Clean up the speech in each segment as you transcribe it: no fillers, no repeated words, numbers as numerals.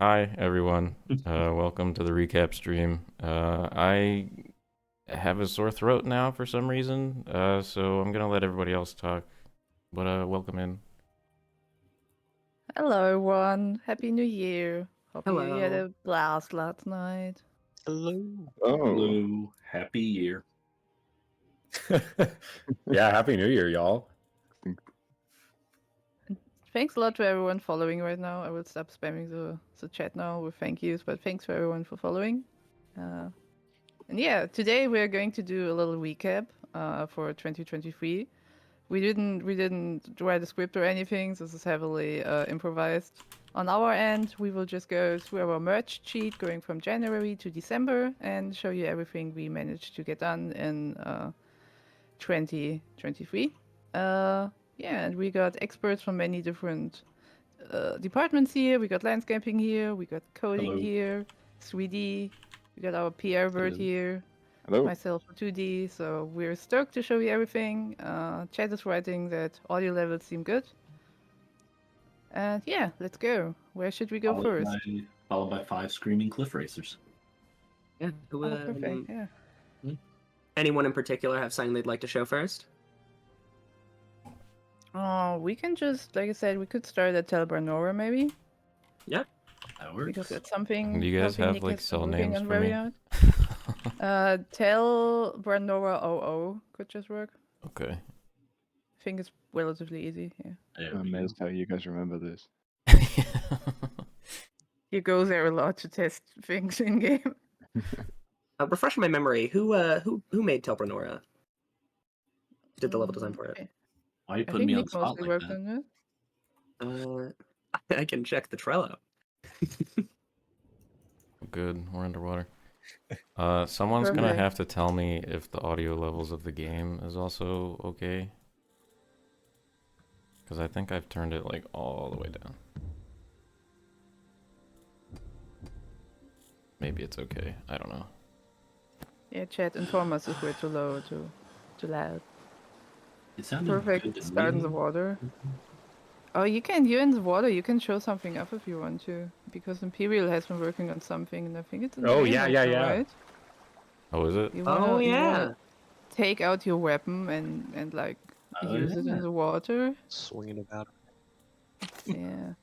Hi, everyone. Welcome to the recap stream. I have a sore throat now for some reason, so I'm gonna let everybody else talk. But welcome in. Hello, everyone. Happy New Year. Hope you had Hello. a blast last night. Hello. Hello. Happy year. Yeah, Happy New Year, y'all. Thanks a lot to everyone following right now. I will stop spamming the chat now with thank yous, but thanks for everyone for following. And yeah, today we're going to do a little recap for 2023. We didn't write a script or anything. This is heavily improvised. On our end, we will just go through our merch sheet going from January to December and show you everything we managed to get done in 2023. Yeah, and we got experts from many different departments here. We got landscaping here. We got coding Hello. here. 3D. We got our PR bird Hello. here. Hello. Myself for 2D. So we're stoked to show you everything. Chat is writing that audio levels seem good. And yeah, let's go. Where should we go first? Followed by 5 screaming cliff racers. Yeah. Who, Oh, perfect. Yeah. anyone in particular have something they'd like to show first? Oh, we can just, like I said, we could start at Telbranora maybe. Yeah. That works. Because that's something. Do you guys something have Nick like has cell been working names on for very me? hard. Telbranora 00 could just work. Okay. I think it's relatively easy. Yeah. There I'm we go. amazed how you guys remember this. You go there a lot to test things in game. Refresh my memory. Who made Telbranora? Who did the level design for it? Why are you I putting think me on Nick the spot mostly like worked that? on it. I can check the Trello. Good. We're underwater. Someone's gonna Perfect. have to tell me if the audio levels of the game is also okay. Because I think I've turned it like all the way down. Maybe it's okay. I don't know. Yeah, chat, inform us if we're too low or too loud. It sounded good Perfect. to Start in me. the water. Oh, you're in the water. You can show something up if you want to, because Imperial has been working on something, and I think it's in the Oh, game yeah, also, yeah, yeah. right? Oh, is it? You Oh wanna yeah. take out your weapon and like Oh, use it yeah. in the water. Swinging about. Yeah.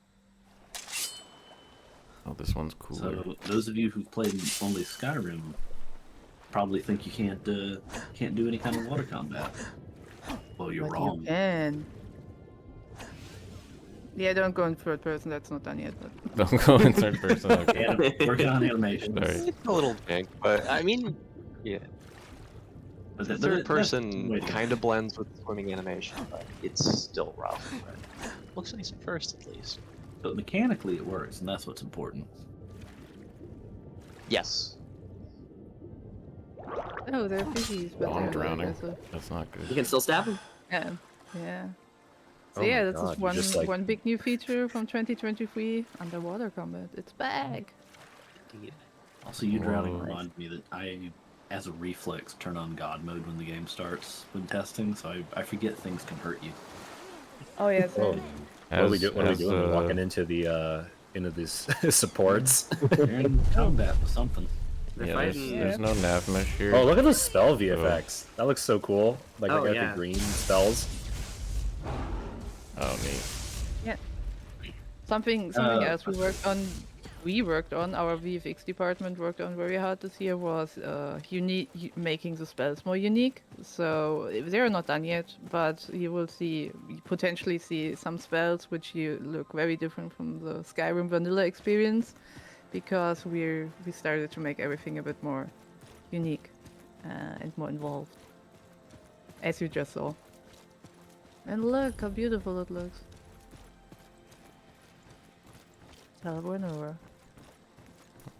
Oh, this one's cooler. So those of you who've played only Skyrim probably think you can't do any kind of water combat. Well, you're But wrong. you can. Yeah, don't go in third person. That's not done yet. But Don't go in third person. Okay. Working on animations. Sorry. It's a little jank, but I mean, yeah. But The third person kind of blends with swimming animation, but it's still rough. But looks nice at first, at least. But mechanically it works, and that's what's important. Yes. oh, they're fishies, but Oh, they're I'm drowning. aggressive. That's not You good. can still stab him. Yeah. Yeah. So Oh yeah, my this God, is you one just, like- one big new feature from 2023: underwater combat. It's back. Also, you drowning Whoa. reminds me that I, as a reflex, turn on God mode when the game starts when testing, so I forget things can hurt you. Oh yeah, Oh, same. what are we doing? Walking into these supports. You're in combat with something. They're Yeah, fighting. there's no nav mesh here. Oh, look at those spell VFX. That looks so cool. Like Oh, they got yeah. the green spells. Oh, neat. Something else we worked on. Our VFX department worked on very hard this year was making the spells more unique. So they're not done yet, but you will potentially see some spells which you look very different from the Skyrim vanilla experience, because we started to make everything a bit more unique and more involved, as you just saw. And look how beautiful it looks. Telbranora.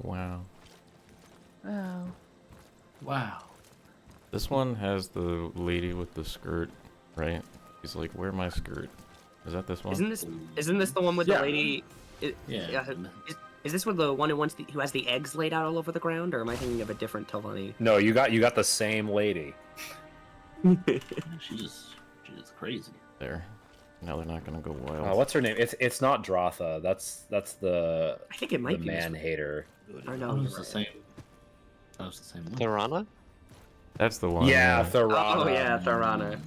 Wow. Wow. Wow. This one has the lady with the skirt, right? He's like, "Where my skirt?" Is that this one? Isn't this the one with Yeah. the lady? Yeah. Is this with the one who has the eggs laid out all over the ground, or am I thinking of a different Telvanni? No, you got the same lady. She's crazy. There. Now they're not gonna go wild. What's her name? It's not Drotha. That's the I think it might be man hater. Or no, That you're was the right. same. That was the same one. Tharana? That's the one. Yeah, Yeah. Tharana. Oh yeah, Tharana.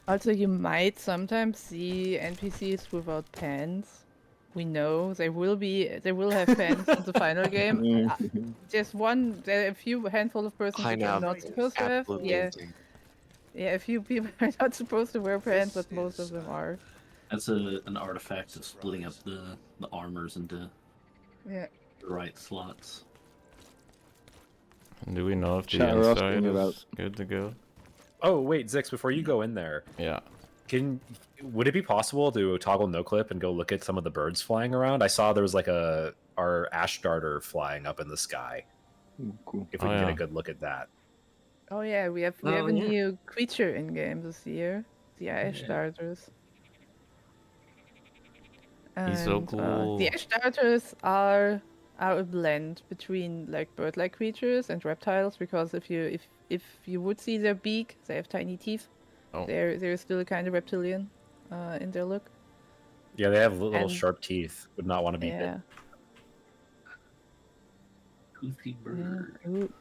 Also, you might sometimes see NPCs without pants. We know they will have pants in the final game. There are a few handful of persons which are not supposed to have. Absolutely Yeah, insane. yeah, a few people are not supposed to wear pants, but most of them are. That's an artifact of splitting up the armors into Yeah. the right slots. And do we know if the Chat, we're asking inside is about- good to go? Oh wait, Zix, before you go in there, Yeah. would it be possible to toggle no clip and go look at some of the birds flying around? I saw there was like our ash darter flying up in the sky. Ooh, cool. If we Oh, can get yeah. a good look at that. Oh yeah, we have Oh, a yeah. new creature in game this year, the Ash Darters. He's so And, cool. the Ash Darters are a blend between like bird-like creatures and reptiles, because if you would see their beak, they have tiny teeth. Oh. They're still kind of reptilian in their look. Yeah, they have little And- sharp teeth. Would not want to be Yeah. bitten. Toothy Yeah. bird.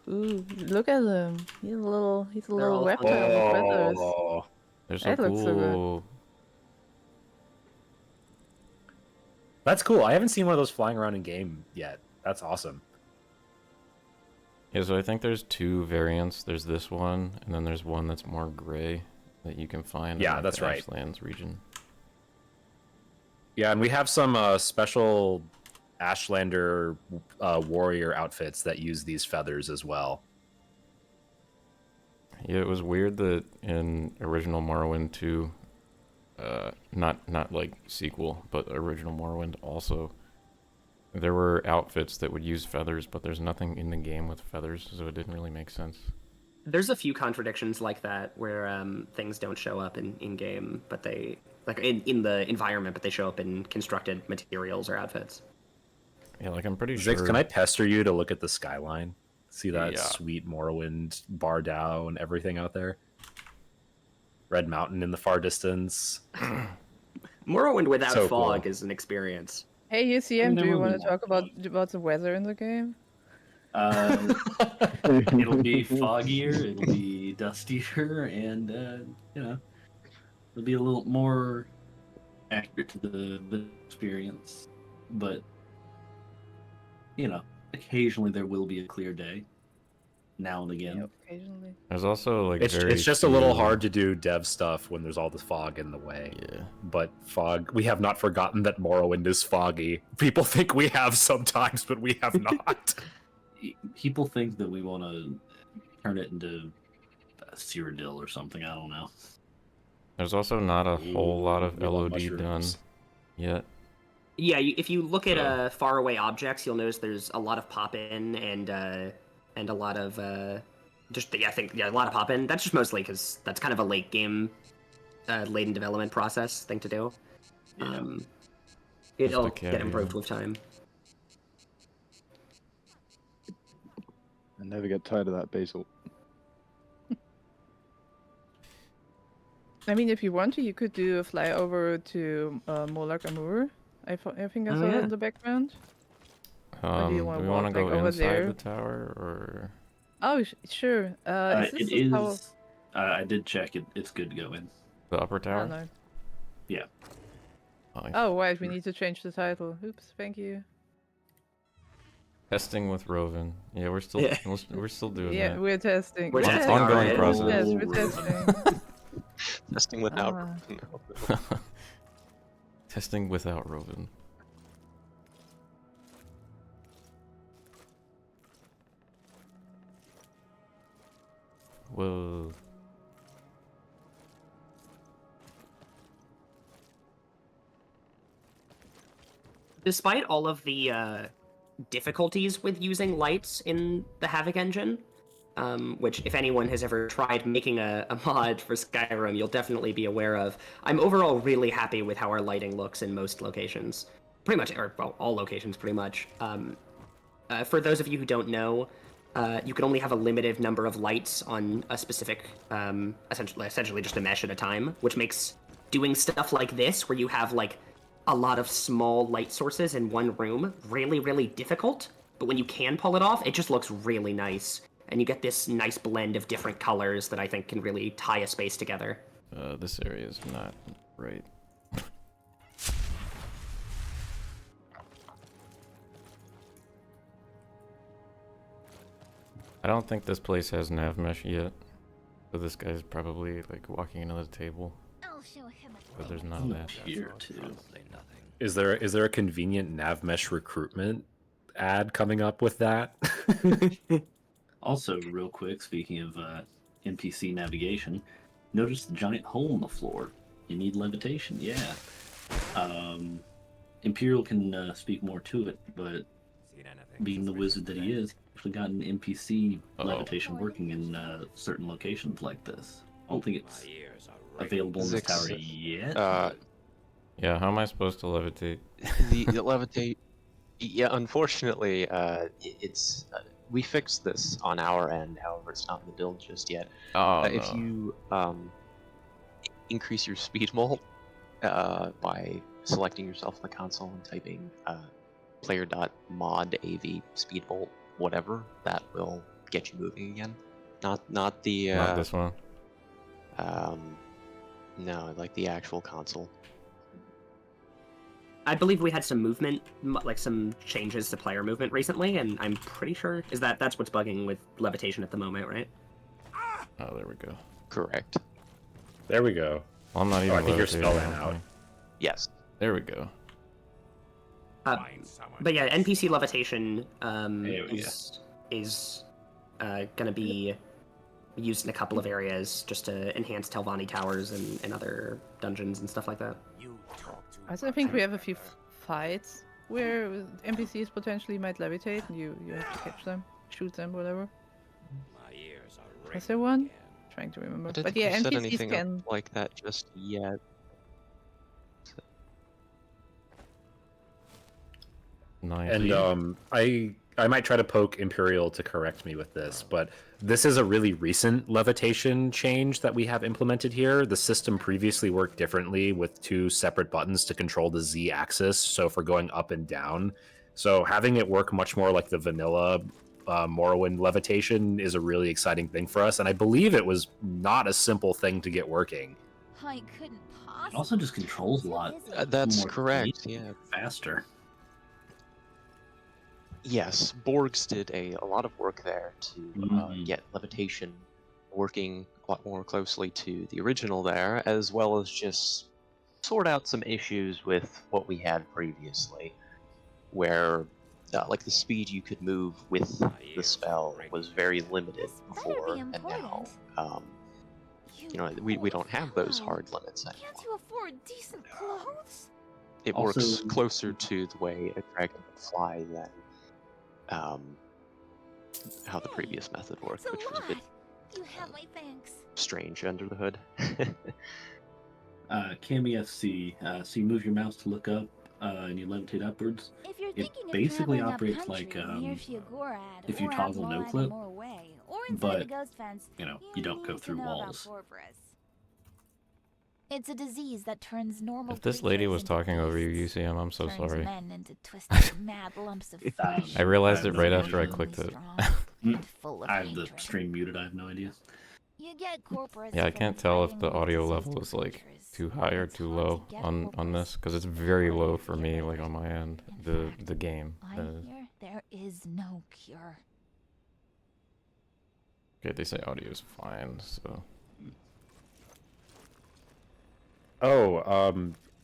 Ooh, look at him. He's a little all reptile with feathers. Oh, They're so That looks so good. cool. that's cool. I haven't seen one of those flying around in game yet. That's awesome. Yeah, so I think there's two variants. There's this one, and then there's one that's more gray that you can find Yeah, in like, that's the right. Ashlands region. Yeah, and we have some special Ashlander warrior outfits that use these feathers as well. Yeah, it was weird that in original Morrowind 2, not like sequel, but original Morrowind also, there were outfits that would use feathers, but there's nothing in the game with feathers, so it didn't really make sense. There's a few contradictions like that where things don't show up in game, but they like in the environment, but they show up in constructed materials or outfits. Yeah, like I'm pretty Zix, sure. can I pester you to look at the skyline? See that Yeah. sweet Morrowind bar down and everything out there? Red Mountain in the far distance. Morrowind without So fog cool. is an experience. Hey UCM, do never you want been to talk about the weather in the game? It'll be foggier, it'll be dustier, and it'll be a little more accurate to the experience. But occasionally there will be a clear day. Now and again. Occasionally. There's also like It's just a little hard to do dev stuff when there's all this fog in the way. Yeah. But fog, we have not forgotten that Morrowind is foggy. People think we have sometimes, but we have not. People think that we want to turn it into Cyrodiil or something. I don't know. There's also not a whole lot of We want LOD done mushrooms. yet. Yeah, if you look at faraway objects, you'll notice there's a lot of pop-in and a lot of a lot of pop-in. That's just mostly because that's kind of a late game, late in development process thing to do. Yeah. It'll Just a get improved caveat. with time. I never get tired of that basil. I mean, if you want to, you could do a flyover to Molag Amur. I think I Oh, saw it yeah. in the background. Or do you Do wanna we want to walk, go like, over inside there? the tower or? Oh, sure. Is this It the tower? is. I did check it. It's good to go in. The upper Oh, tower? no. Nice. Oh, right. We need to change the title. Oops. Thank you. Testing with Roven. Yeah, we're still Yeah. we're still doing Yeah, that. we're testing. We're We're testing testing. Ongoing already. process. Yes, we're testing. Testing without. Ah. Testing without Roven. Whoa. Despite all of the difficulties with using lights in the Havoc engine, which if anyone has ever tried making a mod for Skyrim, you'll definitely be aware of, I'm overall really happy with how our lighting looks in most locations. Pretty much, or well, all locations pretty much. For those of you who don't know, you can only have a limited number of lights on a specific, essentially just a mesh at a time, which makes doing stuff like this, where you have like a lot of small light sources in one room, really, really difficult. But when you can pull it off, it just looks really nice. And you get this nice blend of different colors that I think can really tie a space together. This area is not right. I don't think this place has nav mesh yet. So this guy's probably like walking into the table. But there's not that. Here too. Is there a convenient nav mesh recruitment ad coming up with that? Also, real quick, speaking of NPC navigation, notice the giant hole in the floor. You need levitation, yeah. Imperial can speak more to it, but being the wizard that he is, actually got an NPC levitation working in certain locations like this. I don't think it's available in this tower yet. Yeah, how am I supposed to levitate? The levitate. Yeah, unfortunately, it's we fixed this on our end. However, it's not in the build just yet. Oh, If no. you increase your speed mult by selecting yourself in the console and typing player.mod av speed mult whatever, that will get you moving again. Not the Not this one. no, like the actual console. I believe we had some movement, like some changes to player movement recently, and I'm pretty sure that's what's bugging with levitation at the moment, right? Oh, there we go. Correct. There we go. Well, I'm not even I think your levitating, spell I ran don't out. think. Yes. There we go. But yeah, NPC levitation There we is going to be used in a couple of areas just to enhance Telvanni towers and other dungeons and stuff like that. Also, I think we have a few fights where NPCs potentially might levitate, and you have to catch them, shoot them, whatever. Was there one? Trying to remember. I don't But think yeah, we've set NPCs anything can. up like that just yet. Nice. And I might try to poke Imperial to correct me with this, but this is a really recent levitation change that we have implemented here. The system previously worked differently with two separate buttons to control the Z axis, so for going up and down. So having it work much more like the vanilla Morrowind levitation is a really exciting thing for us, and I believe it was not a simple thing to get working. I couldn't possibly. It also just controls a lot That's more correct, convenient, yeah. faster. Yes, Borgs did a lot of work there to get levitation working a lot more closely to the original there, as well as just sort out some issues with what we had previously, where like the speed you could move with the spell was very limited before, and now you know we don't have those hard limits anymore. Can't you afford decent clothes? It Also- works closer to the way a dragon would fly than how the previous method worked, That's which was a bit You have my thanks. strange under the hood. Cami FC, so you move your mouse to look up and you levitate upwards. If you're It thinking of basically traveling operates upcountry like, near Shiagorad if you or toggle no Admorag clip, or Morway, or inside but, the ghost fence, you know, you don't go need to through know about walls. Corvus. It's a disease that turns normal If this lady creatures was into talking over you, beasts, UCM, I'm so turns sorry. men into twisted, mad lumps of flesh. I realized I it have right no after I idea. clicked it. Strong and full of I have the hatred. stream muted, I have no idea. You get Corporus Yeah, I from can't tell if fighting the with audio diseased level is like creatures. too high or It's too hard to low get on Corporus. this, because it's very low for me, like on my end. The game. I hear there is no cure. Okay, they say audio is fine, so.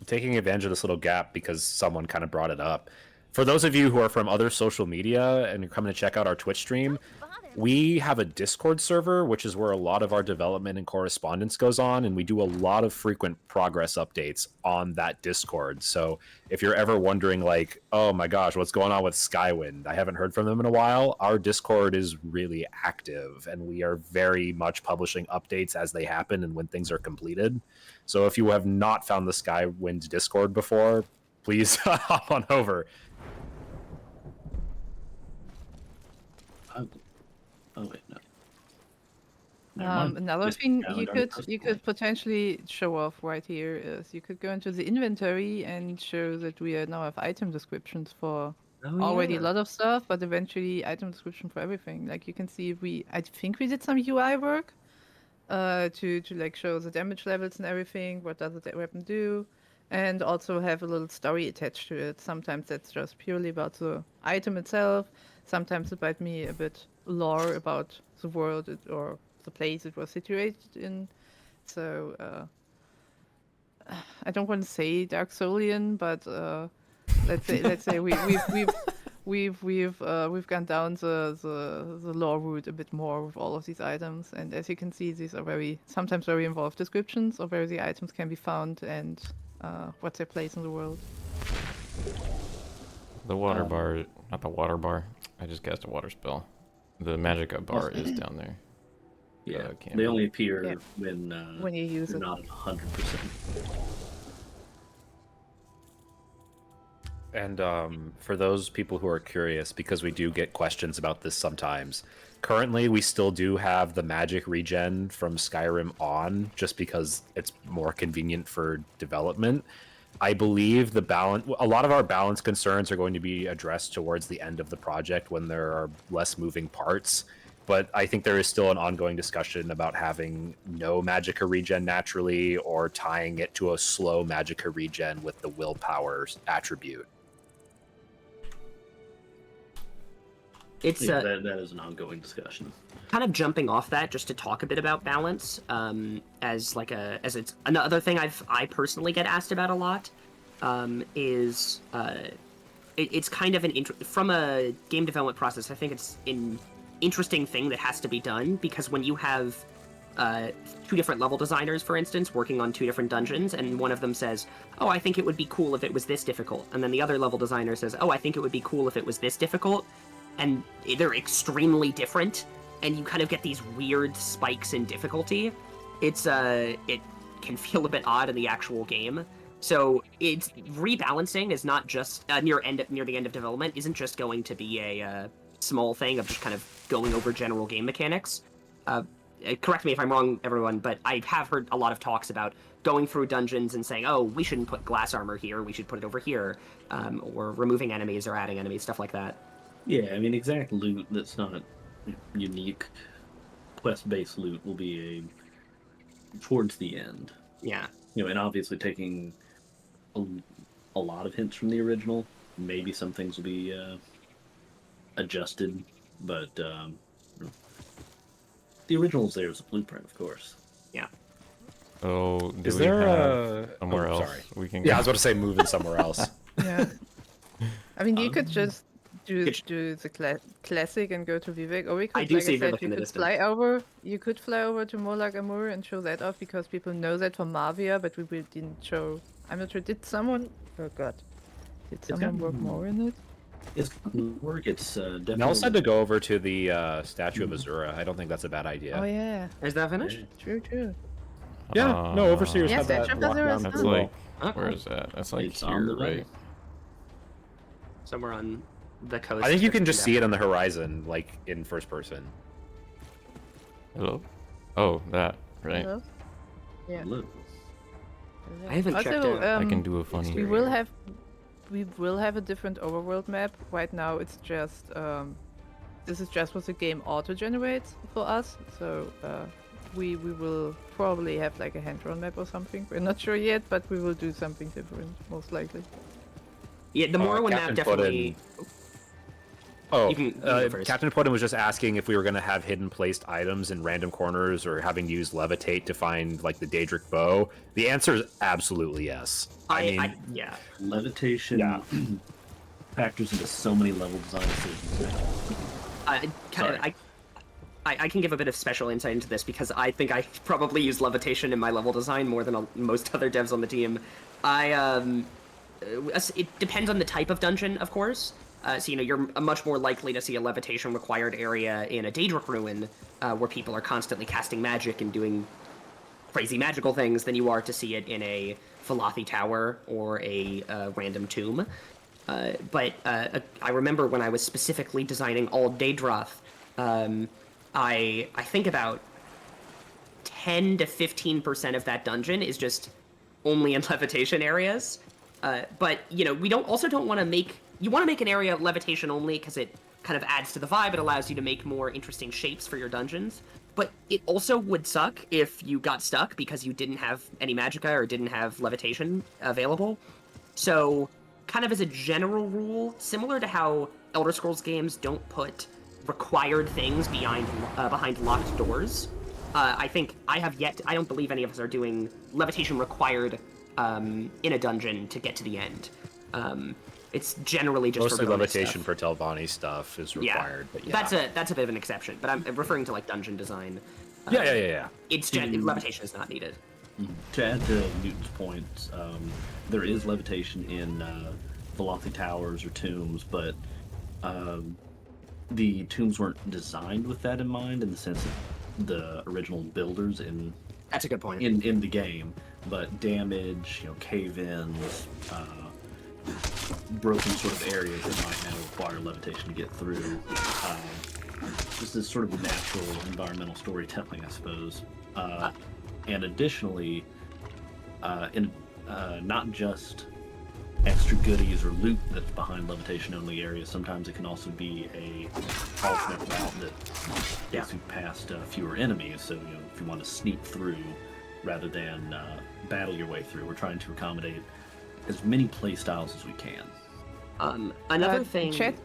Taking advantage of this little gap because someone kind of brought it up. For those of you who are from other social media and you're coming to check out our Twitch stream, we have a Discord server, which is where a lot of our development and correspondence goes on, and we do a lot of frequent progress updates on that Discord. So if you're ever wondering, like, oh my gosh, what's going on with Skywind? I haven't heard from them in a while. Our Discord is really active, and we are very much publishing updates as they happen and when things are completed. So if you have not found the Skywind Discord before, please hop on over. Oh wait, no. Never mind. Another Just thing found you our could personal potentially show off right here is you could go into the inventory and show that we now have item descriptions for already a lot of stuff, but eventually item description for everything. Like you can see I think we did some UI work to like show the damage levels and everything, what does the weapon do, and also have a little story attached to it. Sometimes that's just purely about the item itself. Sometimes it might be a bit lore about the world or the place it was situated in. So I don't want to say Dark Soulian, but let's say we've gone down the lore route a bit more with all of these items, and as you can see, these are sometimes very involved descriptions of where the items can be found and what's their place in the world. The water bar, not the water bar. I just cast a water spell. The magic bar is down there. Yeah, Can't they be. only appear Yeah. when you use you're it. not at 100%. And for those people who are curious, because we do get questions about this sometimes, currently we still do have the magic regen from Skyrim on, just because it's more convenient for development. I believe a lot of our balance concerns are going to be addressed towards the end of the project when there are less moving parts. But I think there is still an ongoing discussion about having no magicka regen naturally, or tying it to a slow magicka regen with the willpower attribute. It's Yeah, that is an ongoing discussion. kind of jumping off that just to talk a bit about balance. As it's another thing I personally get asked about a lot. It's kind of from a game development process. I think it's an interesting thing that has to be done, because when you have two different level designers, for instance, working on two different dungeons, and one of them says, "Oh, I think it would be cool if it was this difficult," and then the other level designer says, "Oh, I think it would be cool if it was this difficult," and they're extremely different, and you kind of get these weird spikes in difficulty. It can feel a bit odd in the actual game. So it's rebalancing is not just near the end of development isn't just going to be a small thing of just kind of going over general game mechanics. Correct me if I'm wrong, everyone, but I have heard a lot of talks about going through dungeons and saying, "Oh, we shouldn't put glass armor here. We should put it over here," or removing enemies or adding enemies, stuff like that. Yeah, I mean, exact loot that's not unique quest-based loot will be towards the end. Yeah. And obviously taking a lot of hints from the original. Maybe some things will be adjusted, but the original's there as a blueprint, of course. Yeah. Oh, Is there somewhere else sorry. we can? Yeah, I go? was about to say moving somewhere else. Yeah. I mean, you could just do the classic and go to Vivec, or we could, I do like see I said, Vivec in you the could distance. fly over. You could fly over to Molag Amur and show that off, because people know that from Mavia, but we didn't show. I'm not sure. Did someone? Oh God. Did someone work more in it? It's work. It's definitely. Mel said to go over to the statue of Azura. I don't think that's a bad idea. Oh yeah. Is that finished? True. Yeah, no, overseers Yes, had that Statue of walk Azura around is That's pretty well. like, Okay. where is that? That's like It's on here, the way. right? Somewhere on the coast. I think you can just see it on the horizon, like in first person. Hello? Oh, that, right. Hello? Yeah. Look. I haven't checked Also, out. I can do a funny. we will have a different overworld map. Right now, it's just this is just what the game auto generates for us. So we will probably have like a hand-drawn map or something. We're not sure yet, but we will do something different, most likely. Yeah, the Morrowind map Captain definitely. Oh, You can go first. Captain Puddin was just asking if we were going to have hidden placed items in random corners, or having used Levitate to find like the Daedric bow. The answer is absolutely yes. Yeah. Levitation Yeah. factors into so many level design decisions now. I can give a bit of special insight into this, because I think I probably use levitation in my level design more than most other devs on the team. It depends on the type of dungeon, of course. So you're much more likely to see a levitation required area in a Daedric ruin, where people are constantly casting magic and doing crazy magical things, than you are to see it in a Falathi tower or a random tomb. But I remember when I was specifically designing all Daedroth, I think about 10 to 15% of that dungeon is just only in levitation areas. But we don't want to make an area levitation only because it kind of adds to the vibe. It allows you to make more interesting shapes for your dungeons. But it also would suck if you got stuck because you didn't have any magicka or didn't have levitation available. So, kind of as a general rule, similar to how Elder Scrolls games don't put required things behind locked doors, I don't believe any of us are doing levitation required in a dungeon to get to the end. It's generally just mostly for levitation stuff. for Telvanni stuff is required. But yeah, that's a bit of an exception. But I'm referring to like dungeon design. Yeah. It's levitation is not needed. To add to Newton's point, there is levitation in Velothi Towers or tombs, but the tombs weren't designed with that in mind in the sense of the original builders in. That's a good point. In the game, but damage, cave-ins, broken sort of areas that might now require levitation to get through. Just as sort of natural environmental storytelling, I suppose. And additionally, not just extra goodies or loot that's behind levitation-only areas. Sometimes it can also be a alternate route that gets you past fewer enemies. So, if you want to sneak through rather than battle your way through, we're trying to accommodate as many play styles as we can. Another thing. Chat.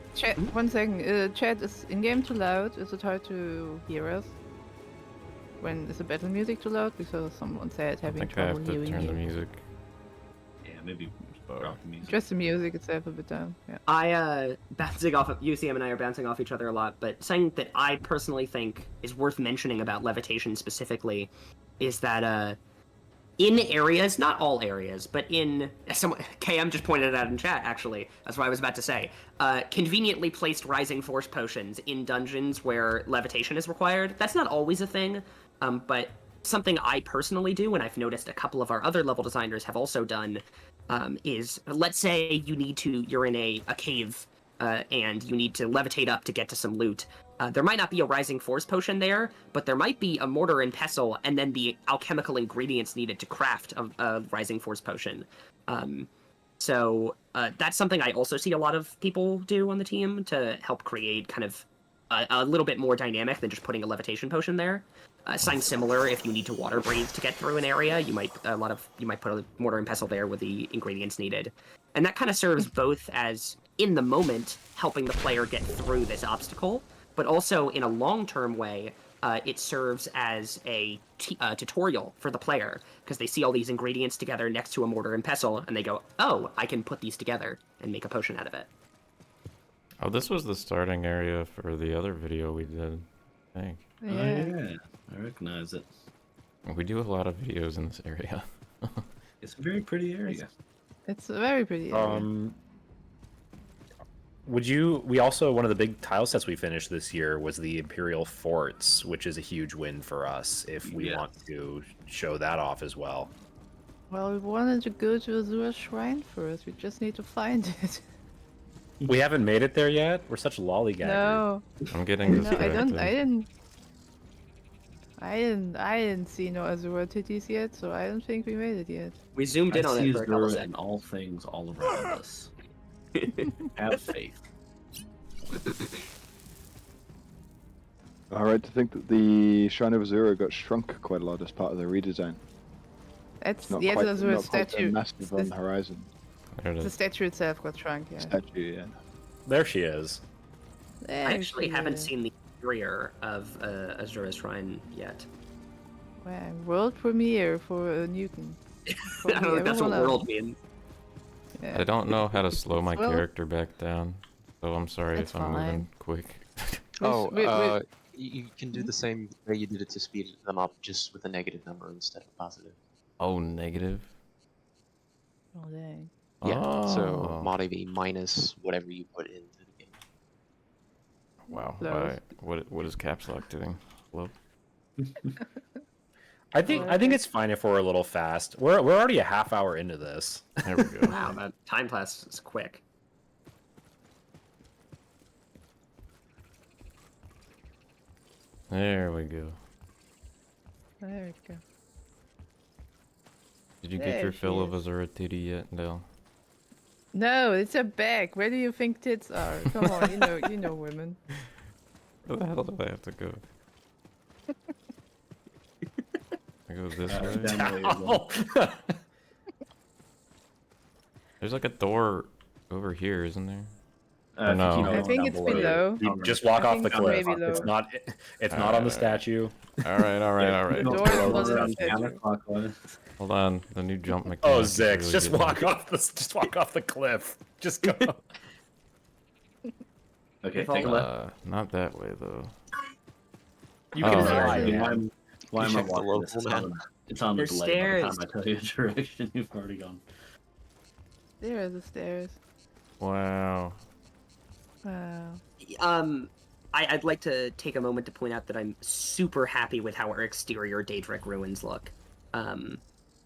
One second. Chat, is in-game too loud? Is it hard to hear us? When is the battle music too loud? Because someone said I having think I trouble have to hearing turn the you. music. Yeah, maybe drop the music. Just the music itself a bit down. Yeah. UCM and I are bouncing off each other a lot, but something that I personally think is worth mentioning about levitation specifically is that in areas, not all areas, but KM just pointed it out in chat, actually. That's what I was about to say. Conveniently placed Rising Force potions in dungeons where levitation is required. That's not always a thing, but something I personally do, and I've noticed a couple of our other level designers have also done, is, let's say you're in a cave, and you need to levitate up to get to some loot. There might not be a Rising Force potion there, but there might be a mortar and pestle, and then the alchemical ingredients needed to craft a Rising Force potion. So that's something I also see a lot of people do on the team to help create kind of a little bit more dynamic than just putting a levitation potion there. Something similar, if you need to water breathe to get through an area, you might put a mortar and pestle there with the ingredients needed, and that kind of serves both as in the moment helping the player get through this obstacle, but also in a long-term way, it serves as a tutorial for the player, because they see all these ingredients together next to a mortar and pestle, and they go, oh, I can put these together and make a potion out of it. Oh, this was the starting area for the other video we did, I think. Yeah. Oh, yeah, I recognize it. We do a lot of videos in this area. It's a very pretty area. It's a very pretty area. We also, one of the big tile sets we finished this year was the Imperial Forts, which is a huge win for us if we want to show that off as well. Well, we wanted to go to Azura's Shrine first. We just need to find it. We haven't made it there yet? We're such lollygaggers. No. I'm getting No, distracted. I didn't see no Azura titties yet, so I don't think we made it yet. We zoomed in on it for a couple in seconds. all things all around us. Have faith. Alright to think that the Shrine of Azura got shrunk quite a lot as part of the redesign. That's Not yes, quite, Azura's not quite so statue. massive on the horizon. There it The is. statue itself got shrunk, yeah. Statue, yeah. There she is. There I actually she haven't is. seen the interior of Azura's Shrine yet. Well, world premiere for Newton. I don't know if that's what world means. Yeah. I don't know how to slow my Well- character back down, so I'm sorry That's if I'm moving fine. quick. You can do the same way you did it to speed them up, just with a negative number instead of a positive. Oh, negative? Oh, dang. Yeah, so Oh. mod AV minus whatever you put into the game. Wow. Close. What is caps lock doing? Hello? I think it's fine if we're a little fast. We're already a half hour into this. There we go. Wow, that time pass is quick. There we go. There we go. Did you get There your she fill of is. Azura titty yet, Del? No, it's a bag. Where do you think tits are? Come on, you know women. Where the hell do I have to go? I go this way? Down the way you're going. There's like a door over here, isn't there? If no. you keep I going think down it's below, below. Just walk I off think the it's cliff. maybe It's low. not. It's not on the statue. Alright, alright. The door Go is not around on the statue. counterclockwise. Hold on, the new jump mechanic. Oh, is Zix, really just getting me. walk off the. Just walk off the cliff. Just go. Okay, If all take a the- left. Not that way though. You Oh, can there fly, we go. man. Why am I Check the watching this? local map. It's on the There's delay. By the stairs. time I tell you a direction, you've already gone. There are the stairs. Wow. Wow. I'd like to take a moment to point out that I'm super happy with how our exterior Daedric ruins look.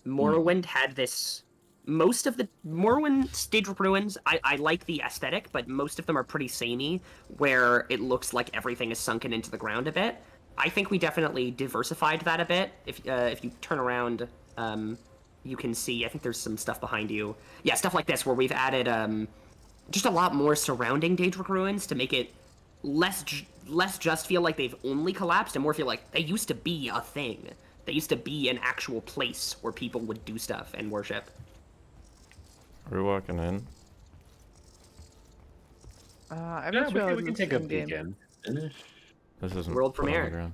Morrowind had this. Most of the Morrowind's Daedric ruins, I like the aesthetic, but most of them are pretty samey, where it looks like everything is sunken into the ground a bit. I think we definitely diversified that a bit. If you turn around, you can see. I think there's some stuff behind you. Yeah, stuff like this, where we've added just a lot more surrounding Daedric ruins to make it less just feel like they've only collapsed and more feel like they used to be a thing. They used to be an actual place where people would do stuff and worship. Are we walking in? I'm Yeah, not sure how we it can looks take a in-game. peek in. Finish. This isn't World put on the premiere. ground.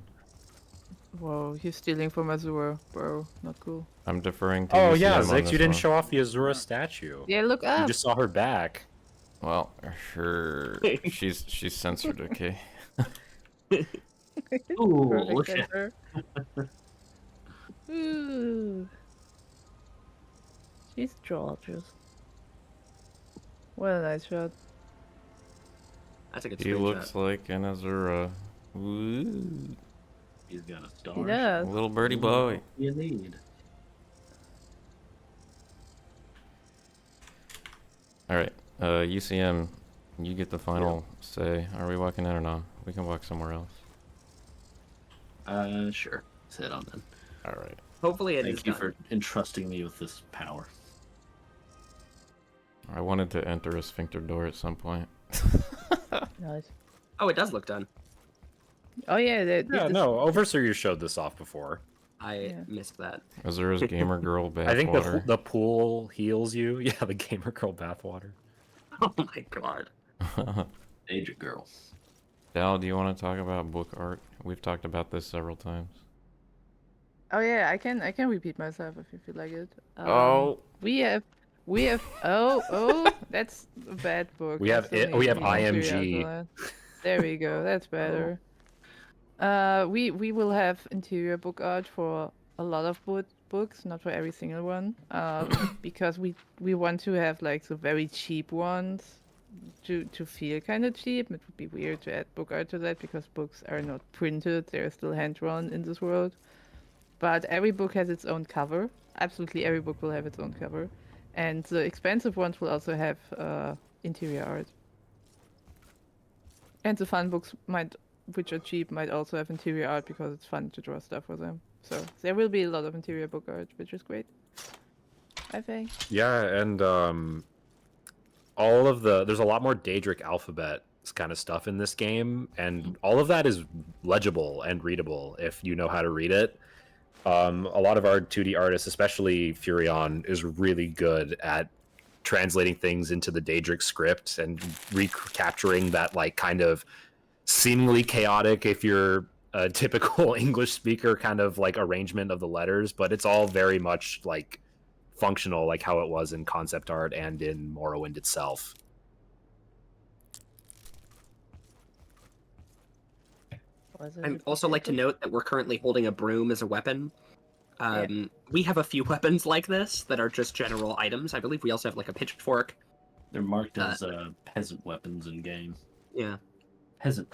Whoa, you're stealing from Azure, bro. Not cool. I'm deferring to Oh UCM yeah, on Zix, this you didn't one. show off the Azura statue. Yeah, look You up. just saw her back. Well, sure. she's censored, okay? Ooh, Perfect look at answer. Ooh. She's gorgeous. What a nice shot. That's a good He screenshot. looks like an Azura. Woo. He's got a star. He does. Little birdie boy. You need. Alright, UCM, you get the final say. Are we walking in or not? We can walk somewhere else. Sure. Sit on then. Alright. Hopefully it is Thank you done. for entrusting me with this power. I wanted to enter a sphincter door at some point. Nice. Oh, it does look done. Oh yeah, Yeah, no, Overseer showed this off before. I Yeah. missed that. Azura's gamer girl bathwater. I think the pool heals you. Yeah, the gamer girl bathwater. Oh my god. Agent girl. Dal, do you want to talk about book art? We've talked about this several times. Oh yeah, I can repeat myself if you feel like it. Oh. We have oh that's a bad book. We I have still it. need We have more material IMG. for that. There we go. That's better. We will have interior book art for a lot of books, not for every single one, because we want to have like the very cheap ones to feel kind of cheap. It would be weird to add book art to that because books are not printed; they're still hand drawn in this world. But every book has its own cover. Absolutely every book will have its own cover, and the expensive ones will also have interior art. And the fun books which are cheap, might also have interior art because it's fun to draw stuff for them. So there will be a lot of interior book art, which is great. I think. Yeah, and all of there's a lot more Daedric alphabet kind of stuff in this game, and all of that is legible and readable if you know how to read it. A lot of our 2D artists, especially Furion, is really good at translating things into the Daedric script and recapturing that like kind of seemingly chaotic, if you're a typical English speaker, kind of like arrangement of the letters, but it's all very much like functional, like how it was in concept art and in Morrowind itself. I'd also like to note that we're currently holding a broom as a weapon. We have a few weapons like this that are just general items. I believe we also have like a pitchfork. They're marked as peasant weapons in game. Yeah. Peasant.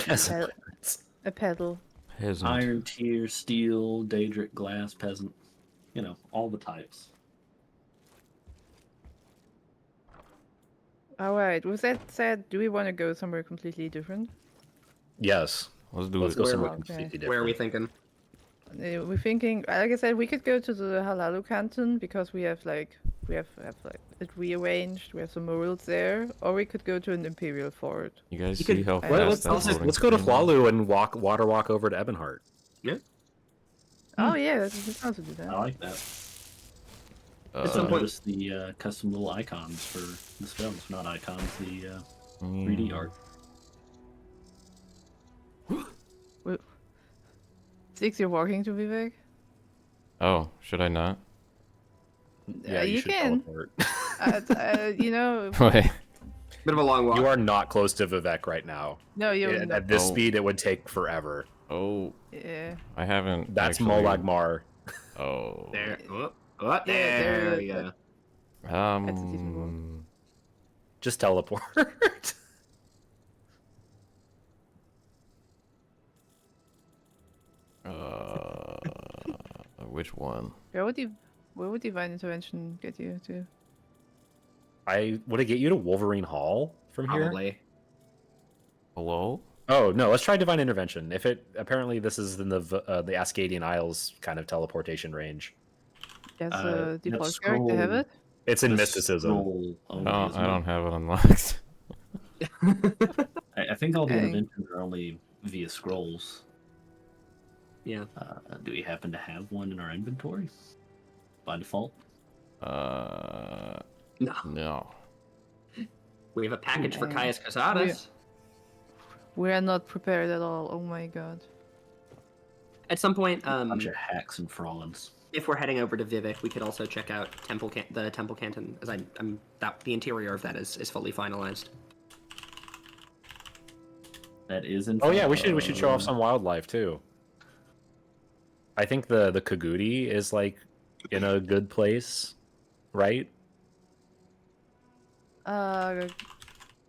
A pedal. Peasant. Iron tier, steel, Daedric, glass, peasant. You know, all the types. All right. With that said, do we want to go somewhere completely different? Yes, Let's do Let's it. go Where- somewhere okay. completely Where are we different. thinking? We're thinking, like I said, we could go to the Halalu Canton because we have like it rearranged. We have some murals there, or we could go to an Imperial fort. You guys You see could- how Well, fast let's- that loading Let's go to screen is? Hualu and water walk over to Ebonheart. Oh yeah, we can also do I that. like that. Uh, Also notice the custom little icons for the spells, not icons, the 3D art. Six, you're walking to Vivec? Oh, should I not? Yeah, you should can. teleport. You know, Wait. Bit of a long walk. You are not close to Vivec right now. no, you're At not. this Oh. speed, it would take forever. Oh, Yeah. I haven't. That's actually... Molagmar. Oh. There. Oh, there there it we is. go. That's achievable. Just teleport. Which one? Where would divine intervention get you to? Would it get you to Wolverine Hall from here? Probably. Hello? Oh no, let's try divine intervention. If it apparently this is in the Ascadian Isles kind of teleportation range. Does That default character have scroll- it? It's in The mysticism. scroll only, Oh, isn't I it? don't have it unlocked. I think all the Okay. interventions are only via scrolls. Yeah. Do we happen to have one in our inventory? By default? No. No. We have a package for Yeah. Caius Casadas. We are not prepared at all. Oh my god. At some point, Bunch of hacks and frauds. if we're heading over to Vivec, we could also check out the Temple Canton, as the interior of that is fully finalized. That is in Oh yeah, we should show off fact, some wildlife too. I think the Kagudi is like in a good place, right?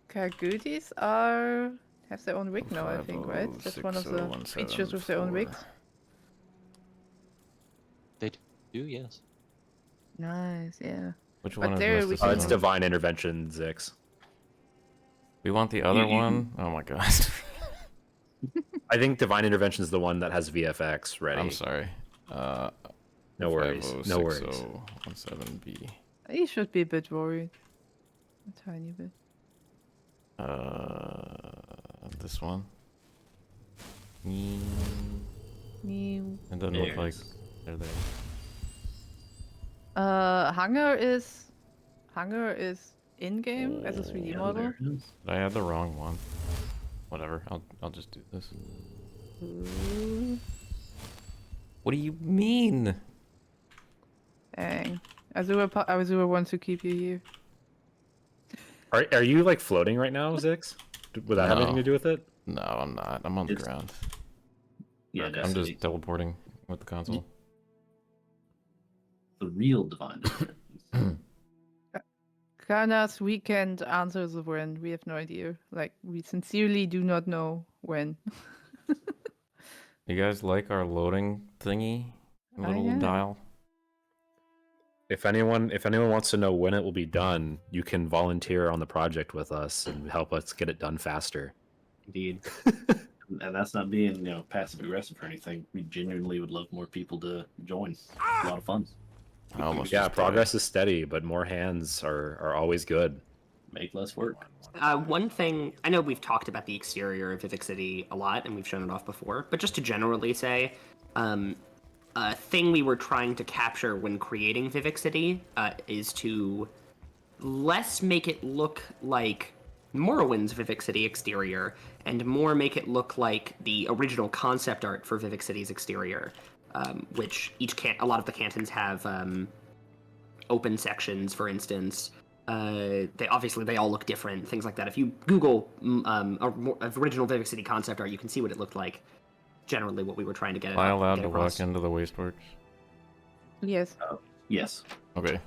Kagutis have their own rig now, I think, right? That's one of the creatures with their own rigs. They do, yes. Nice, yeah. Which But one there is we mysticism? It's divine intervention, Zix. We want the other You- one? Oh my god. I think divine intervention is the one that has VFX ready. I'm sorry. No worries. No worries. 506017B. He should be a bit worried. A tiny bit. This one. Meow. It doesn't look like they're there. Hunger is in game as a 3D model. there it is. I had the wrong one. Whatever. I'll just do this. Ooh, What do you mean? dang. Azura wants to keep you here. Are you like floating right now, Zix? Would that have anything No. to do with it? No, I'm not. I'm on the It's- ground. Yeah, Okay. I'm that's just teleporting with the console. the real divine. Karnas, we can't answer the when. We have no idea. Like, we sincerely do not know when. You guys like our loading thingy? Little yeah. dial? If anyone wants to know when it will be done, you can volunteer on the project with us and help us get it done faster. Indeed. And that's not being, passive aggressive or anything. We genuinely would love more people to join. A lot of fun. I almost Yeah, just progress is steady, but more hands are always good. Make less work. One thing, I know we've talked about the exterior of Vivec City a lot, and we've shown it off before, but just to generally say, a thing we were trying to capture when creating Vivec City is to less make it look like Morrowind's Vivec City exterior, and more make it look like the original concept art for Vivec City's exterior, which a lot of the cantons have open sections, for instance. They all look different, things like that. If you Google original Vivec City concept art, you can see what it looked like. Generally, what we were trying to get. Am I allowed get to across. walk into the wasteworks? Yes. Yes. Okay.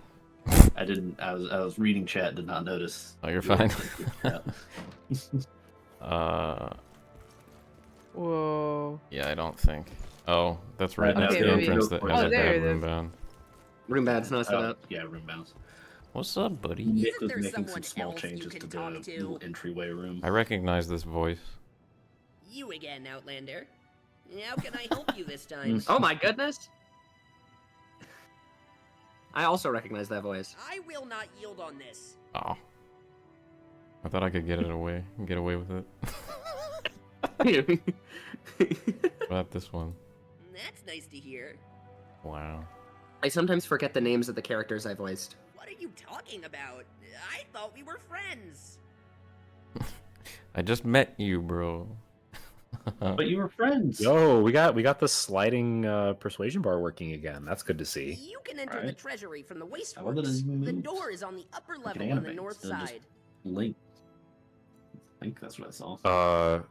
I didn't. I was reading chat. Did not notice. Oh, you're fine. Yeah. Whoa. Yeah, I don't think. Oh, that's right. Okay, That's the maybe. entrance that Oh, has a there bad it room is. bound. Room bad's not set Oh, up. yeah, room bounce. What's up, buddy? Nick was there making some someone small else you changes can to talk the to? little entryway room. I recognize this voice. You again, Outlander. How can I help you this time? Oh my goodness! I also recognize that voice. I will not yield on this. Oh. I thought I could get away with it. What about this one? That's nice to hear. Wow. I sometimes forget the names of the characters I voiced. What are you talking about? I thought we were friends. I just met you, bro. But you were friends. Yo, we got the sliding persuasion bar working again. That's good to see. You can enter the Alright. treasury from the waste I wonder works. if it The moves. door is on the upper Like an level on the anime, north instead of just- side. Link. I think that's what I saw.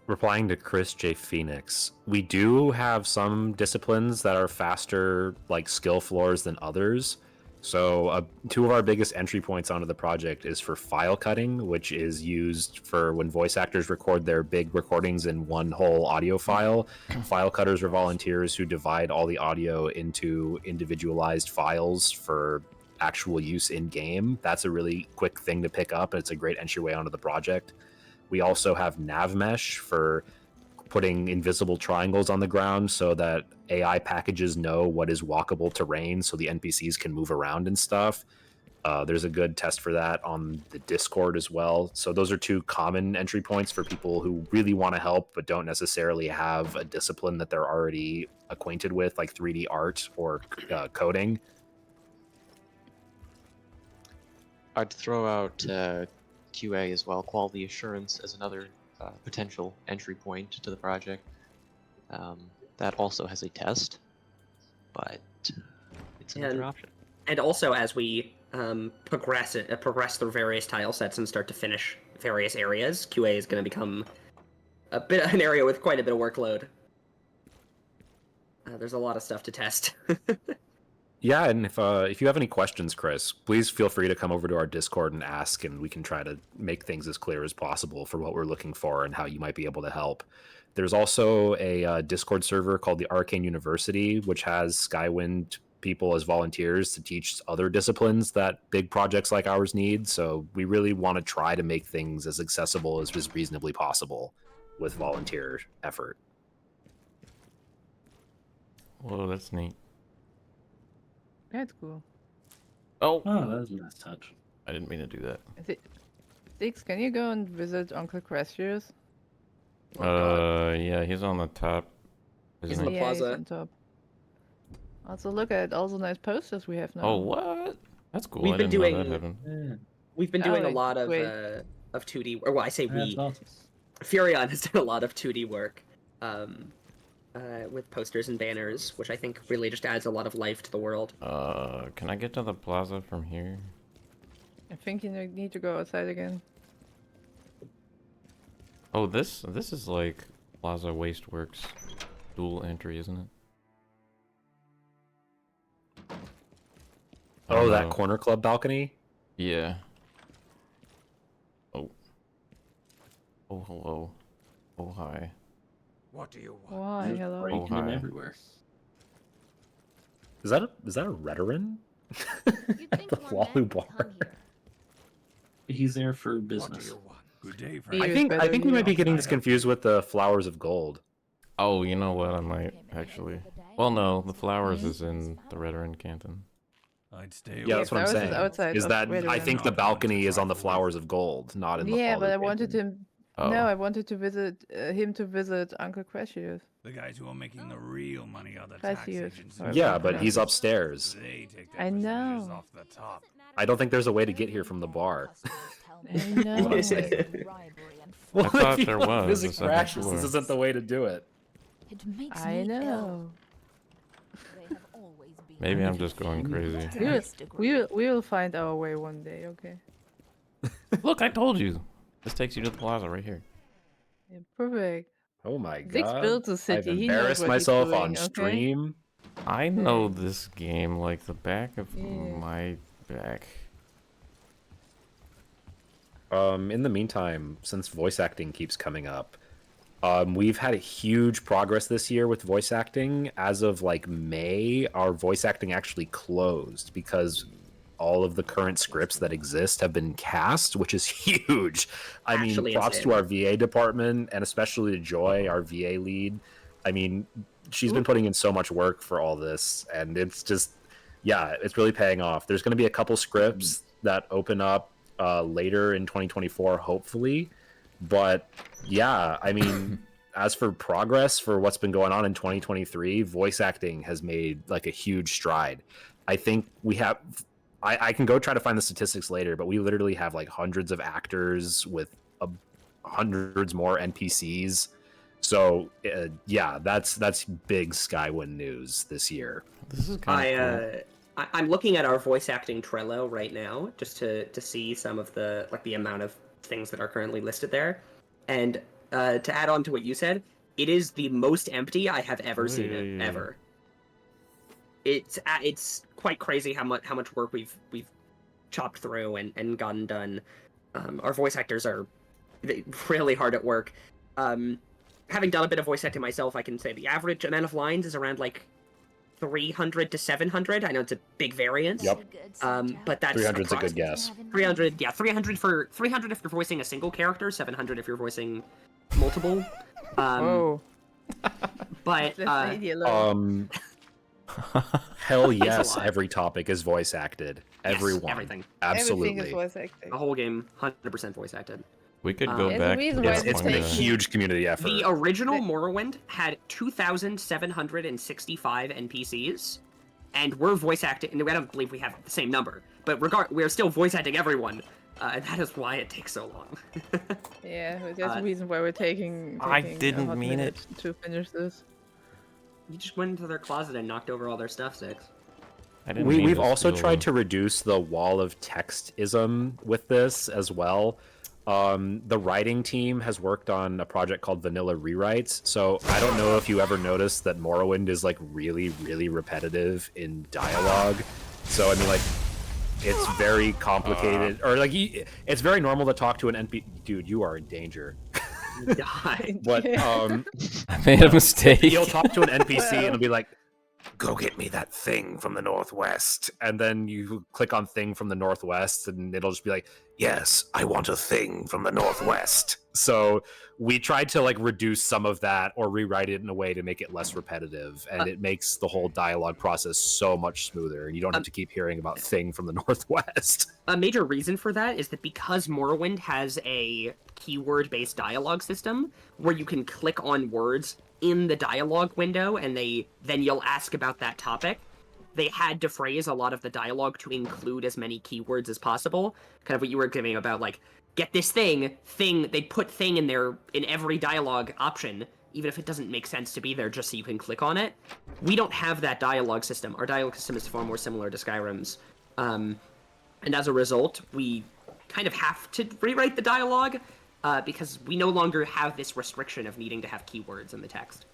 Replying to Chris J. Phoenix, we do have some disciplines that are faster, like skill floors than others. So two of our biggest entry points onto the project is for file cutting, which is used for when voice actors record their big recordings in one whole audio file. File cutters are volunteers who divide all the audio into individualized files for actual use in game. That's a really quick thing to pick up, and it's a great entryway onto the project. We also have nav mesh for putting invisible triangles on the ground so that AI packages know what is walkable terrain so the NPCs can move around and stuff. There's a good test for that on the Discord as well. So those are two common entry points for people who really want to help but don't necessarily have a discipline that they're already acquainted with, like 3D art or coding. I'd throw out QA as well, quality assurance, as another potential entry point to the project. That also has a test, but it's another option. And also, as we progress through various tile sets and start to finish various areas, QA is going to become an area with quite a bit of workload. There's a lot of stuff to test. Yeah, and if you have any questions, Chris, please feel free to come over to our Discord and ask, and we can try to make things as clear as possible for what we're looking for and how you might be able to help. There's also a Discord server called the Arcane University, which has Skywind people as volunteers to teach other disciplines that big projects like ours need. So we really want to try to make things as accessible as is reasonably possible with volunteer effort. Whoa, that's neat. That's cool. Oh, Oh, that was a nice touch. I didn't mean to do that. Six, can you go and visit Uncle Cressius? Yeah, he's on the top. He's Isn't in he? the Yeah, he's plaza. on top. Also, look at all the nice posters we have now. Oh, what? That's cool. We've I been didn't know doing- that happened. Yeah, We've been doing a like, lot of great. 2D, or well, I say that's we. awesome. Furion has done a lot of 2D work with posters and banners, which I think really just adds a lot of life to the world. Can I get to the plaza from here? I think you need to go outside again. Oh, this is like Plaza Wasteworks dual entry, isn't it? I Oh, don't that know. corner club balcony? Yeah. Oh. Oh, hello. Oh, hi. What do you want? Why? There's Hello. breaking in hi. everywhere. Is that a Redoran? You'd think The more men Walu would bar. come here. He's there for What do business. you want? Good day, He friend. I is think better we than might you. be getting this confused with the Flowers of Gold. Oh, you know what? I might actually. Well, no, the flowers is in the Redoran Canton. I'd stay Yeah, that's what I'm Flowers is saying. outside Is of that I Redoran. think the balcony is on the Flowers of Gold, not in the Yeah, Fallen but I Canton. wanted him. Oh. No, I wanted to visit him to visit Uncle Cressius. The guys who are making the real money are the I tax see it. agents. Alright, Yeah, well, but yeah. he's upstairs. They take their I percentages know. off the top. I don't think there's a way to get here from the bar. I know. Well, I thought if you there want was a Physics second Practice, floor. this isn't the way to do it. It makes I me ill. know. They have always been Maybe I'm just going crazy. We'll find our way one day. Okay. Look, I told you. This takes you to the plaza right here. Yeah, perfect. Oh my Zix god. built a city. I've He knows embarrassed what he's myself doing, on okay? stream. I know this game like the back of Yeah. my back. In the meantime, since voice acting keeps coming up, we've had a huge progress this year with voice acting. As of like May, our voice acting actually closed because all of the current scripts that exist have been cast, which is huge. I mean, Actually props insane. to our VA department, and especially to Joy, our VA lead. I mean, she's been putting in so much work for all this, and it's just, yeah, it's really paying off. There's going to be a couple scripts that open up later in 2024, hopefully. But yeah, I mean, as for progress for what's been going on in 2023, voice acting has made like a huge stride. I think we have. I can go try to find the statistics later, but we literally have like hundreds of actors with hundreds more NPCs. So yeah, that's big Skywind news this year. This is kind of cool. I'm looking at our voice acting Trello right now just to see some of the amount of things that are currently listed there, and to add on to what you said, it is the most empty I have ever seen it ever. It's quite crazy how much work we've chopped through and gotten done. Our voice actors are really hard at work. Having done a bit of voice acting myself, I can say the average amount of lines is around like 300 to 700. I know it's a big variance. Yep. But that's 300's a good guess. 300, yeah, 300 if you're voicing a single character, 700 if you're voicing multiple. Whoa. But hell Thanks a yes, lot. every topic is voice acted. Everyone. Yes, everything. Absolutely. Everything is voice acting. The whole game, 100% voice acted. We could go There's a back. reason to why that It's point been a of- huge community effort. The original Morrowind had 2,765 NPCs, and we're voice acting. And I don't believe we have the same number, but we're still voice acting everyone, and that is why it takes so long. Yeah, there's a reason why we're taking I a didn't hot mean minute to finish this. You just went into their closet and knocked over all their stuff, Six. I didn't mean We've to also steal tried them. to reduce the wall of textism with this as well. The writing team has worked on a project called Vanilla Rewrites. So I don't know if you ever noticed that Morrowind is like really, really repetitive in dialogue. So I mean, like, it's very complicated, or like it's very normal to talk to an NPC. Dude, you are in danger. Die. But I made a mistake. you'll talk to an NPC and it'll be like, go get me that thing from the northwest, and then you click on thing from the northwest and it'll just be like, yes, I want a thing from the northwest. So we tried to like reduce some of that or rewrite it in a way to make it less repetitive, and it makes the whole dialogue process so much smoother, and you don't have to keep hearing about thing from the northwest. A major reason for that is that because Morrowind has a keyword-based dialogue system where you can click on words in the dialogue window and then you'll ask about that topic, they had to phrase a lot of the dialogue to include as many keywords as possible. Kind of what you were giving about, like, get this thing, they'd put thing in there in every dialogue option, even if it doesn't make sense to be there, just so you can click on it. We don't have that dialogue system. Our dialogue system is far more similar to Skyrim's. And as a result, we kind of have to rewrite the dialogue because we no longer have this restriction of needing to have keywords in the text.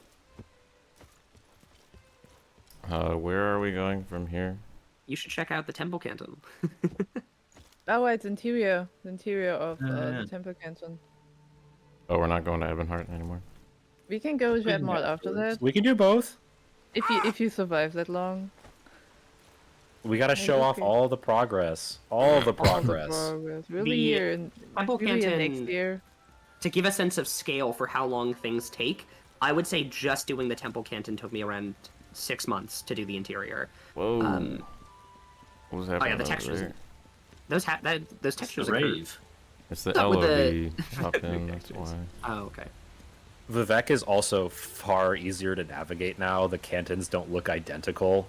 Where are we going from here? You should check out the Temple Canton. Oh, it's interior. The interior of the Temple Canton. Oh, we're not going to Ebonheart anymore. We can go to Edmond after that. We can do both. If you survive that long. We got to show off all the progress. All the progress. We'll The be here Temple next Canton, year. to give a sense of scale for how long things take, I would say just doing the Temple Canton took me around 6 months to do the interior. Whoa. What was happening? Oh yeah, the over textures. there? Those textures The are rave. It's the What's up with LOD popped in, that's why. Oh, okay. Vivec is also far easier to navigate now. The cantons don't look identical.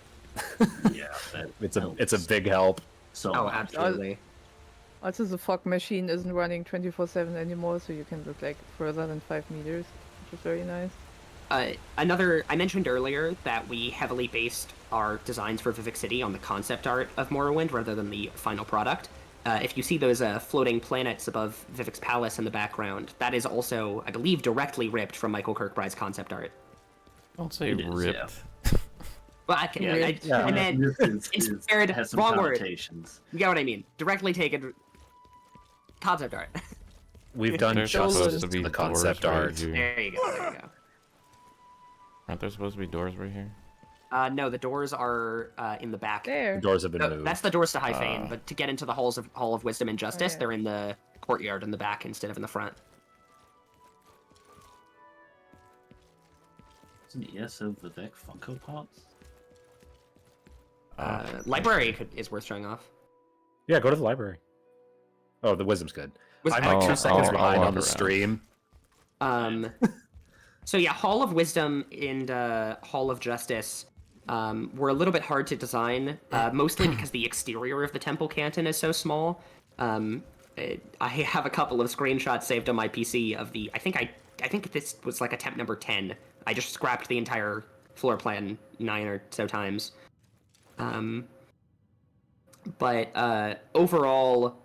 Yeah, that It's a helps big help. so Oh, much. absolutely. Also, the fog machine isn't running 24/7 anymore, so you can look like further than 5 meters, which is very nice. I mentioned earlier that we heavily based our designs for Vivec City on the concept art of Morrowind rather than the final product. If you see those floating planets above Vivec's palace in the background, that is also, I believe, directly ripped from Michael Kirkbride's concept art. Don't say It is, ripped. Well, I meant inspired. Has some Wrong word. connotations. You get what I mean? Directly taken concept art. We've done There's justice supposed to to be the doors concept right art. here. There you go. There you go. Aren't there supposed to be doors right here? No, the doors are in the back. The There. doors have been No, moved. that's the doors to High Fane, but to get into the Hall of Wisdom and Justice, yeah. they're in the courtyard in the back instead of in the front. Is an ESO Vivec Funko Pops? Library is worth showing off. Yeah, go to the library. Oh, the wisdom's good. Was- I'm like I'll- 2 seconds I'll behind walk on the around. stream. So yeah, Hall of Wisdom and Hall of Justice were a little bit hard to design, mostly because the exterior of the Temple Canton is so small. I have a couple of screenshots saved on my PC of the. I think this was like attempt number 10. I just scrapped the entire floor plan 9 or so times. But overall,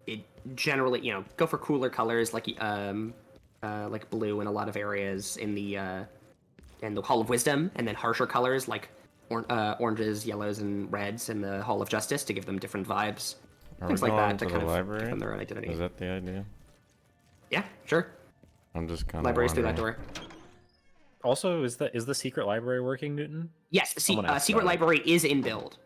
it generally, go for cooler colors like blue in a lot of areas in the Hall of Wisdom, and then harsher colors like oranges, yellows, and reds in the Hall of Justice to give them different vibes. Are Things we like going that to to kind the of library? give them their own identity. Is that the idea? Yeah, sure. I'm just kind of Library's through that door. Also, is the secret library working, Newton? Yes, the Someone asked secret about it. library is in build.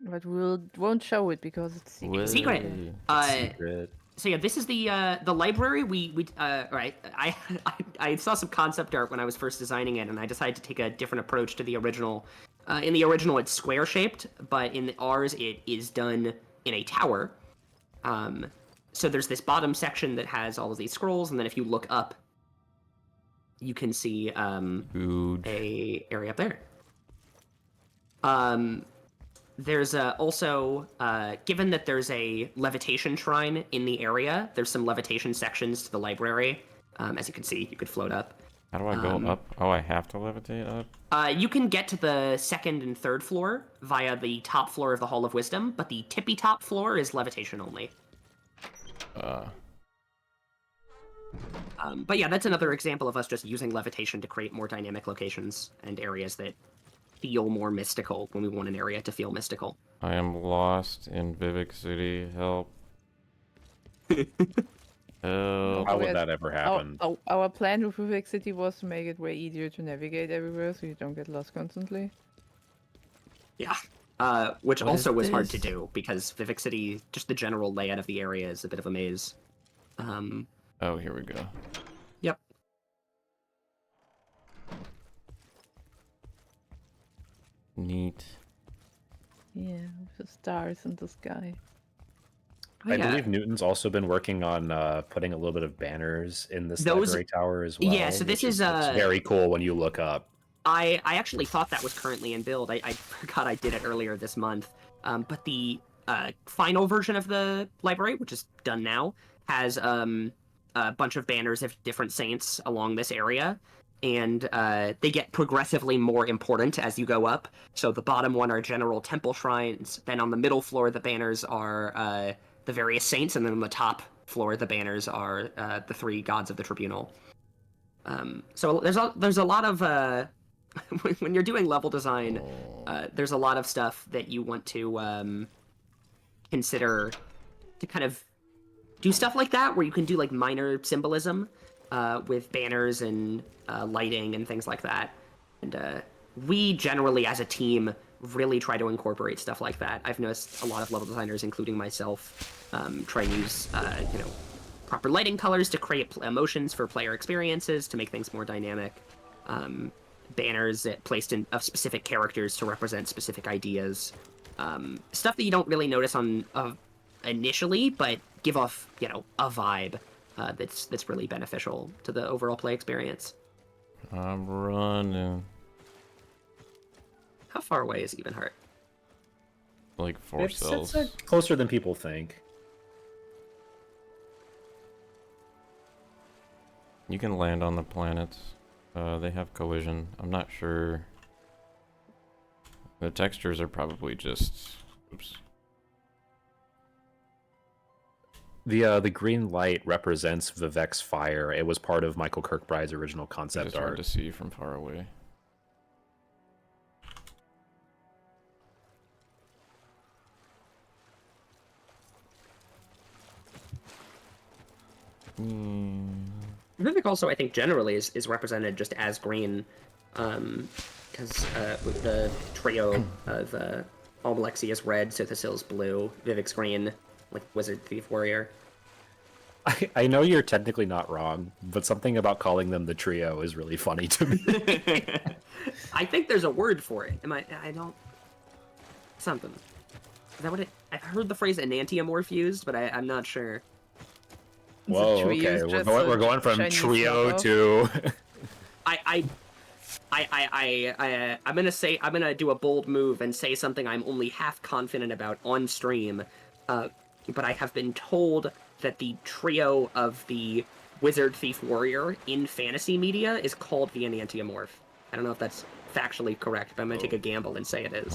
But won't show it because it's secret. Secret. Secret. So yeah, this is the library. Right. I saw some concept art when I was first designing it, and I decided to take a different approach to the original. In the original, it's square shaped, but in ours, it is done in a tower. So there's this bottom section that has all of these scrolls, and then if you look up, you can see a area up there. There's also, given that there's a levitation shrine in the area, there's some levitation sections to the library. As you can see, you could float up. How do I go up? Oh, I have to levitate up? You can get to the second and third floor via the top floor of the Hall of Wisdom, but the tippy top floor is levitation only. But yeah, that's another example of us just using levitation to create more dynamic locations and areas that feel more mystical when we want an area to feel mystical. I am lost in Vivec City. Help. Help. How would that ever happen? Our plan with Vivec City was to make it way easier to navigate everywhere so you don't get lost constantly. Yeah. Which What also is was hard to this? do because Vivec City, just the general layout of the area is a bit of a maze. Oh, here we go. Yep. Neat. Yeah, with the stars in the sky. Oh, I yeah. believe Newton's also been working on putting a little bit of banners in this Those- library tower as well. Yeah, so this which is, looks very cool when you look up. I actually thought that was currently in build. I forgot I did it earlier this month. But the final version of the library, which is done now, has a bunch of banners of different saints along this area. And they get progressively more important as you go up. So the bottom one are general temple shrines. Then on the middle floor, the banners are the various saints. And then on the top floor, the banners are the 3 gods of the tribunal. So there's a lot of... when you're doing level design, there's a lot of stuff that you want to consider to kind of do stuff like that, where you can do like minor symbolism with banners and lighting and things like that. And we generally, as a team, really try to incorporate stuff like that. I've noticed a lot of level designers, including myself, try and use proper lighting colors to create emotions for player experiences to make things more dynamic. Banners placed in of specific characters to represent specific ideas. Stuff that you don't really notice on initially, but give off a vibe that's really beneficial to the overall play experience. I'm running. How far away is Evenheart? Like 4 cells. It's closer than people think. You can land on the planets. They have collision. I'm not sure. The textures are probably just... Oops. The green light represents Vivec's fire. It was part of Michael Kirkbride's original It's concept just hard art. to see from far away. Vivec also, I think, generally is represented just as green, because with the trio of Almalexi is red, Sothosil's blue, Vivec's green, like Wizard, Thief, Warrior. I know you're technically not wrong, but something about calling them the trio is really funny to me. I think there's a word for it. I don't... Something. Is that what it... I've heard the phrase enantiomorph used, but I'm not sure. Whoa, tree okay, is we're just going, a we're going from Chinese trio knockoff. to... I'm gonna do a bold move and say something I'm only half confident about on stream, but I have been told that the trio of the Wizard, Thief, Warrior in fantasy media is called the Enantiomorph. I don't know if that's factually correct, but I'm gonna take a gamble and say it is.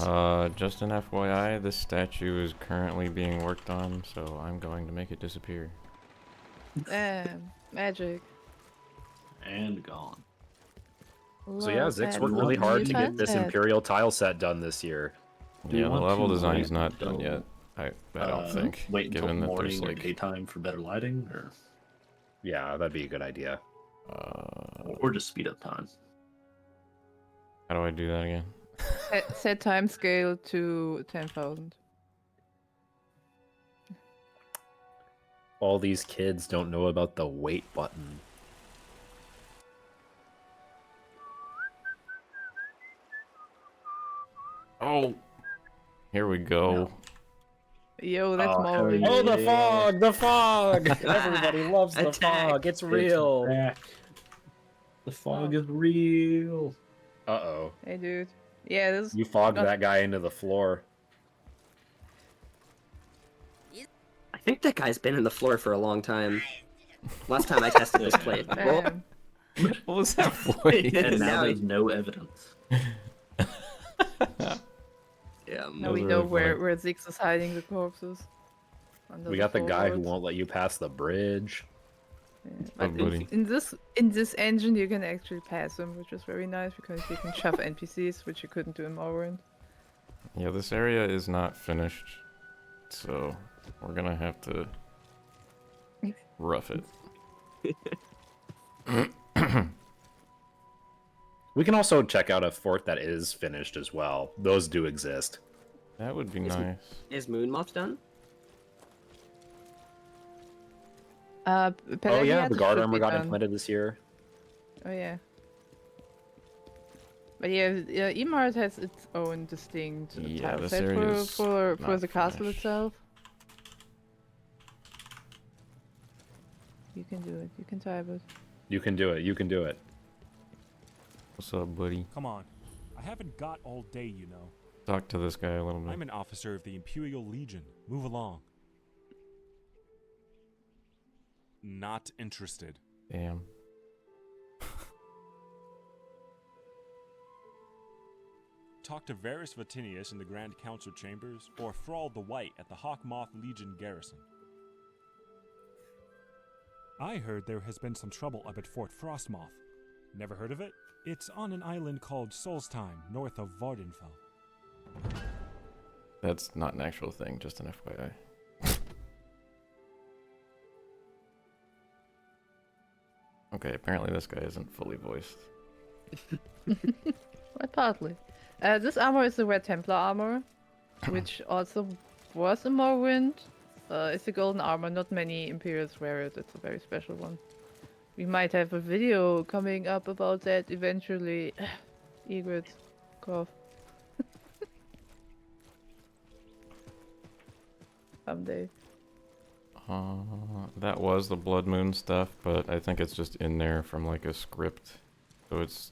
Just an FYI, this statue is currently being worked on, so I'm going to make it disappear. Magic. And gone. So yeah, Love Zix that. worked really hard to get this Fantastic. Imperial tile set done this year. Do you Yeah, the want level to design wait is not done until, yet. I don't think. Wait until given that morning there's or like, daytime for better lighting, Yeah, that'd be a good idea. or just speed up time. how do I do that again? Set time scale to 10,000. All these kids don't know about the wait button. Oh, here we go. Yo, that's Oh, hell Morrowind. yeah. Oh, the fog! The fog! Everybody loves the Attack. fog. It's real. Back. The fog is real. Uh-oh. Hey, dude. Yeah, this. You fogged not- that guy into the floor. I think that guy's been in the floor for a long time. Last time I tested this plate. Well, Damn. What was that voice? And now Now there's no evidence. yeah, Now we Those are know really where Zix is hiding the corpses. Under We got the guy who floorboards. won't let you pass the bridge. Yeah, Oh, but buddy. in this engine you can actually pass them, which is very nice because you can shove NPCs, which you couldn't do in Morrowind. Yeah, this area is not finished, so we're gonna have to rough it. We can also check out a fort that is finished as well. Those do exist. That would be nice. is Moonmoth done? Oh Pelagiatus yeah, the guard should armor be got done. implemented this year. Oh yeah. But yeah, Emart has its own distinct Yeah, tile this set area is for not the castle finished. itself. You can do it. You can type it. You can do it. You can do it. What's up, buddy? Come on. I haven't got all day, you know. Talk to this guy a little bit. I'm an officer of the Imperial Legion. Move along. Not interested. Damn. Talk to Varys Vatinius in the Grand Council chambers, or Thrall the White at the Hawkmoth Legion garrison. I heard there has been some trouble up at Fort Frostmoth. Never heard of it? It's on an island called Solstheim, north of Vardenfell. That's not an actual thing, just an FYI. Okay, apparently this guy isn't fully voiced. Well, partly. This armor is the Red Templar armor, which also was in Morrowind. It's a golden armor. Not many Imperials wear it. It's a very special one. We might have a video coming up about that eventually. Egret, cough. Someday. That was the Blood Moon stuff, but I think it's just in there from like a script. So it's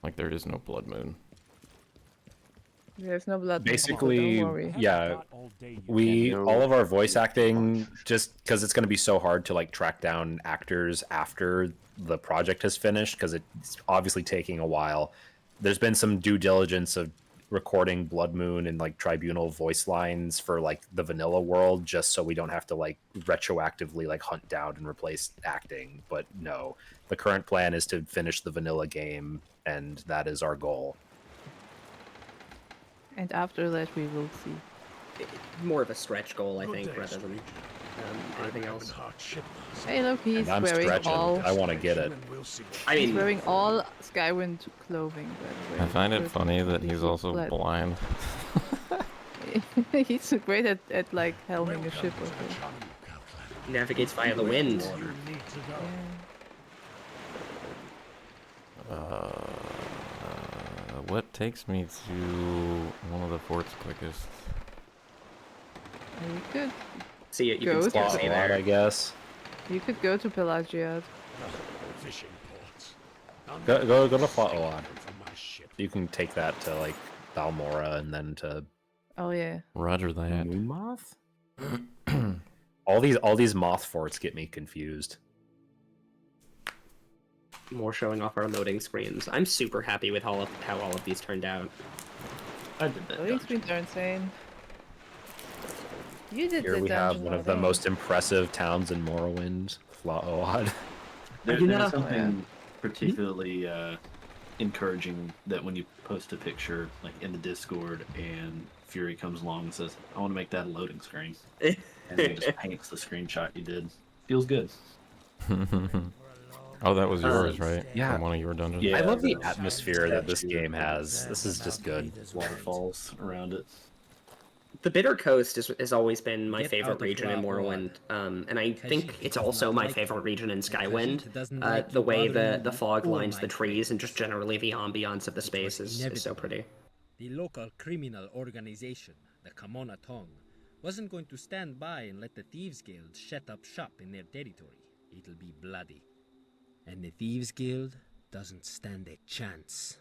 like there is no Blood Moon. There's no blood. Basically, don't worry. yeah, all of our voice acting, just because it's going to be so hard to like track down actors after the project has finished, because it's obviously taking a while. There's been some due diligence of recording Blood Moon and like Tribunal voice lines for like the vanilla world, just so we don't have to like retroactively like hunt down and replace acting. But no, the current plan is to finish the vanilla game, and that is our goal. And after that, we will see. more of a stretch goal, I think, rather than anything else. Hey, look, he's And I'm wearing stretching. all. I want to get it. I He's mean, wearing all Skywind clothing, by the way. I find it Good. funny that He he's looks also glad. blind. He's great at like helming a ship or something. navigates via the wind. What takes me to one of the forts quickest? You could See it, you Go can to still A see lot, there. I guess. go to Pelagiad. Fishing ports. Go to Flatolon. You can take that to like Balmora and then to Oh yeah. Roger that. Moonmoth. all these moth forts get me confused. More showing off our loading screens. I'm super happy with how all of these turned out. I did that. Loading dungeon. screens are insane. You did Here the we have dungeon one of the already. most impressive towns in Morrowind, Flaoad. There's You know- something particularly encouraging that when you post a picture like in the Discord and Fury comes along and says, "I want to make that a loading screen," and he just paints the screenshot you did. Feels good. Oh, that was yours, right? yeah. From one of your dungeons? Yeah. I love the there's atmosphere that this statue game and has. This is just good. Waterfalls around it. The Bitter Coast has always been my Get favorite out of region in Morrowind, Raboard. and I think it's also my favorite region in Skywind. doesn't like The you way bothering the me fog or lines my the trees and friends. just generally the ambiance of the It space was is so inevitable. pretty. The local criminal organization, the Kamona Tong, wasn't going to stand by and let the Thieves Guild shut up shop in their territory. It'll be bloody. And the Thieves Guild doesn't stand a chance.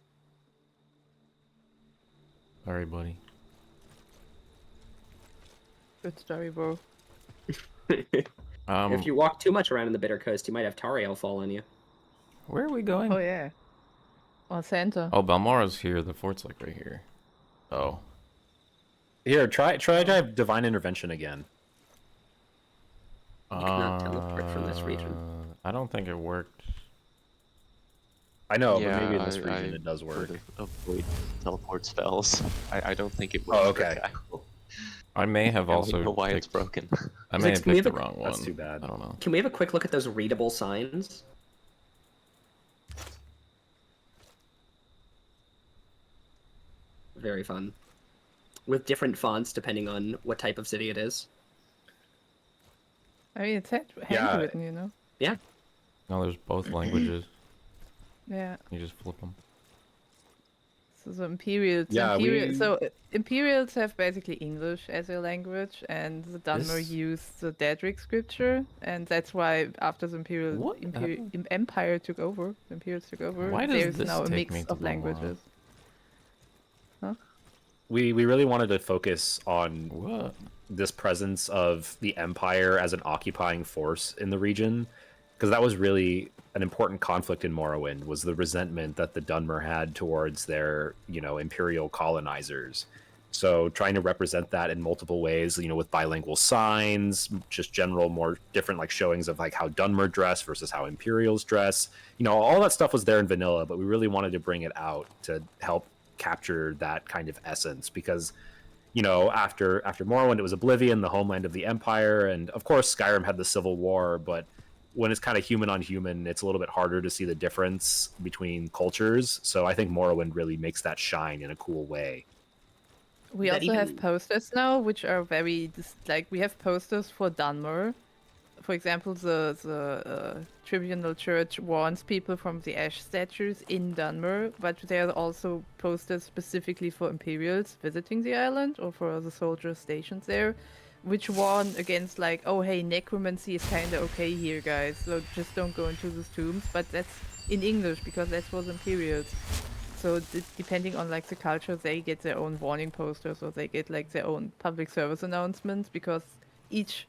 Sorry, buddy. Good story, bro. If you walk too much around in the Bitter Coast, you might have Tariel fall on you. Where are we going? Oh yeah. On Santa. Oh, Balmora's here. The fort's like right here. Oh. Here, try divine intervention again. You cannot teleport from this region. I don't think it worked. I know, Yeah, but maybe in this I region it does work. Sort of avoid teleport spells. I don't think it will. Oh, okay. I may have I also don't know why it's picked- broken. I may have Can we picked have the a- wrong one. That's too bad. I don't know. Can we have a quick look at those readable signs? Very fun. With different fonts depending on what type of city it is. I mean, it's Yeah. handwritten, you know. Yeah. No, there's both languages. Yeah. You just flip them. So the Imperials. Yeah, Imperials have basically English as their language, and the Dunmer This- use the Daedric scripture, and that's why after the What? Empire took over, the Imperials took over. Why does there's this now a take mix me to of Balmora? languages. We really wanted to focus on What? this presence of the Empire as an occupying force in the region, because that was really an important conflict in Morrowind, was the resentment that the Dunmer had towards their, Imperial colonizers. So trying to represent that in multiple ways, with bilingual signs, just general more different like showings of like how Dunmer dress versus how Imperials dress. All that stuff was there in vanilla, but we really wanted to bring it out to help capture that kind of essence, because after Morrowind it was Oblivion, the homeland of the Empire, and of course Skyrim had the Civil War, but when it's kind of human on human, it's a little bit harder to see the difference between cultures. So I think Morrowind really makes that shine in a cool way. We That also have even- posters now, which are very we have posters for Dunmer. For example, the Tribunal Church warns people from the ash statues in Dunmer, but there are also posters specifically for Imperials visiting the island or for the soldiers stationed there, which warn against oh hey, necromancy is kind of okay here, guys, so just don't go into these tombs. But that's in English because that's for the Imperials. So depending on the culture, they get their own warning posters or they get their own public service announcements, because each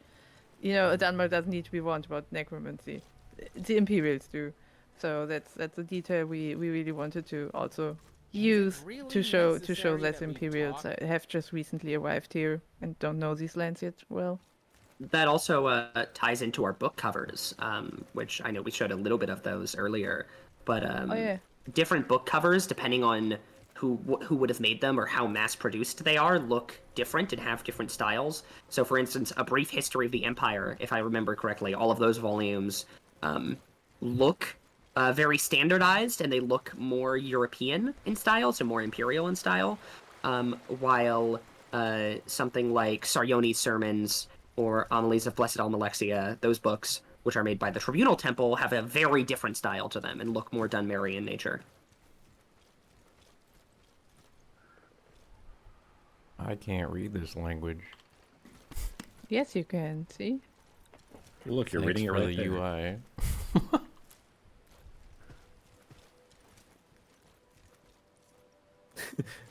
a Dunmer doesn't need to be warned about necromancy. The Imperials do. So that's a detail we really wanted to also use to show that Imperials have just recently arrived here and don't know these lands yet well. That also ties into our book covers, which I know we showed a little bit of those earlier. But Oh yeah. different book covers, depending on who would have made them or how mass produced they are look different and have different styles. So, for instance, A Brief History of the Empire, if I remember correctly, all of those volumes look very standardized, and they look more European in style, so more Imperial in style, while something like Sarione's Sermons or Homilies of Blessed Almalexia, those books, which are made by the Tribunal Temple, have a very different style to them and look more Dunmeri in nature. I can't read this language. Yes, you can. See? Look, you're Thanks reading it for right the there. UI.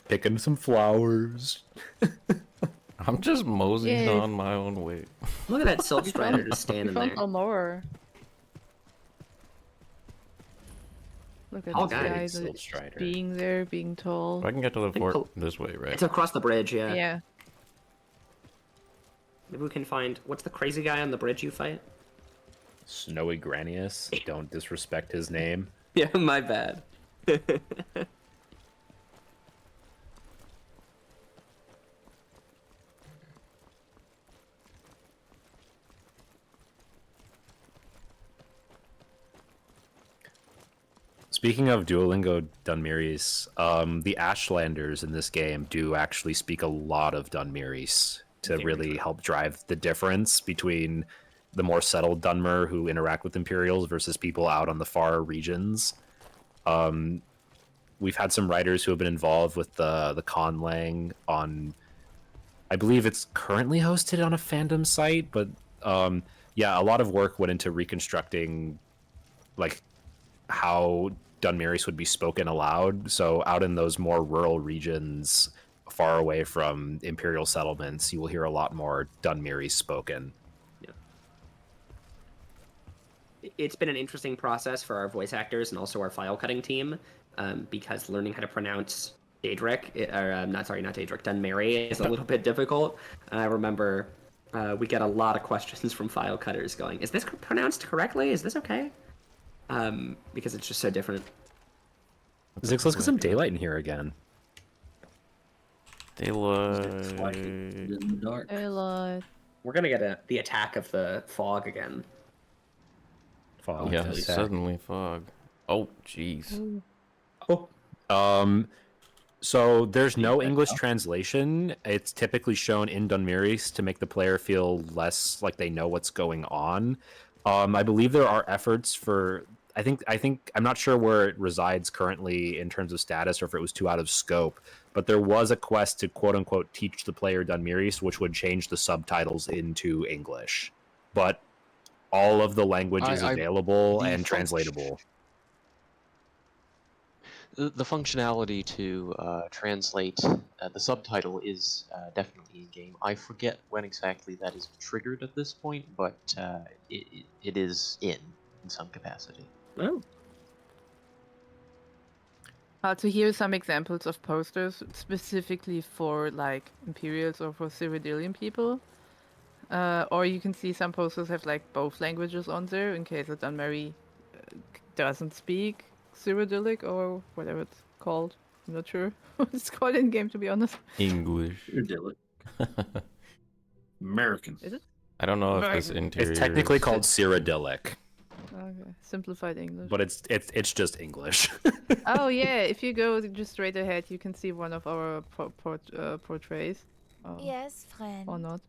Picking some flowers. I'm just moseying Yay. on my own way. Look at that Silk Strider just We standing found there. some more. Look at All this guys. guy Silk that's Strider. being there, being tall. I can get to the think fort Col- this way, right? It's across the bridge, yeah. Yeah. Maybe we can find... What's the crazy guy on the bridge you fight? Snowy Granius. Don't disrespect his name. Yeah, my bad. Speaking of Duolingo Dunmeris, the Ashlanders in this game do actually speak a lot of Dunmeris to really help drive the difference between the more settled Dunmer who interact with Imperials versus people out on the far regions. We've had some writers who have been involved with the Conlang on, I believe it's currently hosted on a fandom site, but yeah, a lot of work went into reconstructing like how Dunmeris would be spoken aloud. So out in those more rural regions, far away from Imperial settlements, you will hear a lot more Dunmeris spoken. It's been an interesting process for our voice actors and also our file cutting team, because learning how to pronounce Daedric, not Daedric, Dunmeri is a little bit difficult. And I remember we get a lot of questions from file cutters going, is this pronounced correctly? Is this okay? Because it's just so different. Zix, let's get some daylight in here again. Daylight. In the dark. Daylight. We're gonna get the attack of the fog again. Fog Yeah, attack. suddenly fog. Oh, jeez. Oh, So there's no English translation. It's typically shown in Dunmeris to make the player feel less like they know what's going on. I believe there are efforts for. I think I'm not sure where it resides currently in terms of status, or if it was too out of scope. But there was a quest to quote unquote teach the player Dunmeris, which would change the subtitles into English. But all of the language is available and translatable. The functionality to translate the subtitle is definitely in game. I forget when exactly that is triggered at this point, but it is in some capacity. oh. To hear some examples of posters specifically for like Imperials or for Cyrodiilian people. Or you can see some posters have like both languages on there in case a Dunmeri doesn't speak Cyrodiilic or whatever it's called. I'm not sure what it's called in game, to be honest. English. Cyrodiilic. American. Is it? I don't know if this interior It's technically is- called Cyrodiilic, Okay, simplified English. but it's just English. Oh yeah, if you go just straight ahead, you can see one of our portraits. Yes, friend. Or not.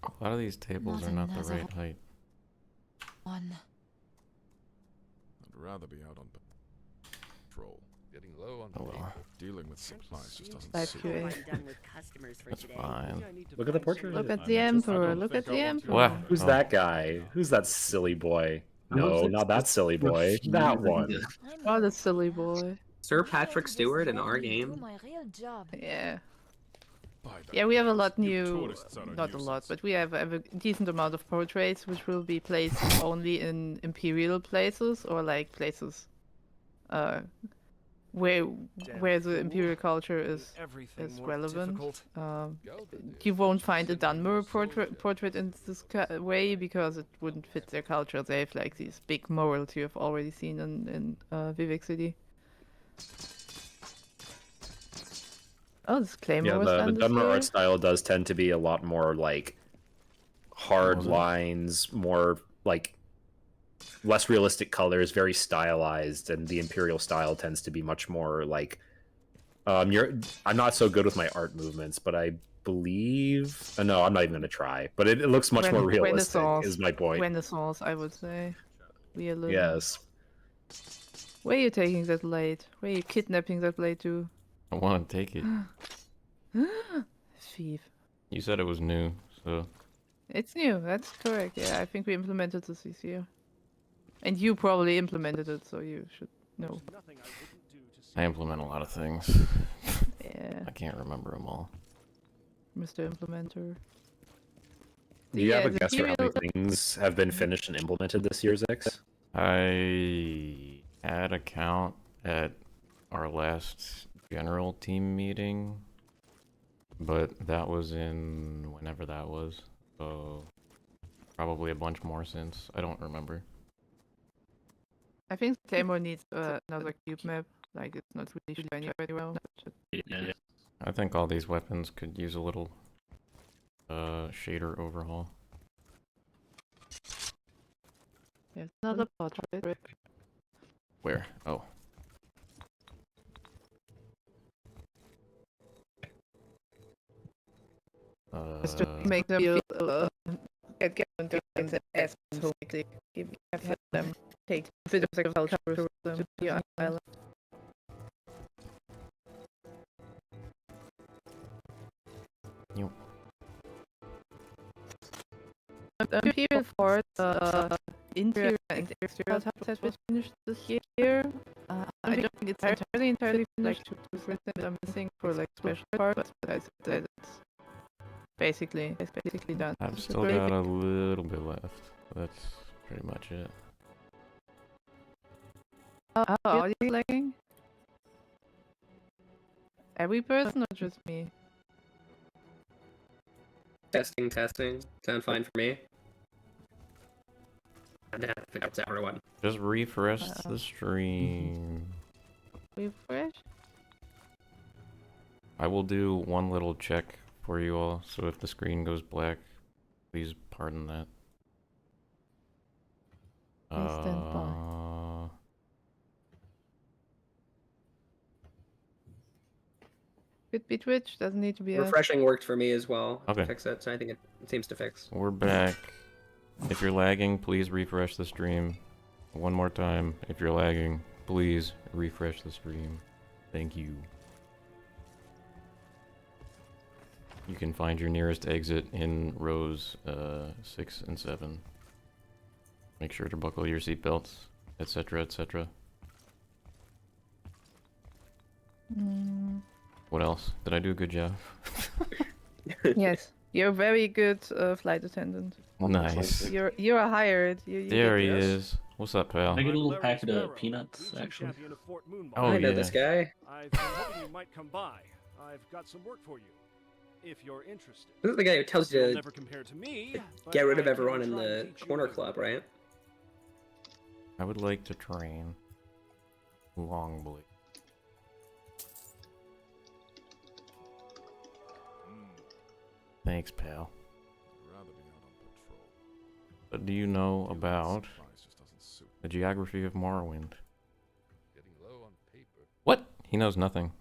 A lot of these tables Not are not the another right height. One. I'd rather be out on patrol. Getting low on Oh, well. people. Dealing with supplies just doesn't Live suit QA. That's fine. Look at the portrait. Look at the Emperor, look at the Emperor. What? Who's Oh. that guy? Who's that silly boy? Who's No, it? not that silly boy. That one. Oh, the silly boy. Sir Patrick Stewart in our game. My real job. Yeah. Buy that Yeah, we have a lot You new, tourists are not a lot, nuisance. but we have a decent amount of portraits which will be placed only in Imperial places or like places where the Imperial culture is relevant. You won't find a Dunmer portrait in this way because it wouldn't fit their culture. They have like these big morals you have already seen in Vivec City. Oh, this claymore Yeah, was the done this Dunmer year. art style does tend to be a lot more like hard Was it? lines, more like less realistic colors, very stylized, and the Imperial style tends to be much more like I'm not so good with my art movements, but I believe no, I'm not even gonna try. But it looks much more realistic, is my point. Renaissance, I would say. We a little. Yes. Where are you taking that blade? Where are you kidnapping that blade to? I want to take it. Thief. You said it was new, so It's new, that's correct. Yeah, I think we implemented this year. And you probably implemented it, so you should know. I implement a lot of things. Yeah, I can't remember them all. Mr. Implementer. Do you Yeah, have a the guess for how many Imperial- things have been finished and implemented this year, Zix? I had a count at our last general team meeting, but that was in whenever that was, so probably a bunch more since. I don't remember. I think Claymore needs another cube map. Like, it's not really shiny right well. Yeah. I think all these weapons could use a little shader overhaul. There's another portrait. Where? Oh. Just to make them feel get into the asshole. Have them take physical culture to the island. Yep. The Imperial Fort, interior and exterior types have been finished this year. I don't think it's entirely finished. Two things I'm missing for like special parts, but I think that it's basically done. I've It's still very got big- a little bit left. That's pretty much it. Oh, are you lagging? Every person or just me? Testing. Sound fine for me. I think that's everyone. Just refresh the stream. Refresh? I will do one little check for you all, so if the screen goes black, please pardon that. Please stand by. Could be Twitch, doesn't need to be us. Refreshing worked for me as well. Okay. To fix it, so I think it seems to fix. We're back. If you're lagging, please refresh the stream. One more time. If you're lagging, please refresh the stream. Thank you. You can find your nearest exit in rows 6 and 7. Make sure to buckle your seatbelts, etc., etc. What else? Did I do a good job? Yes, you're a very good flight attendant. Nice. You're hired. You There he get this. is. What's up, pal? I get a little packet of peanuts, actually. Oh, I know yeah. this guy. I've been hoping you might come by. I've got some work for you, if you're interested. This is the guy who tells you You'll to never compare to me, but get rid of I everyone can in try the and teach you corner everything. club, right? I would like to train Longblade. Thanks, pal. But do you know about the geography of Morrowind? What? He knows nothing.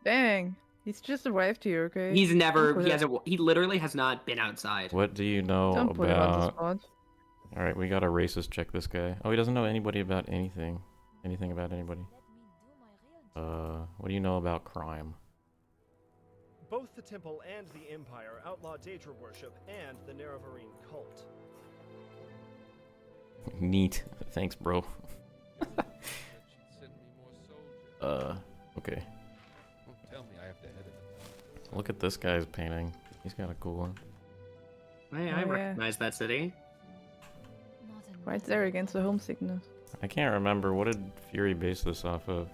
Dang, he's just arrived here. Okay. He's never. Don't put He it- hasn't. He literally has not been outside. What do you know Don't put him on the about... spot. Alright, we gotta racist check this guy. Oh, he doesn't know anybody about anything. Anything about anybody. What do you know about crime? Both the temple and the empire outlaw Daedra worship and the Nerevarine cult. Neat. Thanks, bro. Okay. Tell me I have to edit it. Look at this guy's painting. He's got a cool one. I Oh, yeah. recognize that city. Right there against the homesickness. I can't remember. What did Fury base this off of?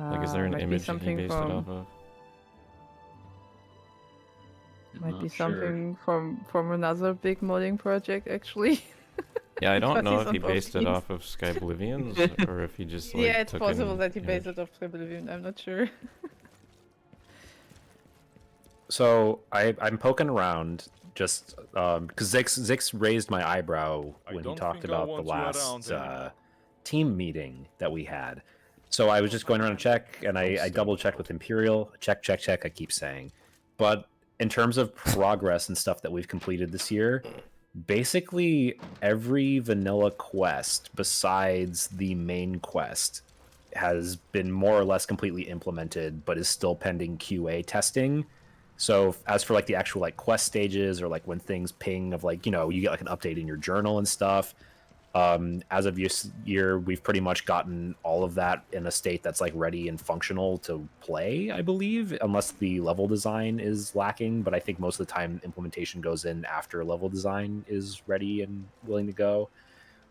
Like, is there an Might be image he something based from, it off of? Might be Not sure. something from another big modding project, actually. Yeah, I don't But know he's if on he both based it teams. off of Sky Oblivions or if he just like Yeah, it's took possible an that he based image. it off Oblivion. I'm not sure. So I'm poking around just because Zix raised my eyebrow when he talked about the last team meeting that we had. So I was just going around to check, and I double checked with Imperial. Check. I keep saying, but in terms of progress and stuff that we've completed this year, basically every vanilla quest besides the main quest has been more or less completely implemented, but is still pending QA testing. So as for like the actual like quest stages or like when things ping of like, you know, you get like an update in your journal and stuff, as of this year, we've pretty much gotten all of that in a state that's like ready and functional to play, I believe, unless the level design is lacking. But I think most of the time implementation goes in after level design is ready and willing to go.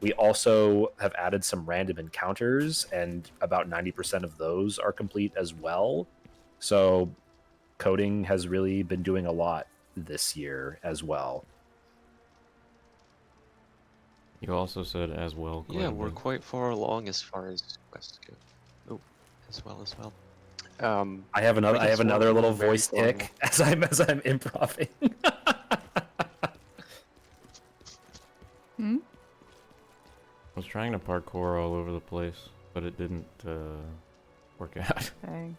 We also have added some random encounters, and about 90% of those are complete as well. So coding has really been doing a lot this year as well. You also said as well. Yeah, we're quite far along as far as quests go. Oh, as well. I have another little very voice tick as I'm improvising. Hmm? I was trying to parkour all over the place, but it didn't work out. Dang.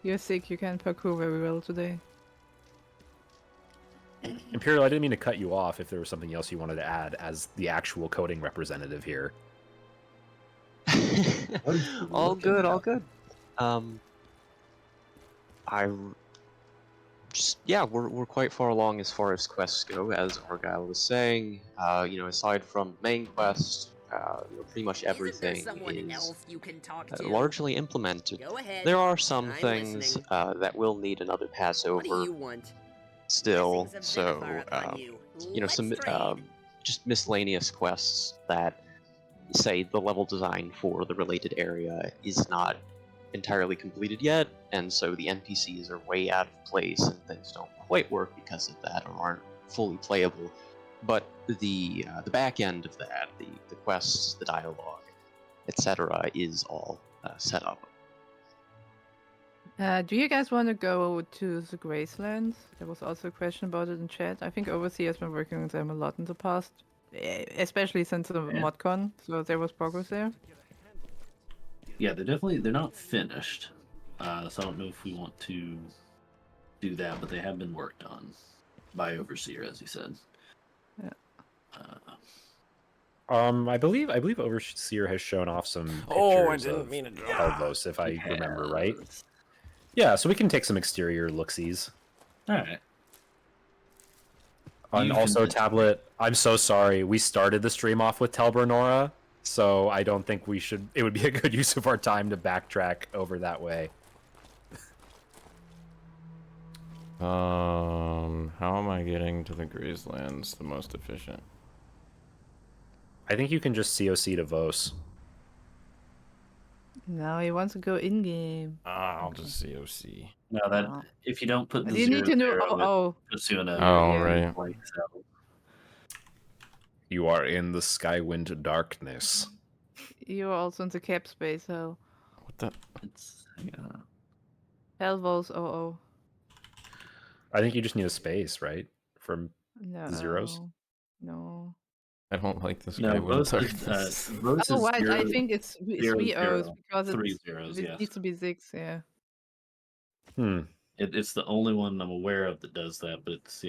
You're sick, you can't parkour very well today. Imperial, I didn't mean to cut you off if there was something else you wanted to add as the actual coding representative here. all good. We're quite far along as far as quests go, as Argyle was saying. Aside from main quest, pretty much everything is largely implemented. There are some things that will need another pass over still, so some just miscellaneous quests that say the level design for the related area is not entirely completed yet, and so the NPCs are way out of place and things don't quite work because of that or aren't fully playable. But the back end of that, the quests, the dialogue, etc., is all set up. Do you guys want to go to the Gracelands? There was also a question about it in chat. I think Overseer has been working on them a lot in the past, especially since the ModCon, so there was progress there. Yeah, they're not finished, so I don't know if we want to do that, but they have been worked on by Overseer, as he said. Yeah. I believe Overseer has shown off some pictures I didn't of mean to do Elvos, if I remember right. Yeah, so we can take some exterior looksies. All right. And also, Tablet, I'm so sorry. We started the stream off with Tel Bernora, so I don't think we should... It would be a good use of our time to backtrack over that way. How am I getting to the Gracelands the most efficient? I think you can just COC to Vos. No, he wants to go in-game. I'll just COC. No, that if you don't put the You need to know... it puts you in a right. So. You are in the Skywind darkness. You are also in the cap space, hell. What the... Hellvols, oh. I think you just need a space, right? From No. zeros? No. I don't like this No, guy. Vos is, I think it's 3 O's because 3 zeros, it needs to be 6, yeah. It's the only one I'm aware of that does that, but it's,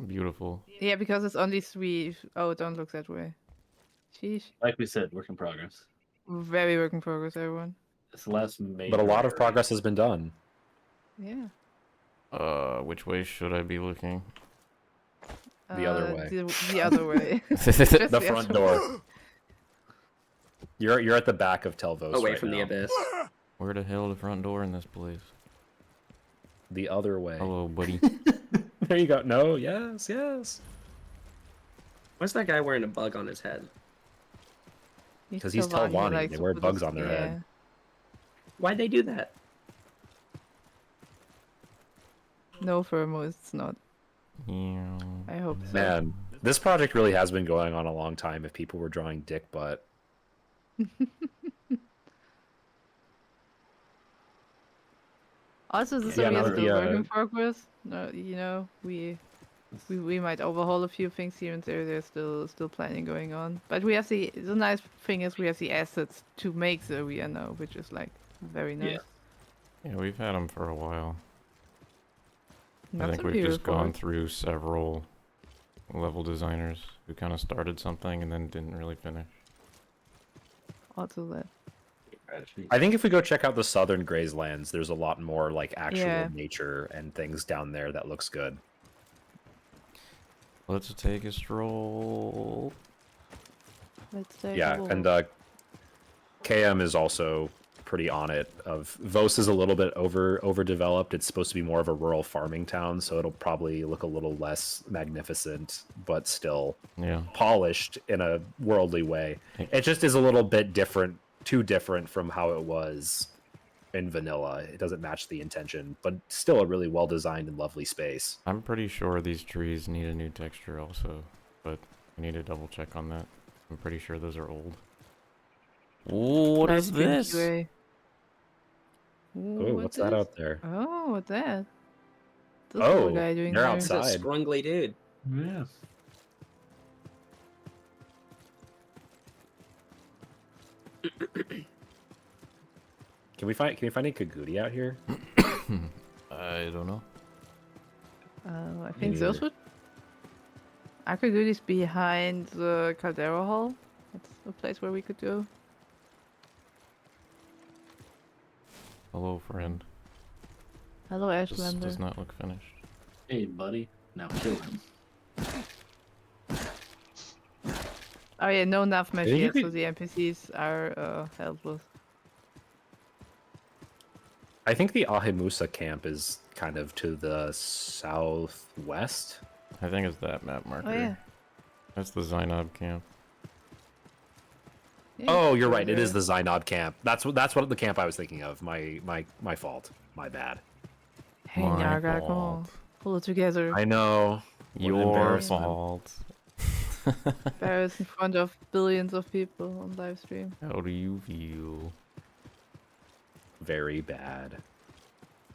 Beautiful. Yeah, because it's only 3. Oh, don't look that way. Sheesh. Like we said, work in progress. Very work in progress, everyone. It's the last major But a lot of progress has been done. Yeah. Which way should I be looking? The other way. The other way. The front door. You're at the back of Telvos Away right from now. the abyss. Where the hell the front door in this place? The other way. Hello, buddy. There you go. No, yes. Why's that guy wearing a bug on his head? Because he's Telvani. They wear bugs on their head. Why'd they do that? No, Firmo, it's not. Yeah. I hope so. Man, This project really has been going on a long time if people were drawing dick butt. Also, this Yeah, area now is that still the, work in progress. No, you know, we might overhaul a few things here and there. There's still planning going on. But we have the nice thing is we have the assets to make the area now, which is like very nice. Yeah, we've had them for a while. I That's think we've Imperial just gone forward. through several level designers who kind of started something and then didn't really finish. Also that. I think if we go check out the southern Grayslands, there's a lot more like actual Yeah. nature and things down there that looks good. Let's take a stroll. Let's take Yeah, a and walk. KM is also pretty on it. Of Vos is a little bit overdeveloped. It's supposed to be more of a rural farming town, so it'll probably look a little less magnificent, but still polished in a worldly way. It just is a little bit different, too different from how it was in vanilla. It doesn't match the intention, but still a really well designed and lovely space. I'm pretty sure these trees need a new texture also, but I need to double check on that. I'm pretty sure those are old. Ooh, what is this? QA. Ooh, what's that out there? Oh, what's that? This Oh, little guy doing they're there. He's a outside. scrungly dude. Yeah. Can we find any Kagudi out here? I don't know. I think those would. Akagudi's behind the Caldera Hall. That's a place where we could go. Hello, friend. Hello, This Ashlander. does not look finished. Hey, buddy. Now kill him. Oh yeah, no enough mesh think you yet, so could- the NPCs are helpless. I think the Ahimusa camp is kind of to the southwest. I think it's that map marker. Oh yeah. That's the Zainab camp. Yeah, Oh, you're go right. It is there. the Zainab camp. That's what the camp I was thinking of. My fault. My bad. Hey, My Naga, come on. fault. Pull it together. I know. What an Your embarrassment. fault. Barris in front of billions of people on live stream. How do you feel? Very bad.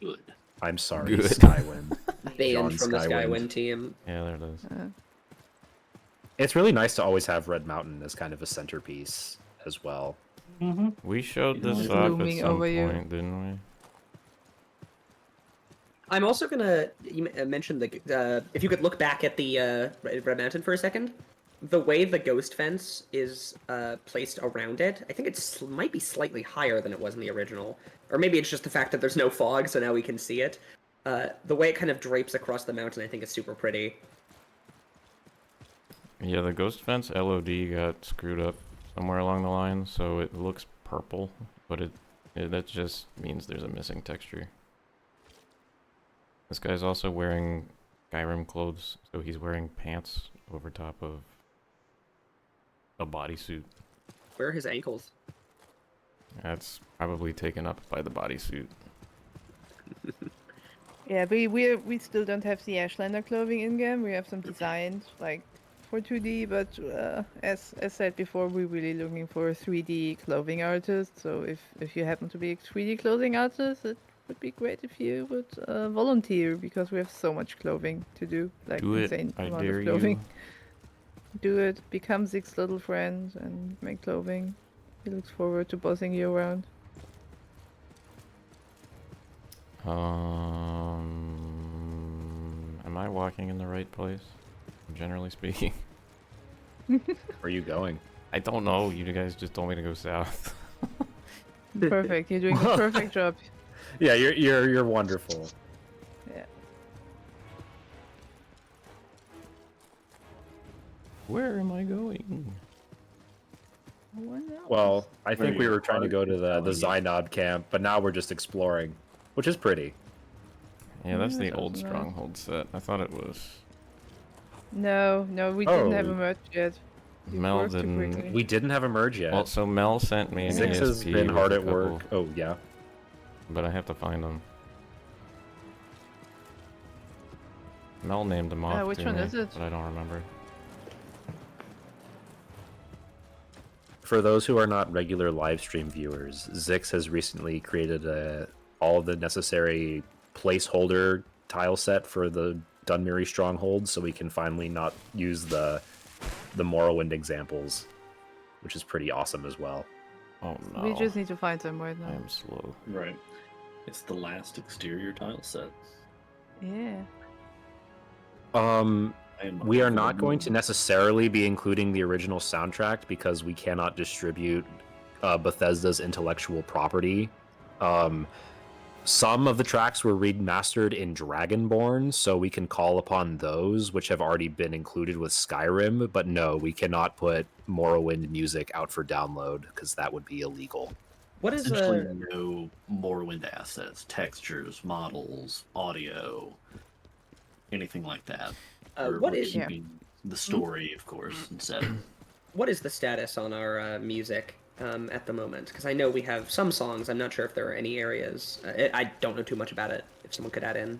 Good. I'm sorry, Good. Skywind. Banned John from the Skywind. Skywind team. Yeah, there it is. It's really nice to always have Red Mountain as kind of a centerpiece as well. Mm-hmm. We showed this It's off at looming some over you. point, didn't we? I'm also gonna mention the if you could look back at the Red Mountain for a second. The way the ghost fence is placed around it, I think it might be slightly higher than it was in the original, or maybe it's just the fact that there's no fog, so now we can see it. The way it kind of drapes across the mountain, I think, is super pretty. Yeah, the ghost fence LOD got screwed up somewhere along the line, so it looks purple, but that just means there's a missing texture. This guy's also wearing Skyrim clothes, so he's wearing pants over top of a bodysuit. Where are his ankles? That's probably taken up by the bodysuit. Yeah, we still don't have the Ashlander clothing in game. We have some designs like for 2D, but as said before, we're really looking for a 3D clothing artist. So if you happen to be a 3D clothing artist, it would be great if you would volunteer, because we have so much clothing to do, like Do it, insane I amount dare of you. clothing. Do it, become Zig's little friend and make clothing. He looks forward to bossing you around. Am I walking in the right place? Generally speaking. Where are you going? I don't know. You guys just told me to go south. Perfect. You're doing a perfect job. Yeah, you're wonderful. Yeah. Where am I going? Well, I Where think we you were trying to are go to the going. Zainab camp, but now we're just exploring, which is pretty. Yeah, that's the that old was nice. Stronghold set. I thought it was. No, we didn't have Oh. a merge yet. You Mel worked too didn't- quickly. We didn't have a merge yet. Well, so Mel sent me an Zix has ESP been with hard a at work. couple- Oh yeah. But I have to find them. Mel named them off which to one me, is it? but I don't remember. for those who are not regular live stream viewers, Zix has recently created all of the necessary placeholder tile set for the Dunmeri Strongholds, so we can finally not use the Morrowind examples, which is pretty awesome as well. Oh no. We just need to find them right now. I am slow. Right. It's the last exterior tile set. Yeah. We are not going to necessarily be including the original soundtrack because we cannot distribute Bethesda's intellectual property. Some of the tracks were remastered in Dragonborn, so we can call upon those, which have already been included with Skyrim, but no, we cannot put Morrowind music out for download, because that would be illegal. What is essentially no Morrowind assets, textures, models, audio, anything like that. What we're is keeping the story, of course, instead. What is the status on our music at the moment? Because I know we have some songs. I'm not sure if there are any areas. I don't know too much about it. If someone could add in.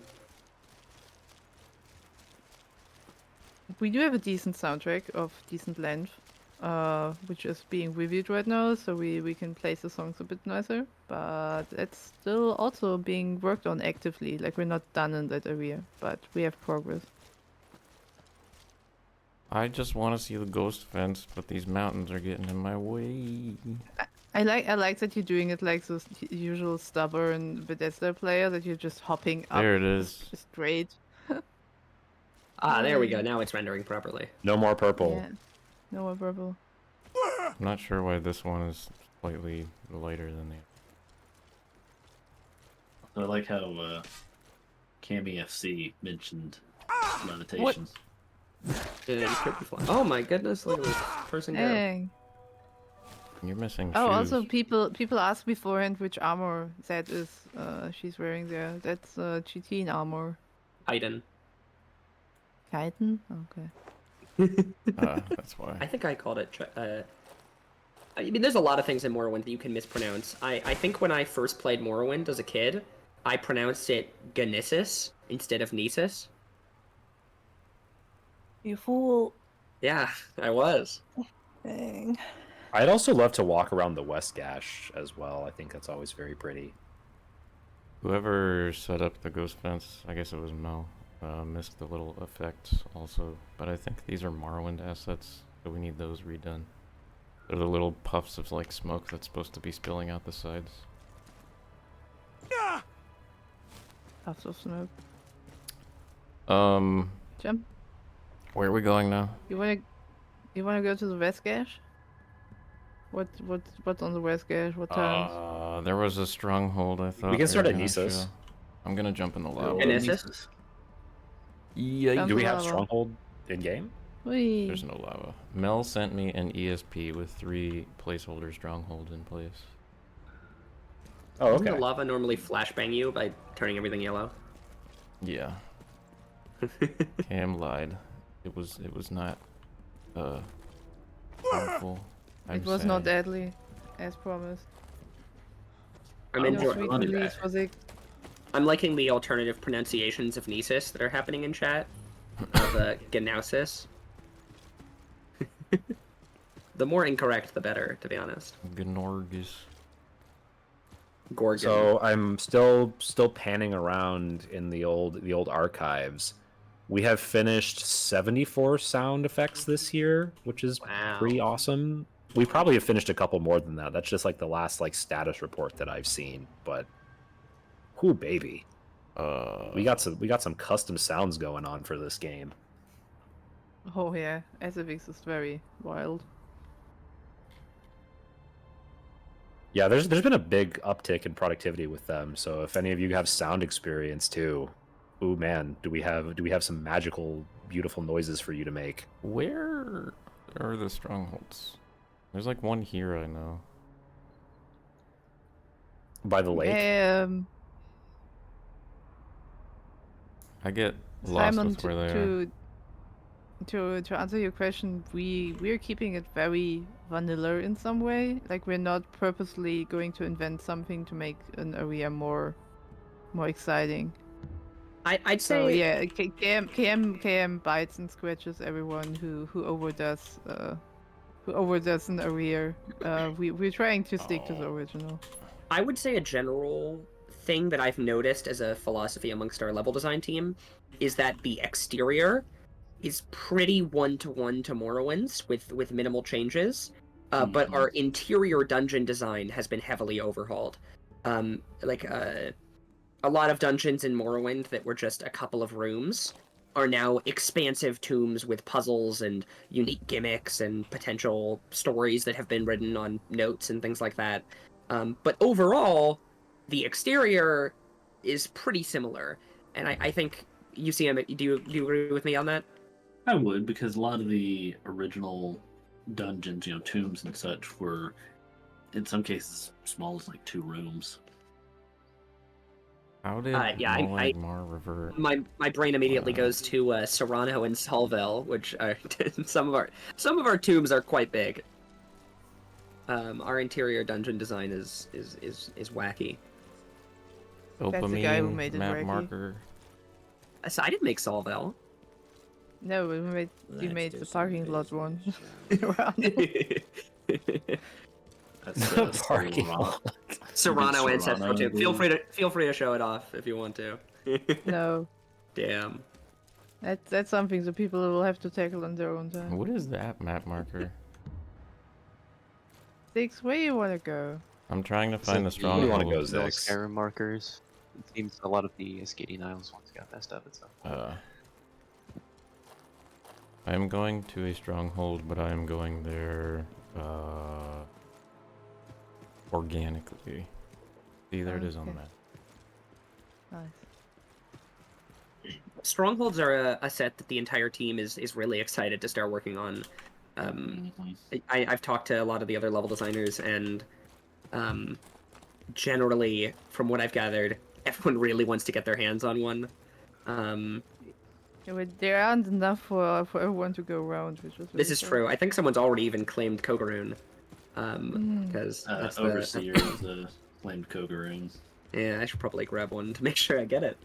We do have a decent soundtrack of decent length, which is being reviewed right now, so we can place the songs a bit nicer. But it's still also being worked on actively. Like, we're not done in that area, but we have progress. I just want to see the ghost fence, but these mountains are getting in my way. I like that you're doing it like those usual stubborn Bethesda player, that you're just hopping up. There it is. Straight. There we go. Now it's rendering properly. No more purple. Yeah. No more purple. I'm not sure why this one is slightly lighter than the I like how Cami FC mentioned Levitation. Oh my goodness, look at this person go. Dang. You're missing Oh, shoes. also people ask beforehand which armor that is she's wearing there. That's Chitin armor. Titan. Titan? Okay. That's why. I think I called it. I mean, there's a lot of things in Morrowind that you can mispronounce. I think when I first played Morrowind as a kid, I pronounced it Genesis instead of Nesis. You fool. Yeah, I was. Dang. I'd also love to walk around the West Gash as well. I think that's always very pretty. Whoever set up the ghost fence, I guess it was Mel, missed the little effects also. But I think these are Morrowind assets, so we need those redone. They're the little puffs of like smoke that's supposed to be spilling out the sides. Puffs of smoke. Jump. Where are we going now? You wanna go to the West Gash? What's on the West Gash? What towns? There was a stronghold, I thought. We can start they at were gonna Nisos. show. I'm gonna jump in the lava. Genesis? Yeah. Do we have Stronghold in game? Whee. There's no lava. Mel sent me an ESP with 3 placeholder strongholds in place. Oh, Doesn't okay. the lava normally flashbang you by turning everything yellow? Yeah. Cam lied. It was not harmful. It was not deadly, as promised. I'm No enjoying. sweet release for the I'm liking the alternative pronunciations of Nesis that are happening in chat. Of Gnausis. The more incorrect, the better, to be honest. Gnorgus. Gorgon. So I'm still panning around in the old archives. We have finished 74 sound effects this year, which is pretty awesome. We probably have finished a couple more than that. That's just like the last like status report that I've seen. But, whoo baby, we got some custom sounds going on for this game. Oh yeah, SFX is very wild. Yeah, there's been a big uptick in productivity with them. So if any of you have sound experience too, ooh man, do we have some magical, beautiful noises for you to make? Where are the strongholds? There's like one here, I know. By the lake? I get lost Simon, with where they are. to answer your question, we're keeping it very vanilla in some way. Like, we're not purposely going to invent something to make an area more exciting. I'd So say yeah, KM bites and scratches everyone who overdoes over this in arrear. We're trying to stick to the original. I would say a general thing that I've noticed as a philosophy amongst our level design team is that the exterior is pretty one-to-one to Morrowind's with minimal changes, but our interior dungeon design has been heavily overhauled. A lot of dungeons in Morrowind that were just a couple of rooms are now expansive tombs with puzzles and unique gimmicks and potential stories that have been written on notes and things like that. But overall, the exterior is pretty similar, and I think UCM. Do you agree with me on that? I would, because a lot of the original dungeons, tombs and such, were in some cases small as like 2 rooms. How did Mar revert? My brain immediately goes to Serrano and Salvel, which are some of our tombs are quite big. Our interior dungeon design is wacky. That's the guy who made it map wacky. marker. So I didn't make Salvel. No, we made the parking lot one. That's Parking lot. Serrano and Serrano, Seth too. Feel free to show it off if you want to. No, Damn. that's something the people will have to tackle on their own time. What is that map marker? Six, where you wanna go? I'm trying to find the Where do you stronghold. wanna go, Those Zix? Skyrim markers. It seems a lot of the Ascadian Isles ones got messed up and stuff. I'm going to a stronghold, but I am going there organically. See, there it is on the Okay. map. Nice. Strongholds are a set that the entire team is really excited to start working on. I've talked to a lot of the other level designers, and generally, from what I've gathered, everyone really wants to get their hands on one. Yeah, but there aren't enough for everyone to go around, which was This really is sad. true. I think someone's already even claimed Kogaroon. Because that's Overseer is a claimed Kogaroon. Yeah, I should probably grab one to make sure I get it.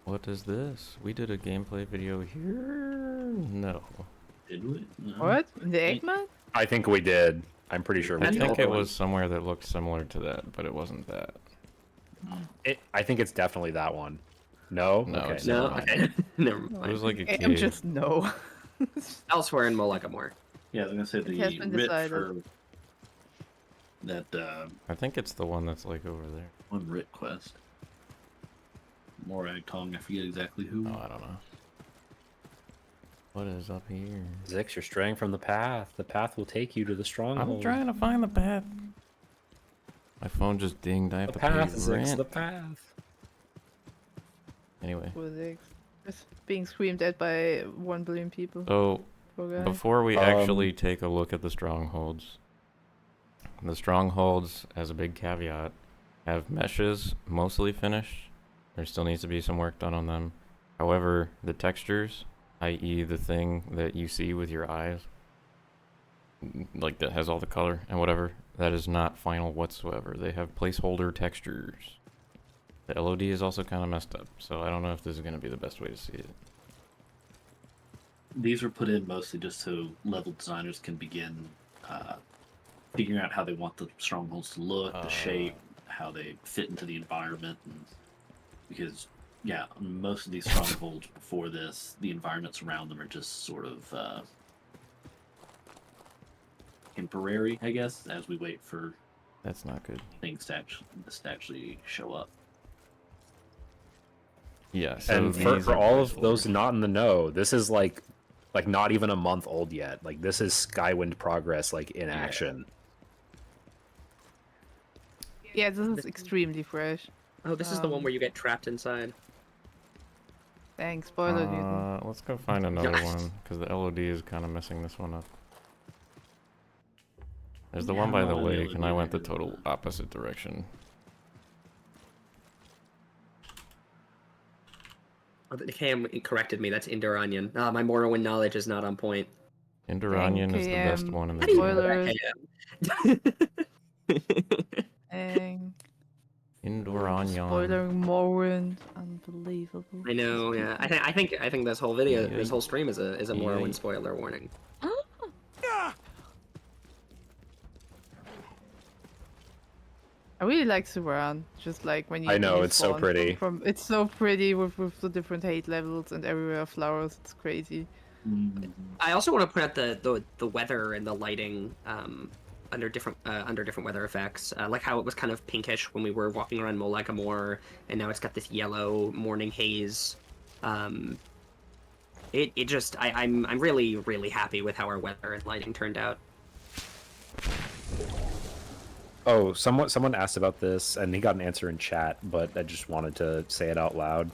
What is this? We did a gameplay video here? No. Did we? No. What? In the Eggman? I think we did. I'm pretty sure we I did. think it was somewhere that looked similar to that, but it wasn't that. I think it's definitely that one. No? No, Okay. it's No, not. okay. Never It mind. was like a I'm cave. just no. Elsewhere in Molagamore. Yeah, I was gonna say It has the been writ decided. for that I think it's the one that's like over there. one writ quest. Morag Tong, I forget exactly who. Oh, I don't know. What is up here? Zix, you're straying from the path. The path will take you to the stronghold. I'm trying to find the path. My phone just dinged. I have The to pay path, Zix, rent. the path. Anyway, Poor Zix. Just being screamed at by 1 billion people. so Poor guy. before we actually take a look at the strongholds, as a big caveat, have meshes mostly finished. There still needs to be some work done on them. However, the textures, i.e. the thing that you see with your eyes, like that has all the color and whatever, that is not final whatsoever. They have placeholder textures. The LOD is also kind of messed up, so I don't know if this is going to be the best way to see it. These were put in mostly just so level designers can begin figuring out how they want the strongholds to look, the shape, how they fit into the environment, and because yeah, on most of these strongholds before this, the environments around them are just sort of temporary, I guess, as we wait for That's not good. things to actually show up. Yeah, so And these for are all of placeholders. those not in the know, this is like not even a month old yet. Like this is Skywind progress, like in action. Yeah, this is extremely fresh. Oh, this is the one where you get trapped inside. Thanks, spoiler dude. Let's go find another Yes. one, because the LOD is kind of messing this one up. There's the one by the lake, and I went the total opposite direction. Oh, the Cam corrected me. That's Indoranian. Ah, my Morrowind knowledge is not on point. Indoranian is the best KM. one in the How do you game. know that, Spoilers. KM? Dang. Indoranian. Spoiling Morrowind. Unbelievable. I know. Yeah. I think this whole video, Yeah. this whole stream is a Yeah. Morrowind spoiler warning. I really like Suran. Just like when you. I know, when you it's so spawn pretty. it's so pretty with the different hate levels and everywhere flowers. It's crazy. I also want to point out the weather and the lighting under different weather effects, like how it was kind of pinkish when we were walking around Molegamore, and now it's got this yellow morning haze. It just I'm really happy with how our weather and lighting turned out. Oh, someone asked about this, and he got an answer in chat, but I just wanted to say it out loud.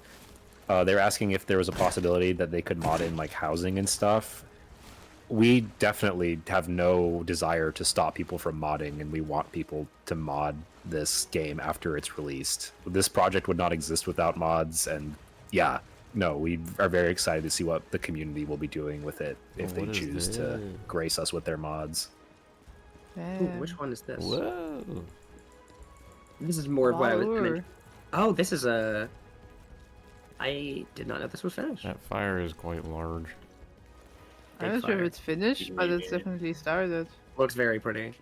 They were asking if there was a possibility that they could mod in like housing and stuff. We definitely have no desire to stop people from modding, and we want people to mod this game after it's released. This project would not exist without mods, and yeah, no, we are very excited to see what the community will be doing with it if they choose to grace us with their mods. Ooh, which one is this? Whoa. This is more of what I was. Flower. Oh, this is a. I did not know this was finished. That fire is quite large. I'm not sure if it's finished, but it's definitely started. Looks very pretty.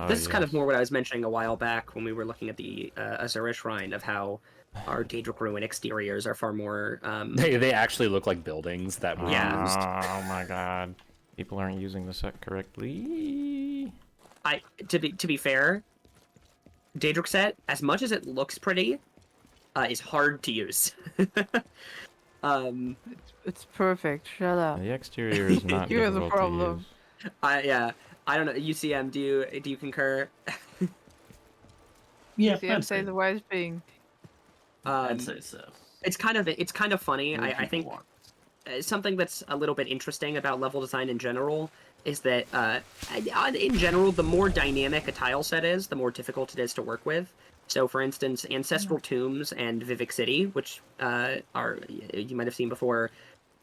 This is kind of more what I was mentioning a while back when we were looking at the Azura Shrine, of how our Daedric Ruin exteriors are far more. They actually look like buildings that were used. Oh my god. People aren't using the set correctly. To be fair, Daedric set, as much as it looks pretty, is hard to use. It's perfect. Shut up. The exterior is not You're the difficult problem. to use. Yeah, I don't know. UCM, do you concur? Yeah, See, I'm saying the white thing. I'd say so. It's kind of funny. I think something that's a little bit interesting about level design in general is that in general, the more dynamic a tile set is, the more difficult it is to work with. So, for instance, Ancestral Tombs and Vivec City, which are you might have seen before,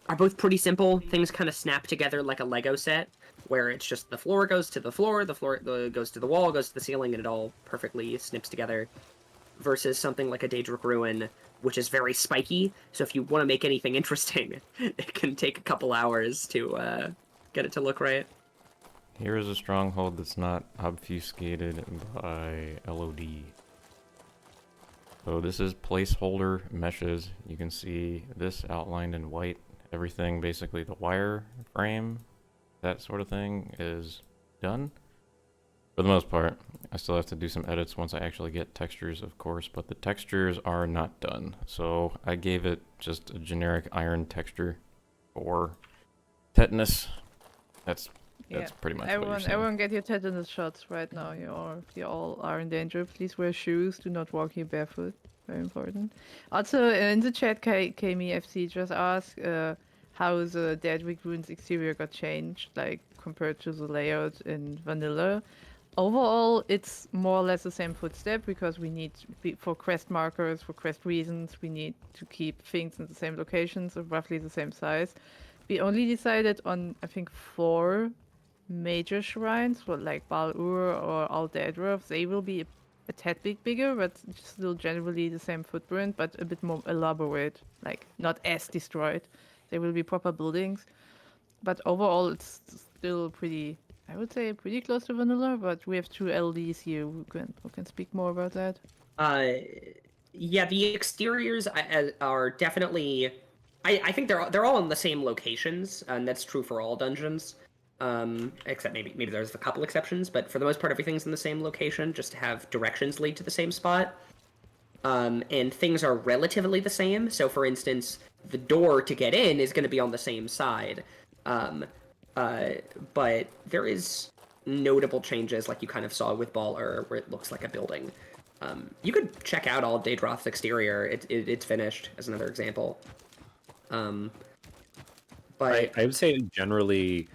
are both pretty simple. Things kind of snap together like a Lego set, where it's just the floor goes to the floor goes to the wall, goes to the ceiling, and it all perfectly snips together. Versus something like a Daedric Ruin, which is very spiky. So if you want to make anything interesting, it can take a couple hours to get it to look right. Here is a stronghold that's not obfuscated by LOD. So this is placeholder meshes. You can see this outlined in white. Everything, basically the wire frame, that sort of thing, is done. For the most part. I still have to do some edits once I actually get textures, of course, but the textures are not done. So I gave it just a generic iron texture for tetanus. That's pretty much what you're saying. Everyone get your tetanus shots right now. You all are in danger. Please wear shoes. Do not walk here barefoot. Very important. Also, in the chat, KMEFC just asked how the Daedric Ruins exterior got changed, like compared to the layout in vanilla. Overall, it's more or less the same footstep because we need, for quest markers, for quest reasons, we need to keep things in the same locations of roughly the same size. We only decided on, I think, 4 major shrines, like Bal-Ur or Al-Daedroth. They will be a tad bit bigger, but still generally the same footprint, but a bit more elaborate, like not as destroyed. They will be proper buildings. But overall, it's still pretty... I would say pretty close to vanilla, but we have 2 LDs here who can speak more about that. Yeah, the exteriors are definitely. I think they're all in the same locations, and that's true for all dungeons. Except maybe there's a couple exceptions, but for the most part, everything's in the same location, just to have directions lead to the same spot. And things are relatively the same. So, for instance, the door to get in is going to be on the same side. But there is notable changes, like you kind of saw with Bal-Ur, where it looks like a building. You could check out all Daedroth's exterior. It's finished, as another example. But I would say generally,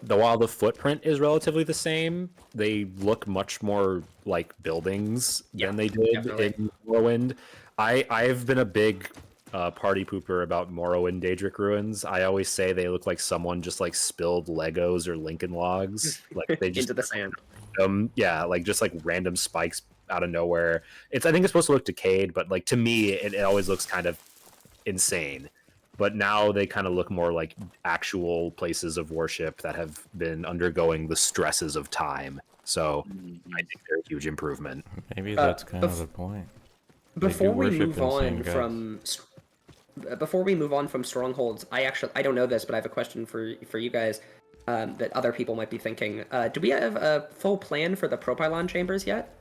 while the footprint is relatively the same, they look much more like buildings than they did in Morrowind. I've been a big party pooper about Morrowind Daedric Ruins. I always say they look like someone just like spilled Legos or Lincoln Logs, like they just into the sand. Yeah, like just like random spikes out of nowhere. I think it's supposed to look decayed, but like to me, it always looks kind of insane. But now they kind of look more like actual places of worship that have been undergoing the stresses of time. So I think they're a huge improvement. Maybe that's kind of the point. Before we worship move insane on gods. from Strongholds, I don't know this, but I have a question for you guys that other people might be thinking. Do we have a full plan for the propylon chambers yet?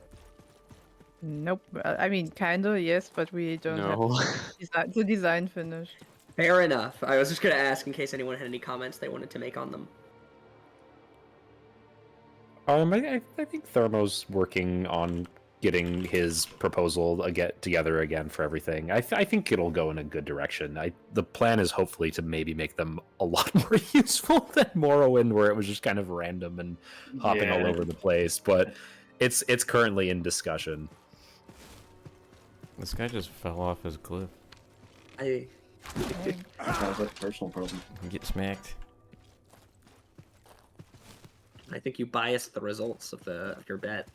Nope. I mean, kinda, yes, but we don't have the design finished. Fair enough. I was just gonna ask in case anyone had any comments they wanted to make on them. I think Thermo's working on getting his proposal together again for everything. I think it'll go in a good direction. The plan is hopefully to maybe make them a lot more useful than Morrowind, where it was just kind of random and hopping all over the place. But it's currently in discussion. This guy just fell off his cliff. That's a personal problem. Get smacked. I think you biased the results of your bet.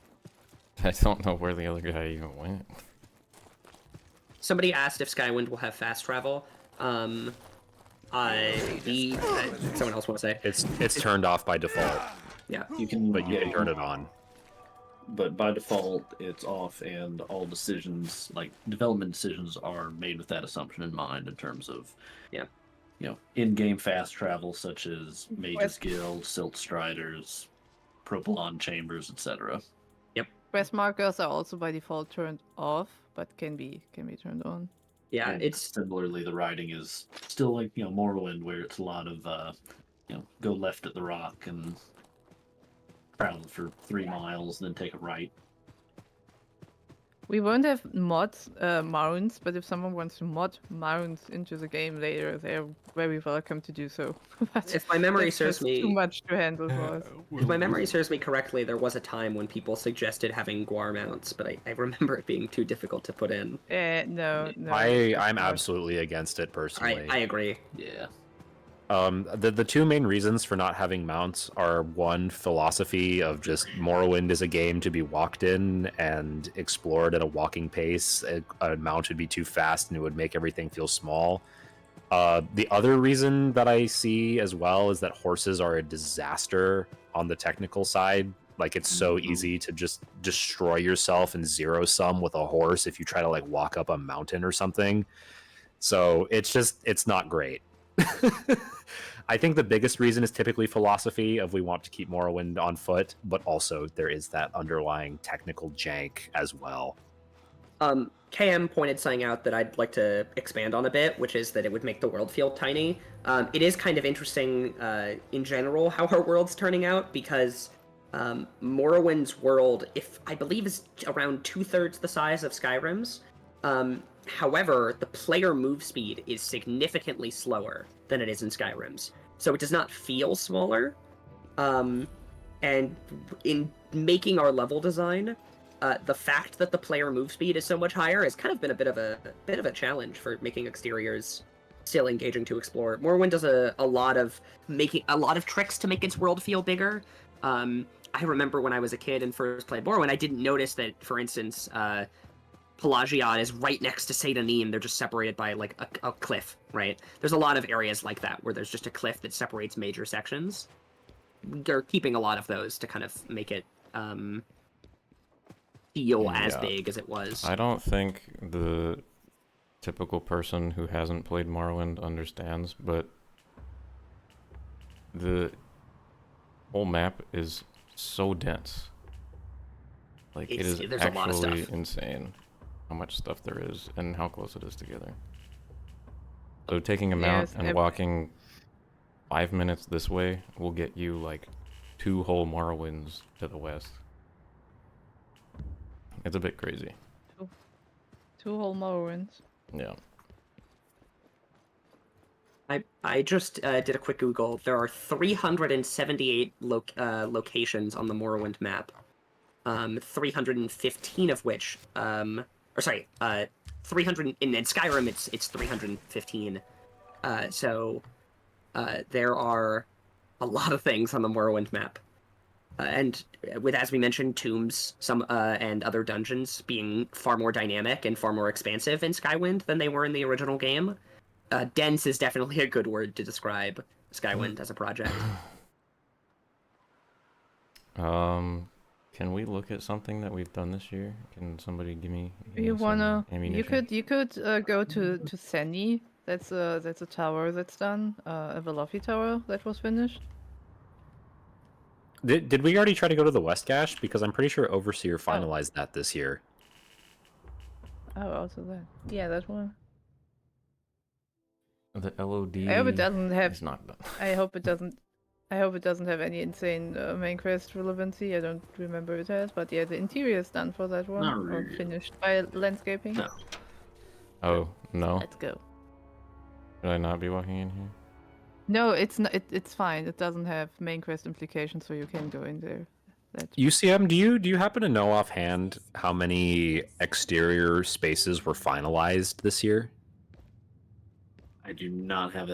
I don't know where the other guy even went. Somebody asked if Skywind will have fast travel. Someone else want to say? It's turned off by default. Yeah, you can turn it on. But by default, it's off, and all decisions, like development decisions, are made with that assumption in mind in terms of, in-game fast travel, such as Mage's Guild, Silt Striders, Propylon Chambers, etc. Yep. Quest markers are also by default turned off, but can be turned on. Yeah, And it's similarly, the riding is still like Morrowind, where it's a lot of go left at the rock and travel for 3 miles, then take a right. We won't have mods mounts, but if someone wants to mod mounts into the game later, they're very welcome to do so. if my memory That's serves just me too much to handle for us. If my memory serves me correctly, there was a time when people suggested having Guar mounts, but I remember it being too difficult to put in. No. I'm absolutely against it personally. I agree. Yeah. The two main reasons for not having mounts are, one, philosophy of just Morrowind is a game to be walked in and explored at a walking pace. A mount would be too fast and it would make everything feel small. The other reason that I see as well is that horses are a disaster on the technical side. Like, it's so easy to just destroy yourself and zero sum with a horse if you try to like walk up a mountain or something. So it's not great. I think the biggest reason is typically philosophy of we want to keep Morrowind on foot, but also there is that underlying technical jank as well. KM pointed something out that I'd like to expand on a bit, which is that it would make the world feel tiny. It is kind of interesting in general how our world's turning out, because Morrowind's world, I believe, is around 2/3 the size of Skyrim's. However, the player move speed is significantly slower than it is in Skyrim's, so it does not feel smaller. And in making our level design, the fact that the player move speed is so much higher has kind of been a bit of a challenge for making exteriors still engaging to explore. Morrowind does a lot of tricks to make its world feel bigger. I remember when I was a kid and first played Morrowind, I didn't notice that, for instance, Pelagiad is right next to Satanim. They're just separated by like a cliff, right? There's a lot of areas like that where there's just a cliff that separates major sections. They're keeping a lot of those to kind of make it feel as big as it was. I don't think the typical person who hasn't played Morrowind understands, but the whole map is so dense. Like, it is actually insane how much stuff there is and how close it is together. So taking a mount and walking 5 minutes this way will get you like 2 whole Morrowinds to the west. It's a bit crazy. 2 whole Morrowinds. Yeah. I just did a quick Google. There are 378 locations on the Morrowind map. 315 of which, 300 in Skyrim it's 315. So there are a lot of things on the Morrowind map, and with, as we mentioned, tombs, and other dungeons being far more dynamic and far more expansive in Skywind than they were in the original game. Dense is definitely a good word to describe Skywind as a project. Can we look at something that we've done this year? Can somebody give me? You some wanna? ammunition? You could go to Seni. That's a tower that's done. A Velofi tower that was finished. Did we already try to go to the West Cache? Because I'm pretty sure Overseer finalized that this year. Oh, also that. Yeah, that one. The LOD. I hope it doesn't have. is not done. I hope it doesn't. I hope it doesn't have any insane main quest relevancy. I don't remember it has, but yeah, the interior is done for that one, Not or really. finished by landscaping. No. Oh no! Let's go. Should I not be walking in here? No, it's not. It's fine. It doesn't have main quest implications, so you can go in there. UCM, do you happen to know offhand how many exterior spaces were finalized this year? I do not have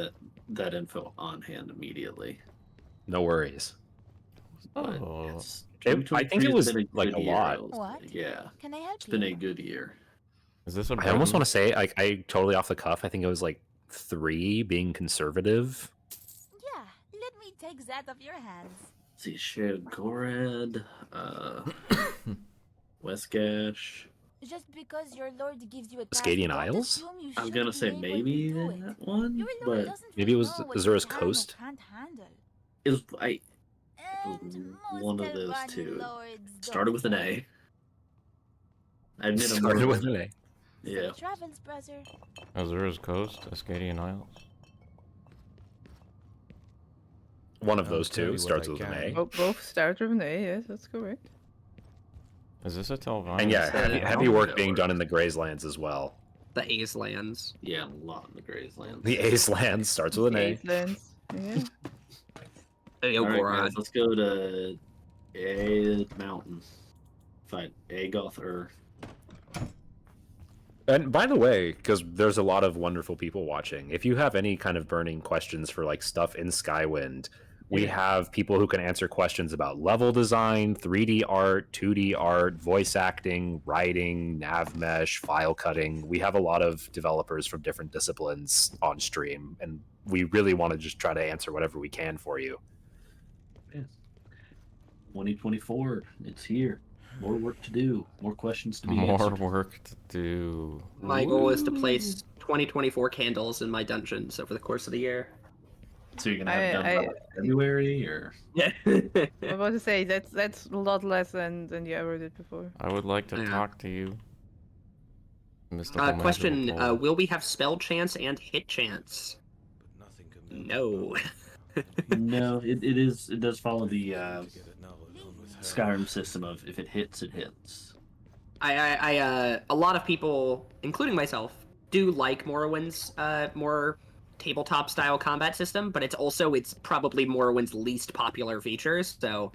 that info on hand immediately. No worries. But Oh. it's- I think it 2023 has was been like good a year, lot. I will say. What? Yeah, Can I help it's been you? a good year. Is this a I almost button? want to say I totally off the cuff. I think it was like 3 being conservative. Yeah, let me take that off your hands. Let's see, shared Gorad, West Gash. Just because your lord gives you a task, Scadian don't Isles? assume you I'm should gonna be say able to maybe do it. that one, Your lord but doesn't Maybe it really was know what Azura's you can or Coast? can't handle. it was And most one of those Albani two. lords Started don't with an say. A. I admit I'm Started more with of an a- A. Yeah. Safe travels, brother. Azura's Coast, Ascadian Isles. One of I'll those tell you two what starts I with an can. A. Both start with an A. Yes, that's correct. Is this a Telvine? And yeah, heavy work being Or- done in the Grays Lands as well. The A's lands. Yeah, a lot in the Grayslands. The A's land starts with an A. Aislands. Yeah. Hey, All right, Gorod. guys, let's go to A Mountain. Fight Agoth Ur. And by the way, because there's a lot of wonderful people watching, if you have any kind of burning questions for like stuff in Skywind, we have people who can answer questions about level design, 3D art, 2D art, voice acting, writing, nav mesh, file cutting. We have a lot of developers from different disciplines on stream, and we really want to just try to answer whatever we can for you. Yes. 2024, it's here. More work to do. More questions to be More answered. work to do. My goal is to place 2024 candles in my dungeons over the course of the year. So you're gonna have it done by February, or Yeah. I was about to say that's a lot less than you ever did before. I would like to Yeah. talk to you. Mystical magical Question: pole. will we have spell chance and hit chance? No. no? It does follow the Skyrim system of if it hits, it hits. A lot of people, including myself, do like Morrowind's more tabletop style combat system, but it's probably Morrowind's least popular feature. So,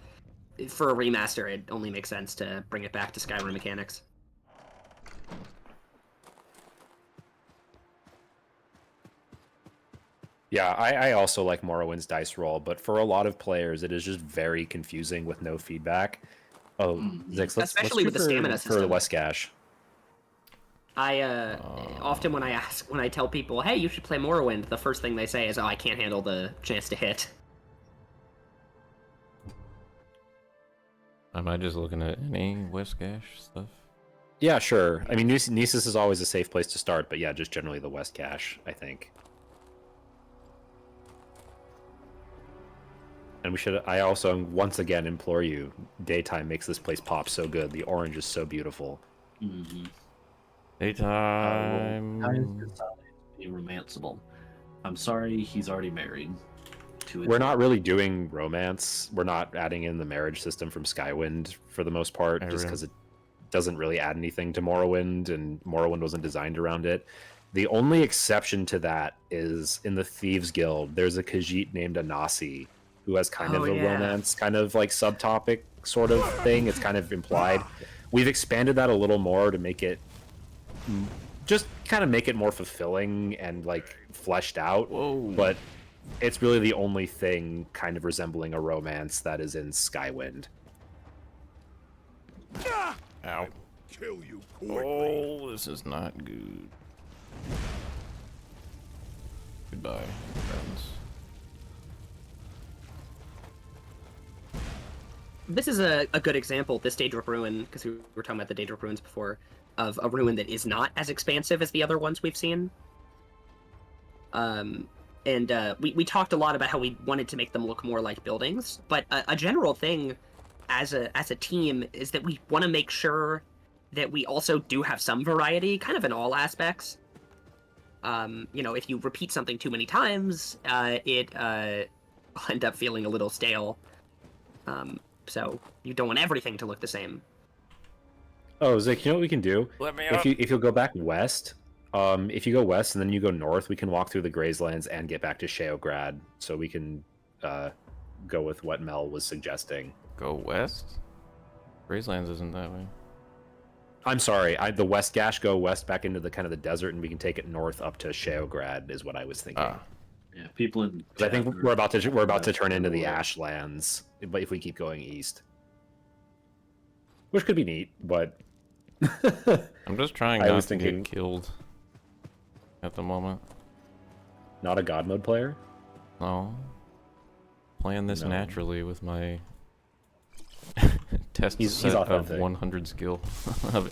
for a remaster, it only makes sense to bring it back to Skyrim mechanics. Yeah, I also like Morrowind's dice roll, but for a lot of players, it is just very confusing with no feedback. Oh, Zix, Especially with the stamina for the system. West Gash. Often when I tell people, hey, you should play Morrowind, the first thing they say is, oh, I can't handle the chance to hit. Am I just looking at any West Gash stuff? Yeah, sure. I mean, Nisus is always a safe place to start, but yeah, just generally the West Cache, I think. And I also once again implore you, daytime makes this place pop so good. The orange is so beautiful. Mm-hmm. Daytime. Be romanceable. I'm sorry, he's already married. We're not really doing romance. We're not adding in the marriage system from Skywind for the most part, just because it doesn't really add anything to Morrowind, and Morrowind wasn't designed around it. The only exception to that is in the Thieves Guild, there's a Khajiit named Anasi, who has kind of a romance, kind of like subtopic sort of thing. It's kind of implied. We've expanded that a little more to make it just kind of make it more fulfilling and like fleshed out. Whoa. But it's really the only thing kind of resembling a romance that is in Skywind. Ow. Kill you quickly. Oh, this is not good. Goodbye, friends. this is a good example, this Daedric Ruin, because we were talking about the Daedric Ruins before, of a ruin that is not as expansive as the other ones we've seen. We talked a lot about how we wanted to make them look more like buildings, but a general thing as a team is that we want to make sure that we also do have some variety, kind of in all aspects. If you repeat something too many times, it will end up feeling a little stale. So you don't want everything to look the same. Oh, Zick, you know what we can do? Let me If you'll go back west, if you go west and then you go north, we can walk through the Grazelands and get back to Sheograd, so we can go with what Mel was suggesting. Go west? Grazelands isn't that way. I'm sorry, the West Gash go west back into the kind of the desert, and we can take it north up to Sheograd is what I was thinking. Yeah, people in. I think we're about to turn into the Ashlands, but if we keep going east, which could be neat, but I'm just trying I not was to thinking- get killed at the moment. not a God mode player. No. Playing this No. naturally with my test He's set of authentic. 100 skill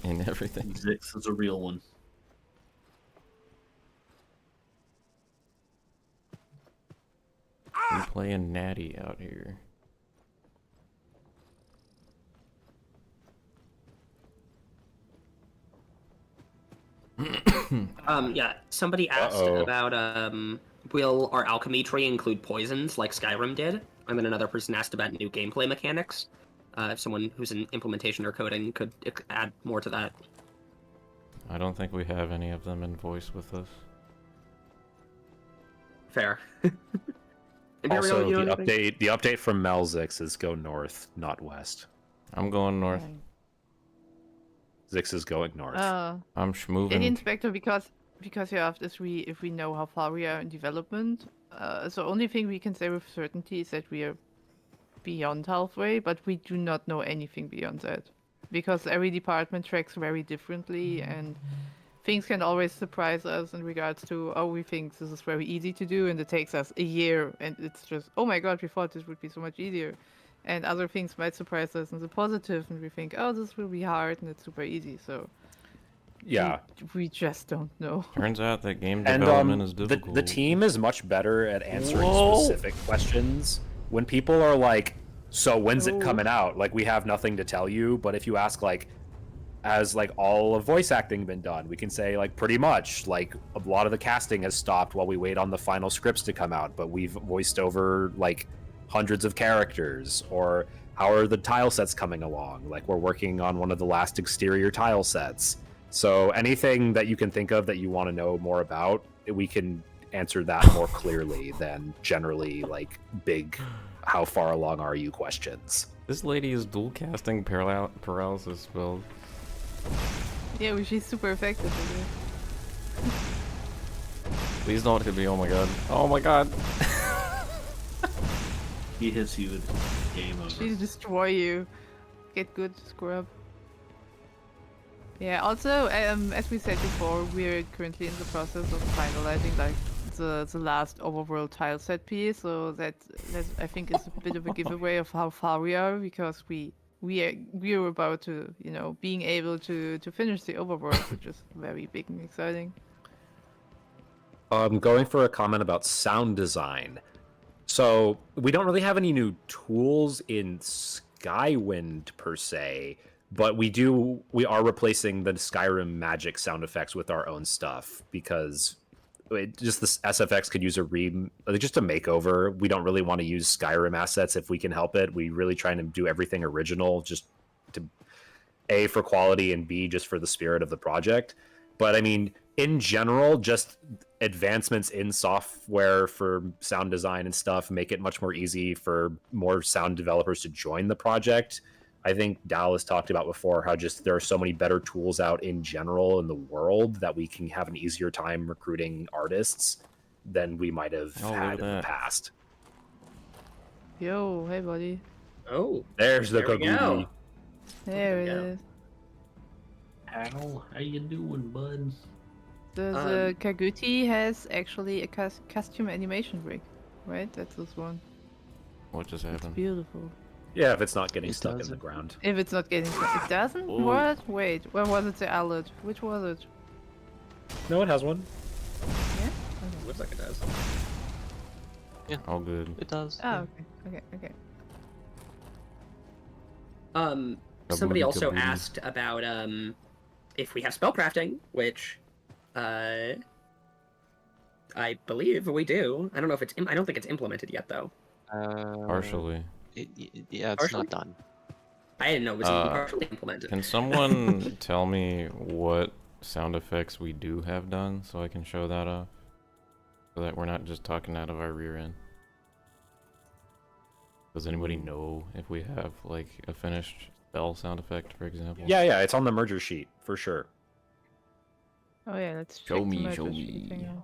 in everything. Zix is a real one. I'm playing natty out here. Yeah, somebody asked Uh-oh. about will our alchemy tree include poisons like Skyrim did? And then another person asked about new gameplay mechanics. If someone who's in implementation or coding could add more to that. I don't think we have any of them in voice with us. Fair. Also, Imperial, the update from Melzix is go north, not west. I'm going north. Zix is going north. I'm Any schmoving. inspector, because you have this, if we know how far we are in development, the only thing we can say with certainty is that we are beyond halfway, but we do not know anything beyond that, because every department tracks very differently, and things can always surprise us in regards to, oh, we think this is very easy to do, and it takes us a year, and it's just, oh my god, we thought this would be so much easier. And other things might surprise us in the positive, and we think, oh, this will be hard, and it's super easy. So Yeah. we just don't know. Turns out that game And development is difficult. the team is much better at answering Whoa. specific questions. When people are like, so when's it Oh. coming out? Like, we have nothing to tell you, but if you ask, like, has, like, all of voice acting been done? We can say, like, pretty much. Like, a lot of the casting has stopped while we wait on the final scripts to come out, but we've voiced over, like, hundreds of characters. Or how are the tile sets coming along? Like, we're working on one of the last exterior tile sets. So anything that you can think of that you want to know more about, we can answer that more clearly than generally, like, big, how far along are you questions. This lady is dual casting paralysis spells. Yeah, which is super effective. Please don't hit me, oh my god. Oh my god. He hits you with game over. She'll destroy you. Get good, scrub. Yeah, also, as we said before, we're currently in the process of finalizing like the last overworld tile set piece, so that I think is a bit of a giveaway of how far we are, because we are about to, being able to finish the overworld, which is very big and exciting. Going for a comment about sound design. So we don't really have any new tools in Skywind per se, but we are replacing the Skyrim magic sound effects with our own stuff, because just the SFX could use just a makeover. We don't really want to use Skyrim assets if we can help it. We really trying to do everything original, just to A, for quality, and B, just for the spirit of the project. But I mean, in general, just advancements in software for sound design and stuff make it much more easy for more sound developers to join the project. I think Dal has talked about before how just there are so many better tools out in general in the world that we can have an easier time recruiting artists than we might have had in the past. Yo, hey buddy. Oh, there's the there we go. Kagumi. There it is. How you doing, bud? The Kaguti has actually a costume animation rig, right? That's this one. What just It's happened? beautiful. Yeah, if it's not getting It stuck in the doesn't. ground. If it's not getting... It doesn't? Oh. What? Wait, where was it the alert? Which was it? No, it has one. Yeah? Looks like it does. All good. It does. Oh, okay. Somebody Kaboody, also kaboody. asked about if we have spellcrafting, which I believe we do. I don't know if it's. I don't think it's implemented yet, though. Partially. Yeah, it's Partially? not done. I didn't know it was even partially implemented. Can someone tell me what sound effects we do have done so I can show that off? So that we're not just talking out of our rear end. Does anybody know if we have, like, a finished spell sound effect, for example? Yeah, it's on the merger sheet for sure. Oh yeah, let's check Show the me, merger show sheet me. thing out.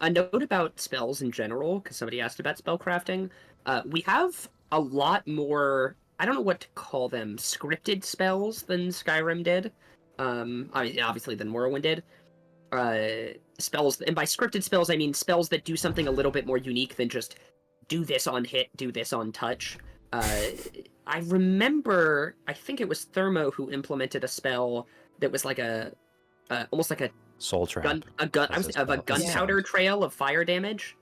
A note about spells in general, because somebody asked about spellcrafting. We have a lot more, I don't know what to call them, scripted spells than Skyrim did. I mean, obviously than Morrowind did. Spells, and by scripted spells, I mean spells that do something a little bit more unique than just do this on hit, do this on touch. I remember, I think it was Thermo who implemented a spell that was like almost like a Soul trap. gunpowder trail of fire damage.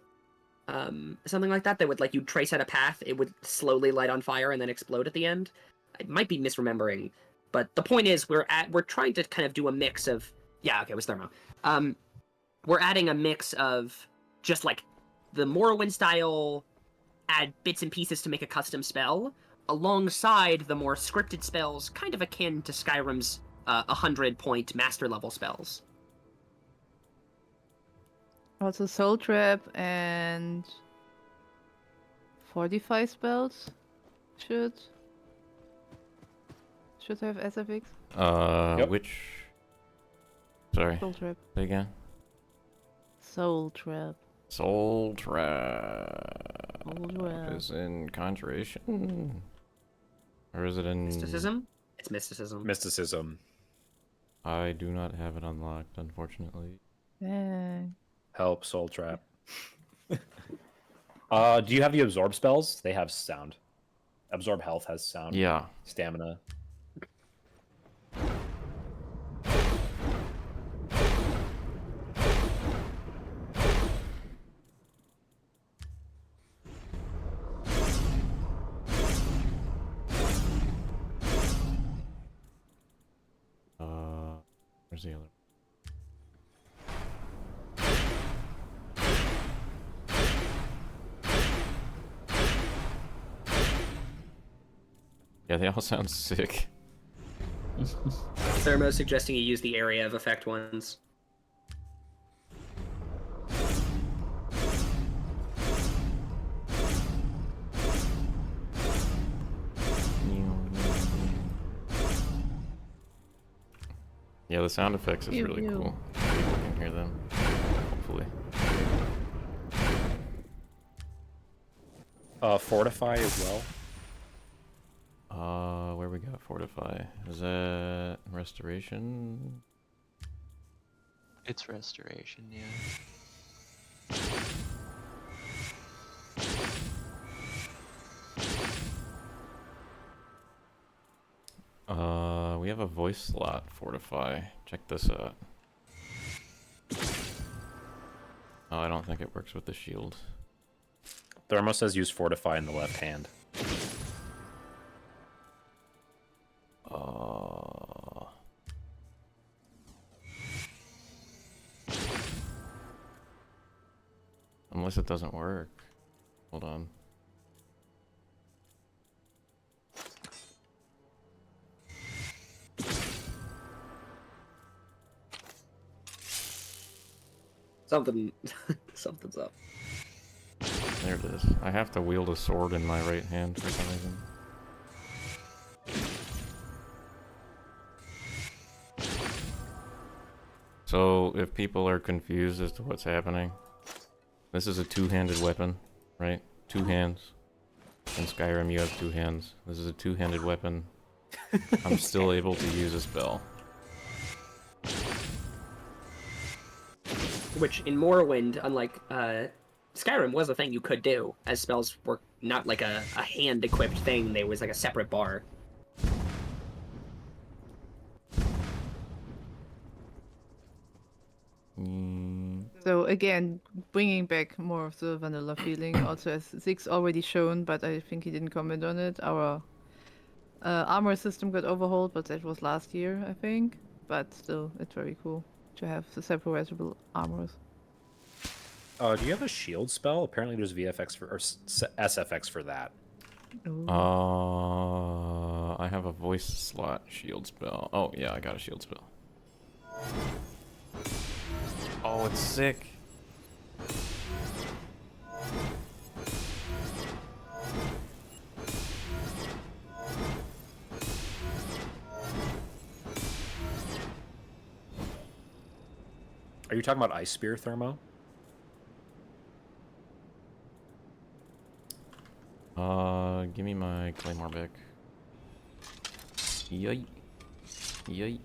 Something like that would, like, you'd trace out a path, it would slowly light on fire and then explode at the end. I might be misremembering, but the point is we're trying to kind of do a mix of, it was Thermo. We're adding a mix of just like the Morrowind style, add bits and pieces to make a custom spell, alongside the more scripted spells, kind of akin to Skyrim's 100-point master level spells. Also Soul Trap and Fortify spells should have SFX. Yep. Which... Sorry, Soul Trap. say again? Soul Trap. Soul Trap. Soul Trap. Is in Conjuration? Or is it in... Mysticism? It's mysticism. Mysticism. I do not have it unlocked, unfortunately. Dang. Help, soul trap. Do you have the absorb spells? They have sound. Absorb health has sound. Yeah. Stamina. Where's the other? Yeah, they all sound sick. Thermo suggesting you use the area of effect ones. Yeah, the sound effects is really cool. People can hear them, hopefully. Fortify as well. Where we got Fortify? Is that Restoration? It's restoration, yeah. We have a voice slot, Fortify. Check this out. Oh, I don't think it works with the shield. Thermo says use Fortify in the left hand. Unless it doesn't work. Hold on. Something's up. There it is. I have to wield a sword in my right hand for some reason. So, if people are confused as to what's happening, this is a two-handed weapon, right? Two hands. In Skyrim, you have two hands. This is a two-handed weapon. I'm still able to use a spell. Which, in Morrowind, unlike Skyrim was a thing you could do, as spells were not like a hand-equipped thing. There was like a separate bar. So again, bringing back more of the vanilla feeling, also as Zig's already shown, but I think he didn't comment on it. Our armor system got overhauled, but that was last year, I think. But still, it's very cool to have the separatable armors. Do you have a shield spell? Apparently, there's VFX for or SFX for that. Ooh. I have a voice slot shield spell. Oh yeah, I got a shield spell. Oh, it's sick. Are you talking about Ice Spear, Thermo? Give me my Claymore back. Yay. Yay.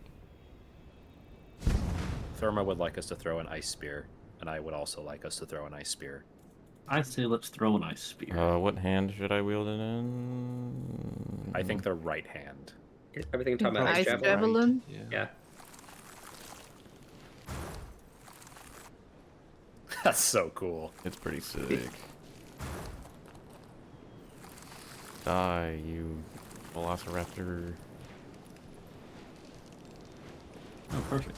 Thermo would like us to throw an Ice Spear, and I would also like us to throw an Ice Spear. I say let's throw an Ice Spear. What hand should I wield it in? I think the right hand. Everything talking about Ice Javelin. Javelin? Yeah. That's so cool. It's pretty sick. Die, you velociraptor. Oh, perfect.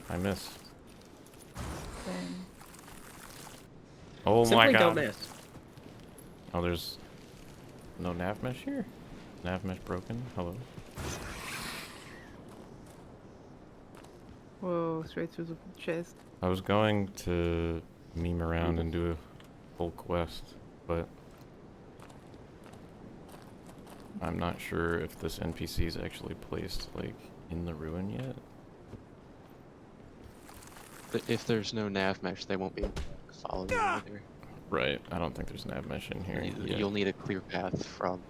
I missed. Dang. Oh my Simply god. don't miss. Oh, there's no nav mesh here? Nav mesh broken? Hello? Whoa, straight through the chest. I was going to meme around and do a full quest, but I'm not sure if this NPC is actually placed, like, in the ruin yet. But if there's no nav mesh, they won't be able to follow you either. Right, I don't think there's nav mesh in here yet. You'll need a clear path from...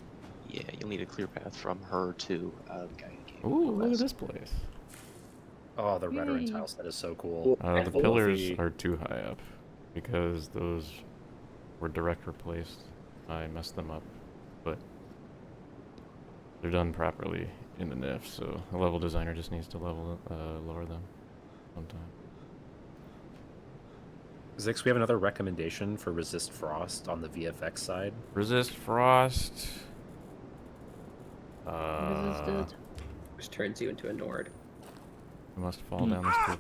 Yeah, you'll need a clear path from her to the guy who came. Ooh, look at this place. Oh, the Redoran Yay. tile set is so cool. The pillars are too high up because those were direct replaced. I messed them up, but they're done properly in the NIF, so a level designer just needs to lower them sometime. Zix, we have another recommendation for Resist Frost on the VFX side. Resist Frost. Resisted. Which turns you into a Nord. I must fall down this cliff.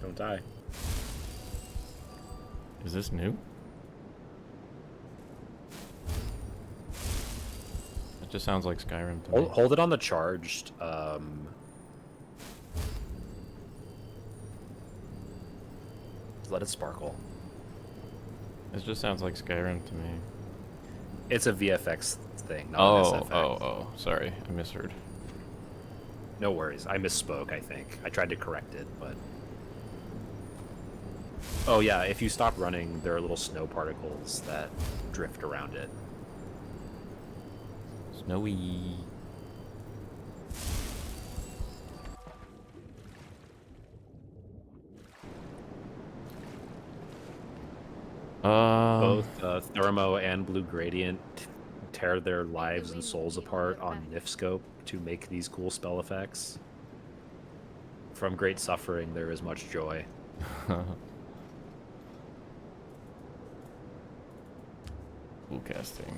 Don't die. Is this new? It just sounds like Skyrim to me. Hold it on the charged. Let it sparkle. It just sounds like Skyrim to me. It's a VFX thing, not an SFX. Oh, sorry, I misheard. No worries. I misspoke, I think. I tried to correct it, but... Oh yeah, if you stop running, there are little snow particles that drift around it. Snowy. Both Thermo and Blue Gradient tear their lives and souls apart on Nifscope to make these cool spell effects. From great suffering, there is much joy. Cool casting.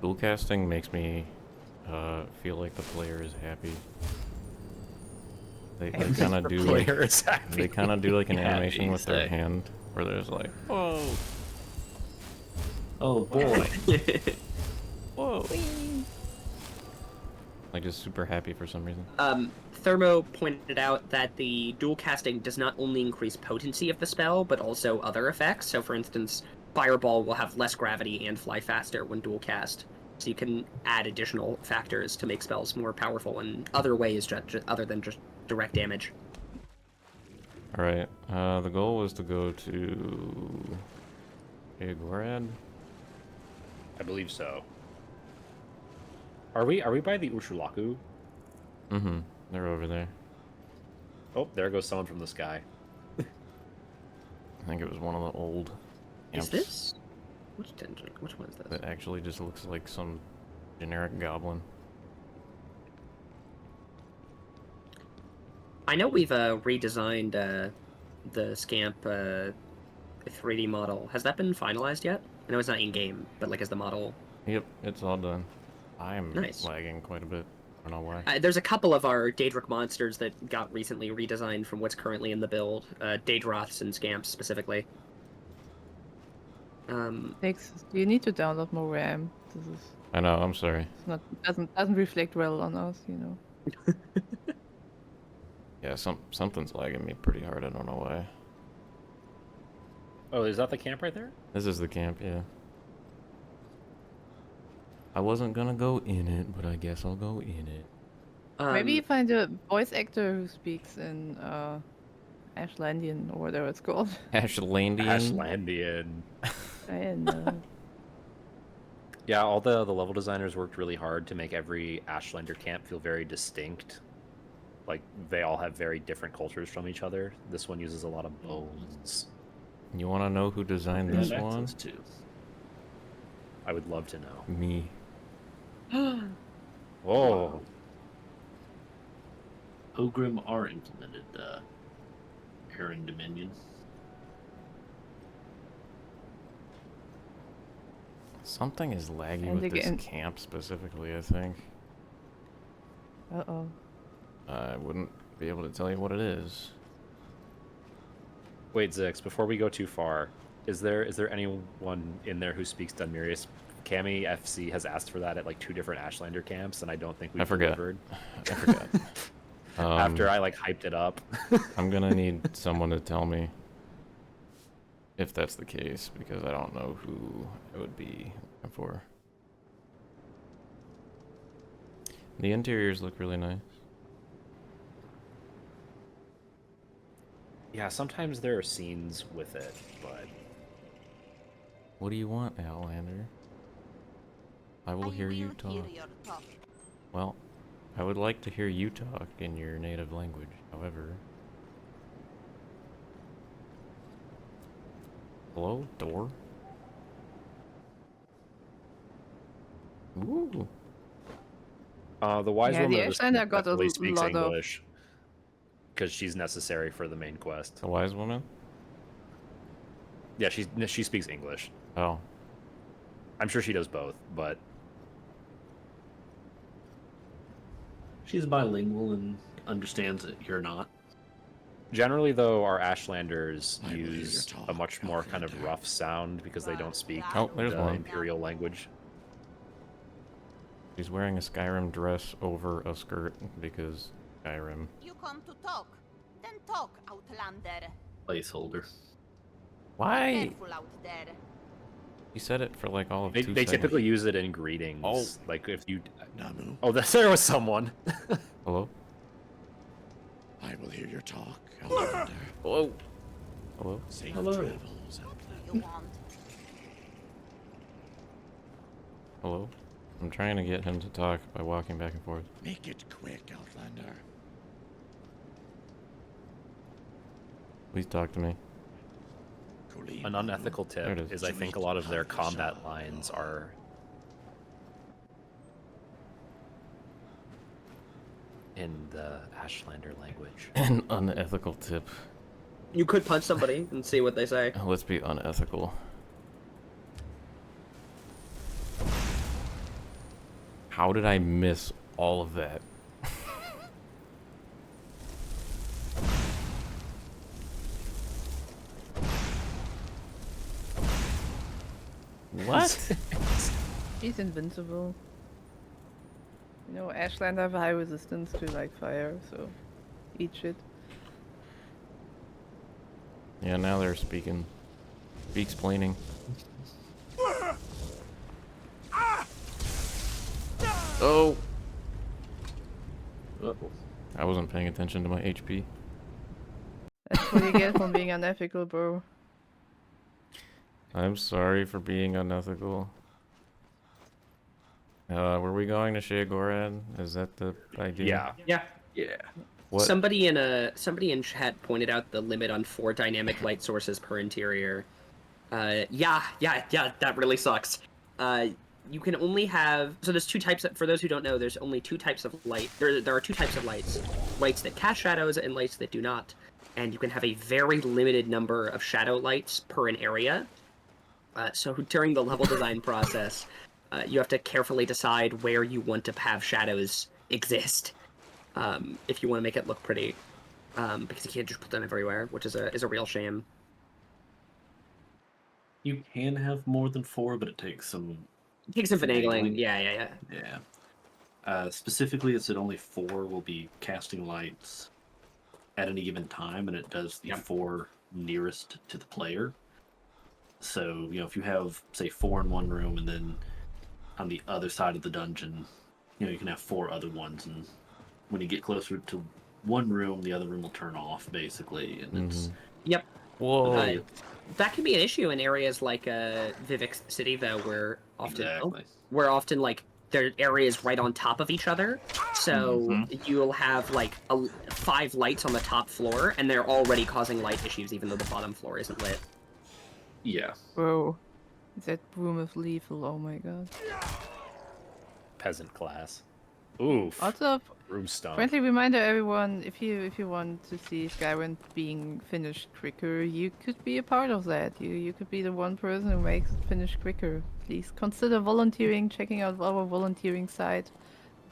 Dual casting makes me feel like the player is happy. They kind of do like they kind of do like an animation with their hand where there's like, whoa, Oh boy. whoa, like just super happy for some reason. Thermo pointed out that the dual casting does not only increase potency of the spell, but also other effects. So, for instance, Fireball will have less gravity and fly faster when dual cast. So you can add additional factors to make spells more powerful in other ways other than just direct damage. Alright, the goal was to go to Agorad. I believe so. Are we by the Ushulaku? Mm-hmm. They're over there. Oh, there goes someone from the sky. I think it was one of the old Is amps this? Which one is this? that actually just looks like some generic goblin. I know we've redesigned the Scamp 3D model. Has that been finalized yet? I know it's not in game, but like, is the model? Yep, it's all done. I'm Nice. lagging quite a bit. I don't know why. There's a couple of our Daedric monsters that got recently redesigned from what's currently in the build. Daedroths and Scamps specifically. You need to download more RAM. This is I know. I'm sorry. it's not doesn't reflect well on us, you know. Yeah, something's lagging me pretty hard. I don't know why. Oh, is that the camp right there? This is the camp, yeah. I wasn't gonna go in it, but I guess I'll go in it. Maybe you find a voice actor who speaks in Ashlandian or whatever it's called. Ashlandian? Ashlandian. And Yeah, all the level designers worked really hard to make every Ashlander camp feel very distinct. Like, they all have very different cultures from each other. This one uses a lot of bones. You want to know who designed this one? I would love to know. Me. Whoa. Ogrim are implemented Aaron Dominion. Something is laggy And with again- this camp specifically, I think. uh-oh. I wouldn't be able to tell you what it is. Wait, Zix, before we go too far, is there anyone in there who speaks Dunmerius? Cammy FC has asked for that at like 2 different Ashlander camps, and I don't think we've delivered. I forgot. After I like hyped it up. I'm gonna need someone to tell me if that's the case, because I don't know who it would be for. The interiors look really nice. Yeah, sometimes there are scenes with it, but... What do you want, Outlander? I will hear you talk. Well, I would like to hear you talk in your native language, however. Hello? Door? Ooh. The wise Yeah, the woman of this Ashlander camp got a definitely speaks lot of- English. Because she's necessary for the main quest. The wise woman? Yeah, she speaks English. Oh. I'm sure she does both, but... She's bilingual and understands that you're not. Generally, though, our Ashlanders use a much more kind of rough sound because they don't speak there's the one. Imperial language. She's wearing a Skyrim dress over a skirt because Skyrim. You come to talk. Then talk, Outlander. Placeholder. Why? Careful out there. You said it for like all of They 2 they seconds. typically use it in greetings. Oh. Like if you... Namu, Oh, there was someone. Hello? I will hear your talk, Outlander. Hello? Hello? Safe Hello. travels, Outlander. You want. Hello? I'm trying to get him to talk by walking back and forth. Make it quick, Outlander. Please talk to me. An unethical There it tip is. is I think a lot of their combat lines are... in the Ashlander language. An unethical tip. You could punch somebody and see what they say. Let's be unethical. How did I miss all of that? What? He's invincible. You know, Ashland have high resistance to like fire, so eat shit. Yeah, now they're speaking. Explaining. Oh! Uh-oh. I wasn't paying attention to my HP. That's what you get from being unethical, bro. I'm sorry for being unethical. Were we going to Sheogoran? Is that the idea? Yeah. Yeah. What? Somebody in chat pointed out the limit on 4 dynamic light sources per interior. Yeah, that really sucks. You can only have, so there's 2 types for those who don't know, there's only 2 types of light. There are 2 types of lights. Lights that cast shadows and lights that do not. And you can have a very limited number of shadow lights per an area. So during the level design process, you have to carefully decide where you want to have shadows exist. If you want to make it look pretty, because you can't just put them everywhere, which is a real shame. You can have more than 4, but it takes some finagling. Yeah. Specifically, it's that only 4 will be casting lights at any given time, and it does the 4 nearest to the player. So, if you have, say, 4 in one room, and then on the other side of the dungeon, you can have 4 other ones, and when you get closer to one room, the other room will turn off, basically, and it's... Yep. Whoa. That can be an issue in areas like Vivec City, though, where often like there are areas right on top of each other. So you'll have like 5 lights on the top floor, and they're already causing light issues, even though the bottom floor isn't lit. Yeah. Whoa. That broom is lethal, oh my god. Peasant class. Oof. Also, Room stomp. friendly reminder, everyone, if you want to see Skywind being finished quicker, you could be a part of that. You could be the one person who makes it finish quicker. Please consider volunteering, checking out our volunteering site.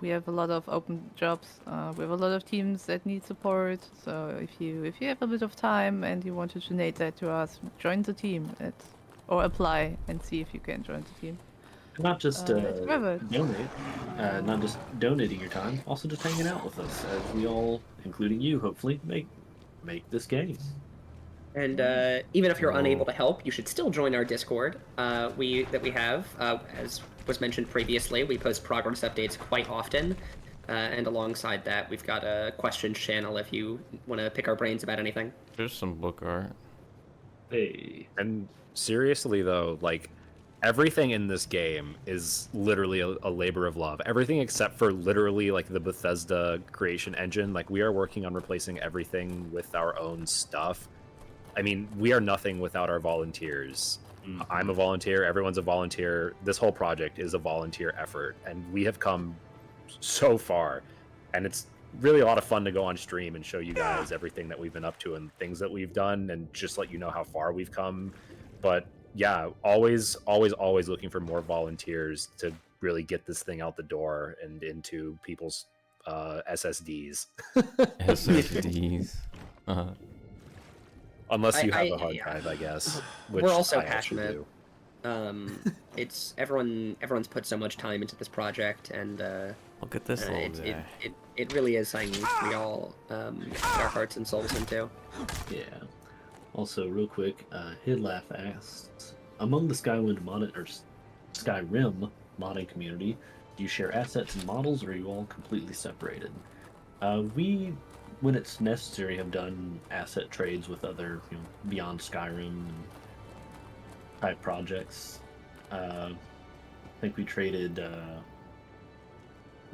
We have a lot of open jobs. We have a lot of teams that need support. So if you have a bit of time and you want to donate that to us, join the team or apply and see if you can join the team. Not just donate, not just donating your time, also just hanging out with us as we all, including you, hopefully make this game. And even if you're unable to help, you should still join our Discord. We have, as was mentioned previously, we post progress updates quite often. And alongside that, we've got a questions channel if you want to pick our brains about anything. There's some book art. Hey. And seriously though, like, everything in this game is literally a labor of love. Everything except for literally like the Bethesda creation engine. Like, we are working on replacing everything with our own stuff. I mean, we are nothing without our volunteers. I'm a volunteer, everyone's a volunteer. This whole project is a volunteer effort, and we have come so far. And it's really a lot of fun to go on stream and show you guys everything that we've been up to and things that we've done, and just let you know how far we've come. But yeah, always looking for more volunteers to really get this thing out the door and into people's SSDs. SSDs. Unless you have a hard drive, I guess. Which we're also I passionate. It's everyone's put so much time into this project, and look at this little guy. It really is something we all put our hearts and souls into. Yeah. Also, real quick, Hidlaff asks, among the Skywind Skyrim modding community, do you share assets and models, or are you all completely separated? We, when it's necessary, have done asset trades with other, beyond Skyrim type projects. I think we traded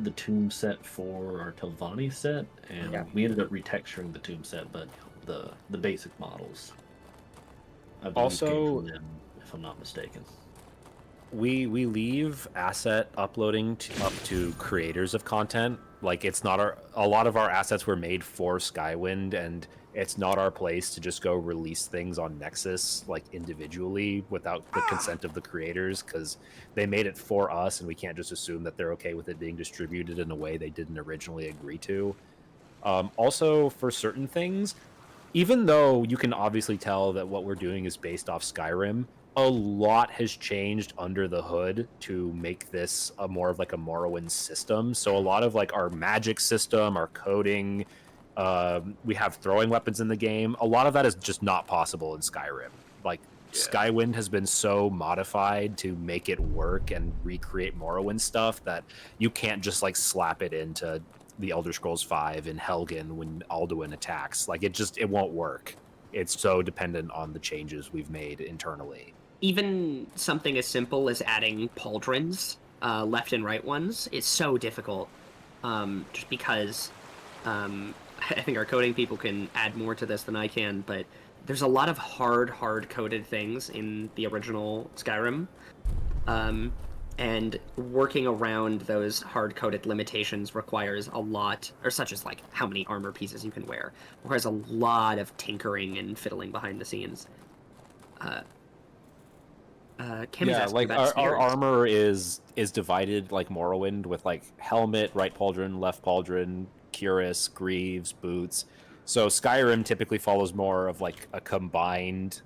the tomb set for our Telvanni set, and we ended up retexturing the tomb set, but the basic models. Also, came from them, if I'm not mistaken. We leave asset uploading up to creators of content. Like, it's not a lot of our assets were made for Skywind, and it's not our place to just go release things on Nexus like individually without the consent of the creators, because they made it for us, and we can't just assume that they're okay with it being distributed in a way they didn't originally agree to. Also, for certain things, even though you can obviously tell that what we're doing is based off Skyrim, a lot has changed under the hood to make this a more of like a Morrowind system. So a lot of like our magic system, our coding, we have throwing weapons in the game. A lot of that is just not possible in Skyrim. Like, Skywind has been so modified to make it work and recreate Morrowind stuff that you can't just like slap it into the Elder Scrolls 5 in Helgen when Alduin attacks. Like, it won't work. It's so dependent on the changes we've made internally. Even something as simple as adding pauldrons left and right ones is so difficult, just because I think our coding people can add more to this than I can, but there's a lot of hard-coded things in the original Skyrim, and working around those hard-coded limitations requires a lot, or such as like how many armor pieces you can wear, requires a lot of tinkering and fiddling behind the scenes. Kim is Yeah, asking like about our spears. armor is divided like Morrowind with like helmet, right pauldron, left pauldron, cuirass, greaves, boots. So Skyrim typically follows more of like a combined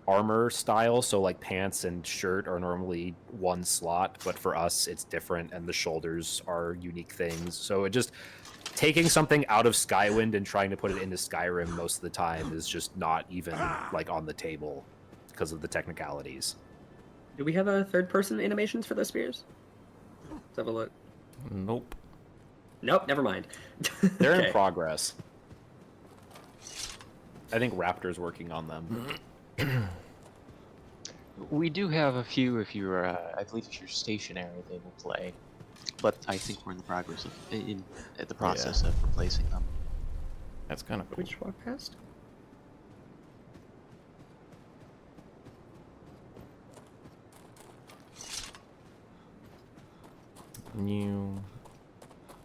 armor style. So like pants and shirt are normally one slot, but for us it's different, and the shoulders are unique things. So it just taking something out of Skywind and trying to put it into Skyrim most of the time is just not even like on the table because of the technicalities. Do we have a third-person animations for those spears? Let's have a look. Nope. Nope, never mind. They're Okay. in progress. I think Raptor's working on them. We do have a few if you're, I believe if you're stationary, they will play. But I think we're in the progress of, at the process of replacing them. That's kind of cool. We just walk past. New.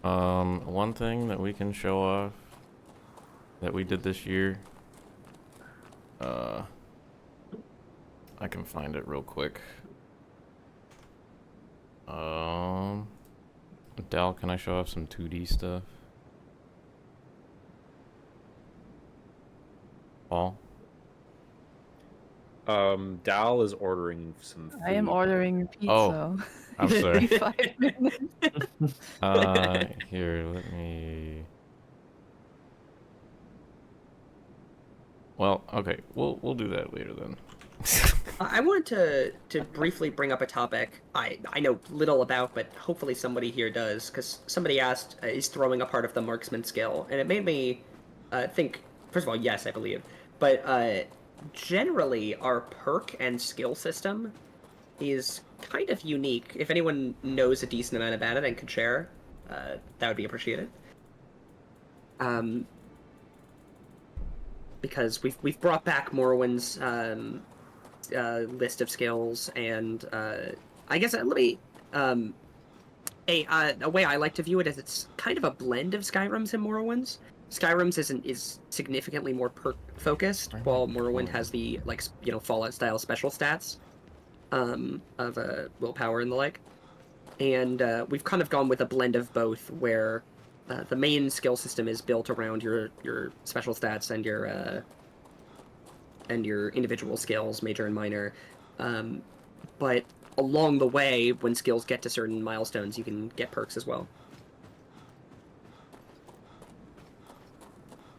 One thing that we can show off that we did this year. I can find it real quick. Dal, can I show off some 2D stuff? Paul? Dal is ordering some food. I am ordering pizza. Oh, I'm sorry. Give me 5 minutes. Here, let me... Well, okay, we'll do that later then. I wanted to briefly bring up a topic I know little about, but hopefully somebody here does, because somebody asked, is throwing a part of the marksman skill, and it made me think, first of all, yes, I believe, but generally our perk and skill system is kind of unique. If anyone knows a decent amount about it and could share, that would be appreciated. Because we've brought back Morrowind's list of skills, and I guess let me a way I like to view it is it's kind of a blend of Skyrim's and Morrowind's. Skyrim's is significantly more perk focused, while Morrowind has the Fallout style special stats of willpower and the like. And we've kind of gone with a blend of both, where the main skill system is built around your special stats and your individual skills, major and minor. But along the way, when skills get to certain milestones, you can get perks as well.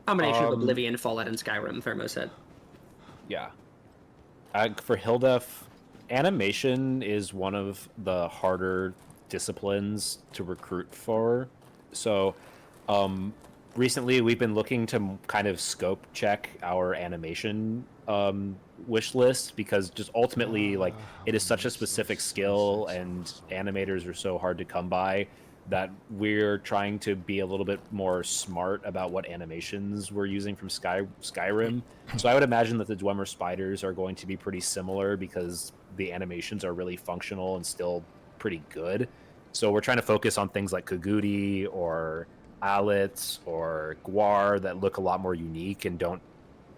Combination of Oblivion, Fallout, and Skyrim, Thermo said. Yeah. For Hildef, animation is one of the harder disciplines to recruit for. So, recently we've been looking to kind of scope check our animation wish list, because just ultimately, like, it is such a specific skill and animators are so hard to come by that we're trying to be a little bit more smart about what animations we're using from Skyrim. So I would imagine that the Dwemer spiders are going to be pretty similar, because the animations are really functional and still pretty good. So we're trying to focus on things like Kagudi or Alits or Gwar that look a lot more unique and don't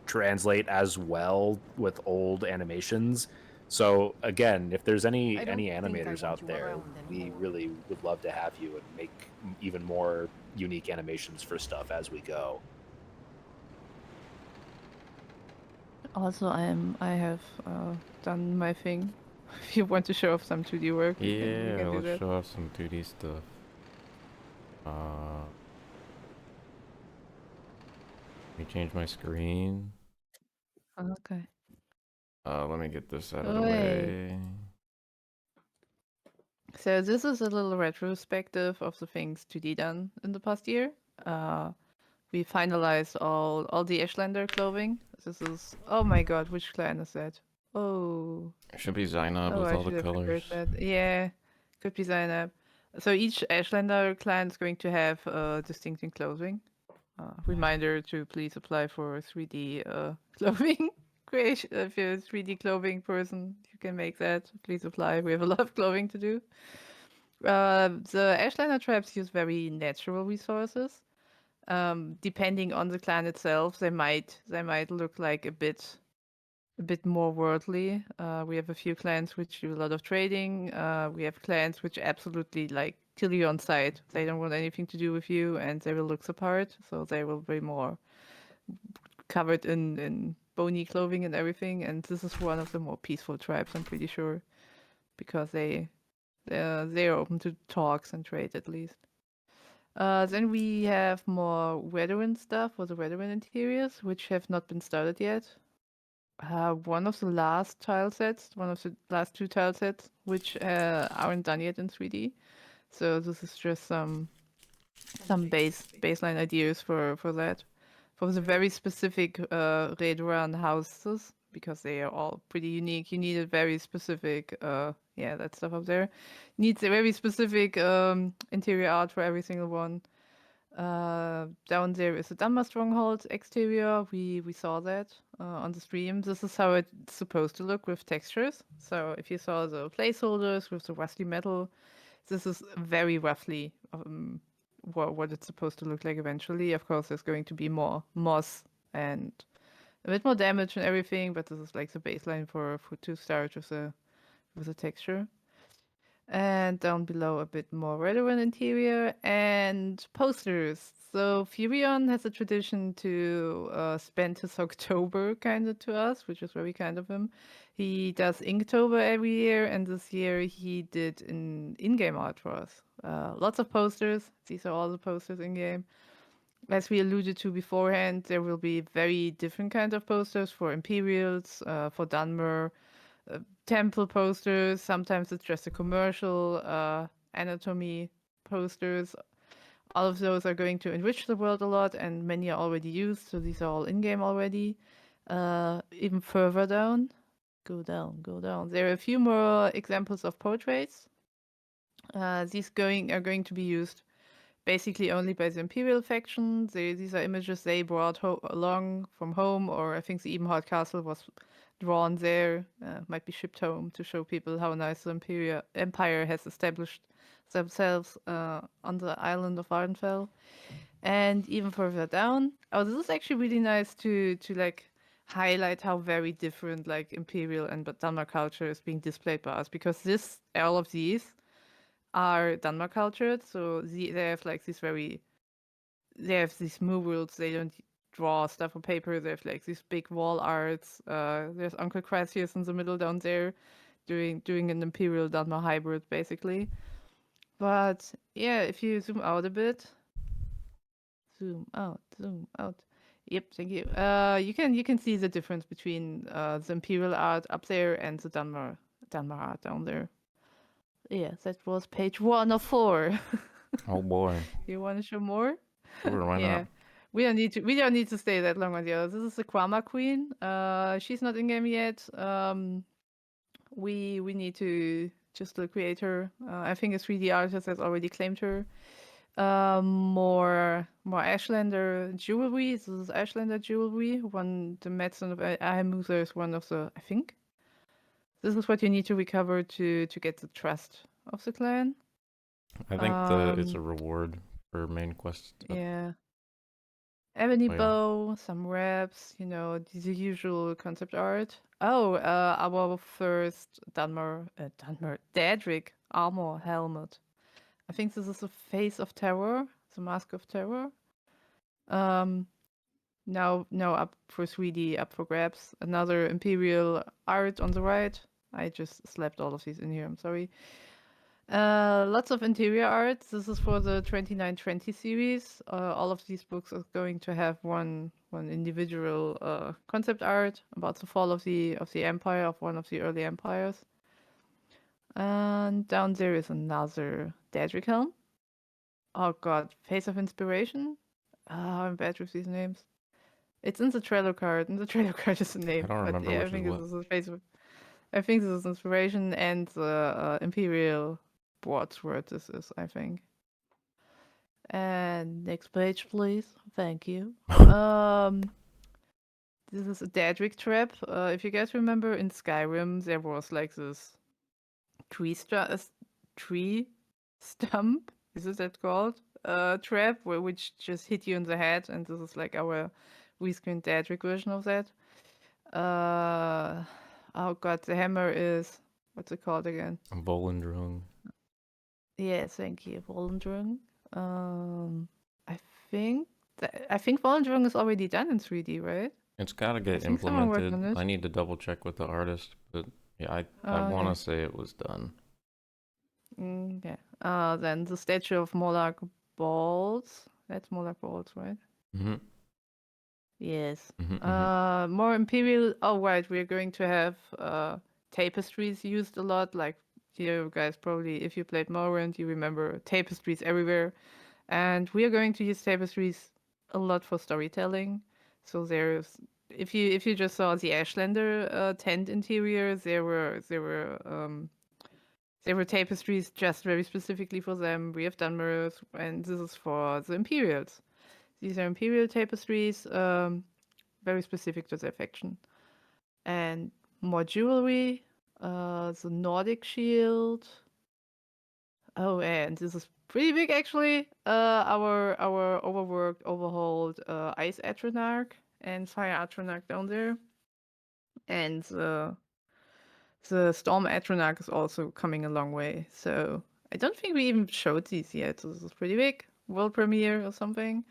translate as well with old animations. So again, if there's any animators out there, we really would love to have you and make even more unique animations for stuff as we go. Also, I have done my thing. If you want to show off some 2D work, we Yeah, can do let's that. show off some 2D stuff. Let me change my screen. Okay. Let me get this out of the Oi. way. So this is a little retrospective of the things 2D done in the past year. We finalized all the Ashlander clothing. This is, oh my god, which clan is that? Oh, It should be Zainab with I all should the have prepared colors. that. Yeah, Could be Zainab. So each Ashlander clan is going to have distinct in clothing. Reminder to please apply for 3D clothing creation. If you're a 3D clothing person, you can make that. Please apply. We have a lot of clothing to do. The Ashlander tribes use very natural resources. Depending on the clan itself, they might look like a bit more worldly. We have a few clans which do a lot of trading. We have clans which absolutely like kill you on sight. They don't want anything to do with you, and they will look the part. So they will be more covered in bony clothing and everything. And this is one of the more peaceful tribes, I'm pretty sure, because they're open to talks and trade at least. Then we have more veteran stuff for the veteran interiors, which have not been started yet. One of the last tile sets, one of the last 2 tile sets, which aren't done yet in 3D. So this is just some baseline ideas for that. For the very specific raid run houses, because they are all pretty unique, you need a very specific, that stuff up there. Needs a very specific interior art for every single one. Down there is a Dunmer Strongholds exterior. We saw that on the stream. This is how it's supposed to look with textures. So if you saw the placeholders with the rusty metal, this is very roughly what it's supposed to look like eventually. Of course, there's going to be more moss and a bit more damage and everything, but this is like the baseline for to start with the texture. And down below a bit more relevant interior and posters. So Furion has a tradition to spend his October kind of to us, which is very kind of him. He does Inktober every year, and this year he did an in-game art for us. Lots of posters. These are all the posters in-game. As we alluded to beforehand, there will be very different kinds of posters for Imperials, for Dunmer, temple posters. Sometimes it's just a commercial anatomy posters. All of those are going to enrich the world a lot, and many are already used, so these are all in-game already. Even further down, go down. There are a few more examples of portraits. These are going to be used basically only by the Imperial faction. These are images they brought along from home, or I think the Ebenhard Castle was drawn there, might be shipped home to show people how nice the Empire has established themselves on the island of Vardenfell. And even further down, this is actually really nice to like highlight how very different like Imperial and Dunmer culture is being displayed by us, because all of these are Dunmer cultured, so they have like they have these murals. They don't draw stuff on paper. They have like these big wall arts. There's Uncle Crassius in the middle down there, doing an Imperial Dunmer hybrid basically. But yeah, if you zoom out a bit, zoom out. Yep, thank you. You can see the difference between the Imperial art up there and the Dunmer art down there. Yeah, that was page 1 of 4. Oh boy. You want to show more? Sure, why not? We don't need to stay that long on the other. This is the Kwama Queen. She's not in game yet. We need to just create her. I think a 3D artist has already claimed her. More Ashlander jewelry. This is Ashlander jewelry. The medicine of Ahemusa is one of the, I think. This is what you need to recover to get the trust of the clan. I think it's a reward for main quest stuff. Yeah. Ebony bow, some wraps, the usual concept art. Our first Daedric armor helmet. I think this is the face of terror, the mask of terror. Now up for 3D, up for grabs. Another Imperial art on the right. I just slapped all of these in here, I'm sorry. Lots of interior art. This is for the 2920 series. All of these books are going to have one individual concept art about the fall of the empire, of one of the early empires. And down there is another Daedric helm. Oh god, Face of Inspiration? I'm bad with these names. It's in the Trello card. In the Trello card is the name. I don't remember which is what. I think this is Inspiration and the Imperial what word this is, I think. And next page, please. Thank you. This is a Daedric trap. If you guys remember, in Skyrim, there was like this tree stump. Is that called? Trap, which just hit you in the head, and this is like our rescreen Daedric version of that. Oh god, the hammer is, what's it called again? Volendrung. Yes, thank you, Volendrung. I think Volendrung is already done in 3D, right? It's gotta get think someone worked implemented. on it. I need to double check with the artist, but yeah, I Oh, want okay. to say it was done. Yeah. Then the statue of Moloch Balls. That's Moloch Balls, right? Mm-hmm. Yes. Mm-hmm. More Imperial. Oh, right. We're going to have tapestries used a lot. Like, you guys probably, if you played Morrowind, you remember tapestries everywhere. And we are going to use tapestries a lot for storytelling. So there's, if you just saw the Ashlander tent interior, there were tapestries just very specifically for them. We have done mirrors, and this is for the Imperials. These are Imperial tapestries, very specific to their faction. And more jewelry, the Nordic shield. Oh, and this is pretty big actually. Our overworked, overhauled ice Atronach and fire Atronach down there. And the Storm Atronach is also coming a long way. So I don't think we even showed these yet. So this is pretty big. World premiere or something.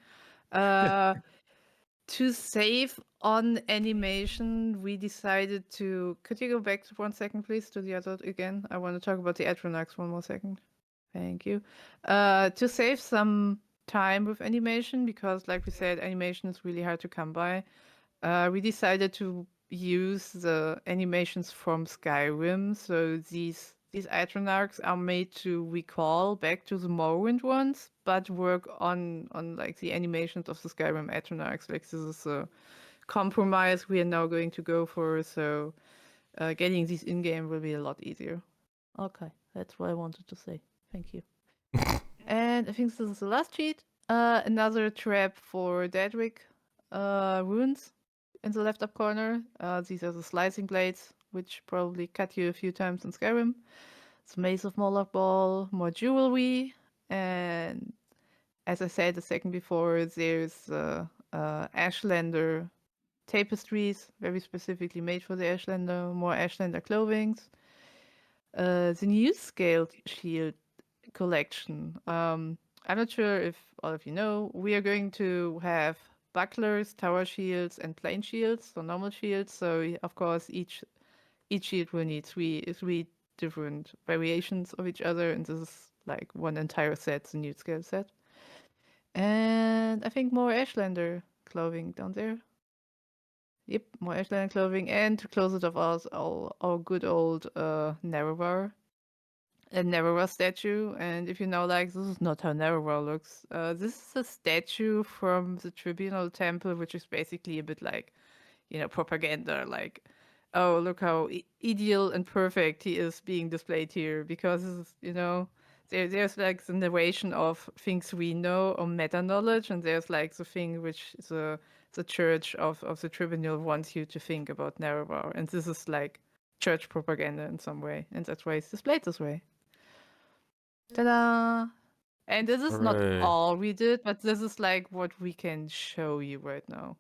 To save on animation, we decided to... Could you go back 1 second, please, to the other again? I want to talk about the Atronachs 1 more second. Thank you. To save some time with animation, because like we said, animation is really hard to come by, we decided to use the animations from Skyrim. So these Atronachs are made to recall back to the Morrowind ones, but work on like the animations of the Skyrim Atronachs. Like this is a compromise we are now going to go for. So getting these in game will be a lot easier. Okay, that's what I wanted to say. Thank you. And I think this is the last sheet. Another trap for Daedric runes in the left up corner. These are the slicing blades, which probably cut you a few times in Skyrim. It's Maze of Moloch Ball, more jewelry, and as I said a second before, there's Ashlander tapestries, very specifically made for the Ashlander, more Ashlander clothings. The new scaled shield collection. I'm not sure if all of you know, we are going to have bucklers, tower shields, and plain shields, so normal shields. So of course each shield will need three different variations of each other, and this is like one entire set, the new scale set. And I think more Ashlander clothing down there. Yep, more Ashlander clothing, and to close it off, our good old Narrower. A Narrower statue, and if you know, like, this is not how Narrower looks. This is a statue from the Tribunal Temple, which is basically a bit like, propaganda. Like, oh, look how ideal and perfect he is being displayed here, because this is, there's like the narration of things we know or meta knowledge, and there's like the thing which the church of the Tribunal wants you to think about Narrower, and this is like church propaganda in some way, and that's why it's displayed this way. Ta-da! And this is not Hooray. all we did, but this is like what we can show you right now.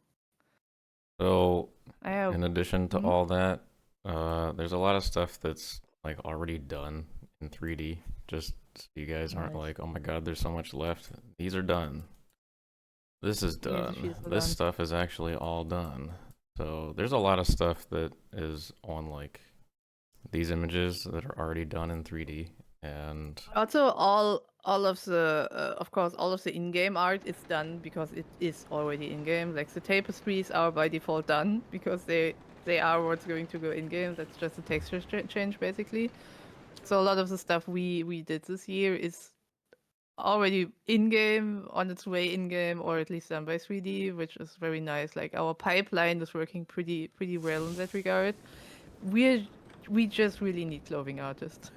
So, I have... in addition to Mhm. all that, there's a lot of stuff that's like already done in 3D. Just so you guys aren't Nice. like, oh my god, there's so much left. These are done. This is Yes, the done. sheets are This done. stuff is actually all done. So there's a lot of stuff that is on like these images that are already done in 3D, and Also, all of the, of course, all of the in-game art is done because it is already in-game. Like the tapestries are by default done because they are what's going to go in-game. That's just a texture change, basically. So a lot of the stuff we did this year is already in-game, on its way in-game, or at least done by 3D, which is very nice. Like our pipeline is working pretty well in that regard. We just really need clothing artists.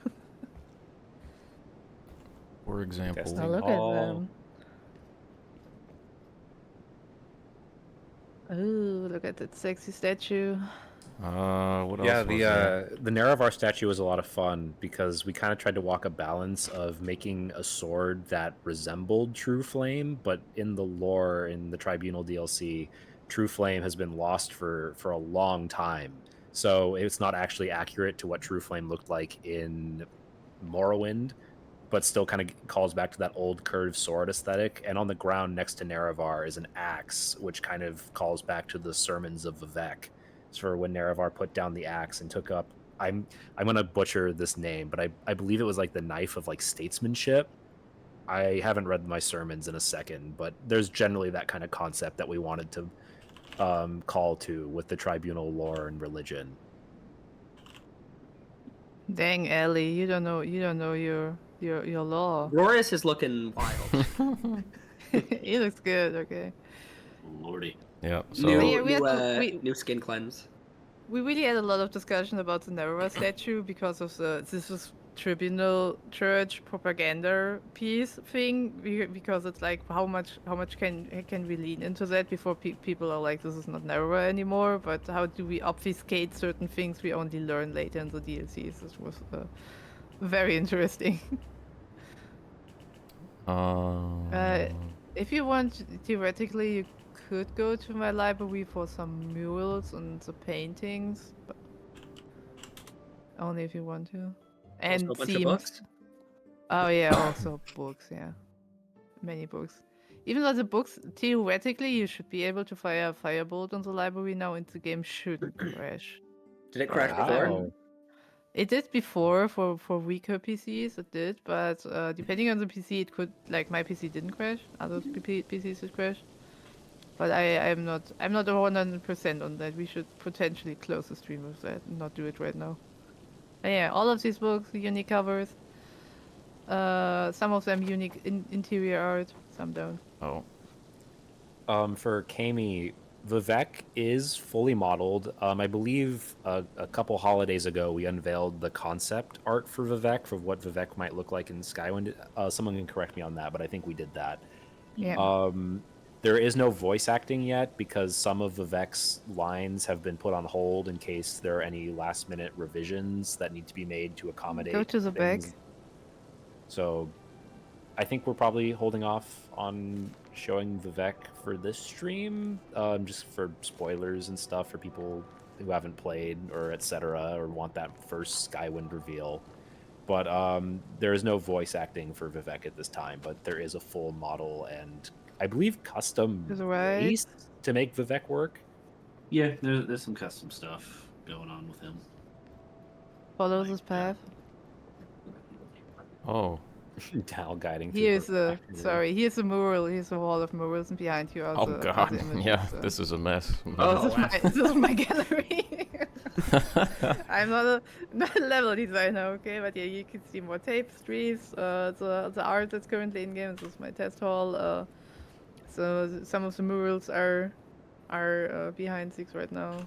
For example. Testing. Oh, look all- at them. Ooh, look at that sexy statue. What Yeah, else was there? the Nerevar statue was a lot of fun because we kind of tried to walk a balance of making a sword that resembled True Flame, but in the lore in the Tribunal DLC, True Flame has been lost for a long time. So it's not actually accurate to what True Flame looked like in Morrowind, but still kind of calls back to that old curved sword aesthetic. And on the ground next to Nerevar is an axe, which kind of calls back to the sermons of Vivec. For when Nerevar put down the axe and took up, I'm gonna butcher this name, but I believe it was like the knife of like statesmanship. I haven't read my sermons in a second, but there's generally that kind of concept that we wanted to call to with the tribunal lore and religion. Dang, Ellie, you don't know your law. Roris is looking wild. He looks good. Okay. Lordy. Yeah. So New, we had to- new skin cleanse. We really had a lot of discussion about the Nerevar statue because of this was tribunal church propaganda piece thing, because it's like how much can we lean into that before people are like, this is not Nerevar anymore, but how do we obfuscate certain things we only learn later in the DLCs? This was very interesting. If you want, theoretically you could go to my library for some murals and the paintings, but only if you want to. And Also a bunch of themes. books? Oh yeah, also books, yeah. Many books. Even though the books, theoretically, you should be able to fire a firebolt on the library now and the game shouldn't crash. Did it crash before? It did before for weaker PCs, it did, but depending on the PC, it could, like my PC didn't crash, other PCs did crash. But I'm not 100% on that. We should potentially close the stream with that and not do it right now. But yeah, all of these books, unique covers. Some of them unique interior art, some don't. Oh. For Kami, Vivec is fully modeled. I believe a couple holidays ago we unveiled the concept art for Vivec, for what Vivec might look like in Skywind. Someone can correct me on that, but I think we did that. Yeah. There is no voice acting yet because some of Vivec's lines have been put on hold in case there are any last-minute revisions that need to be made to accommodate. Go to the back. So, I think we're probably holding off on showing Vivec for this stream, just for spoilers and stuff for people who haven't played or etc. or want that first Skywind reveal. But there is no voice acting for Vivec at this time, but there is a full model and I believe custom race to make Vivec work. Yeah, there's some custom stuff going on with him. Follow this path. Oh. Dal guiding. Here's the here's the mural. Here's the wall of murals, and behind you are oh the god, images, yeah, so. this is a mess. Oh, this is my gallery. I'm not a level designer, okay, but yeah, you can see more tapestries. The art that's currently in game. This is my test hall. So some of the murals are behind Six right now.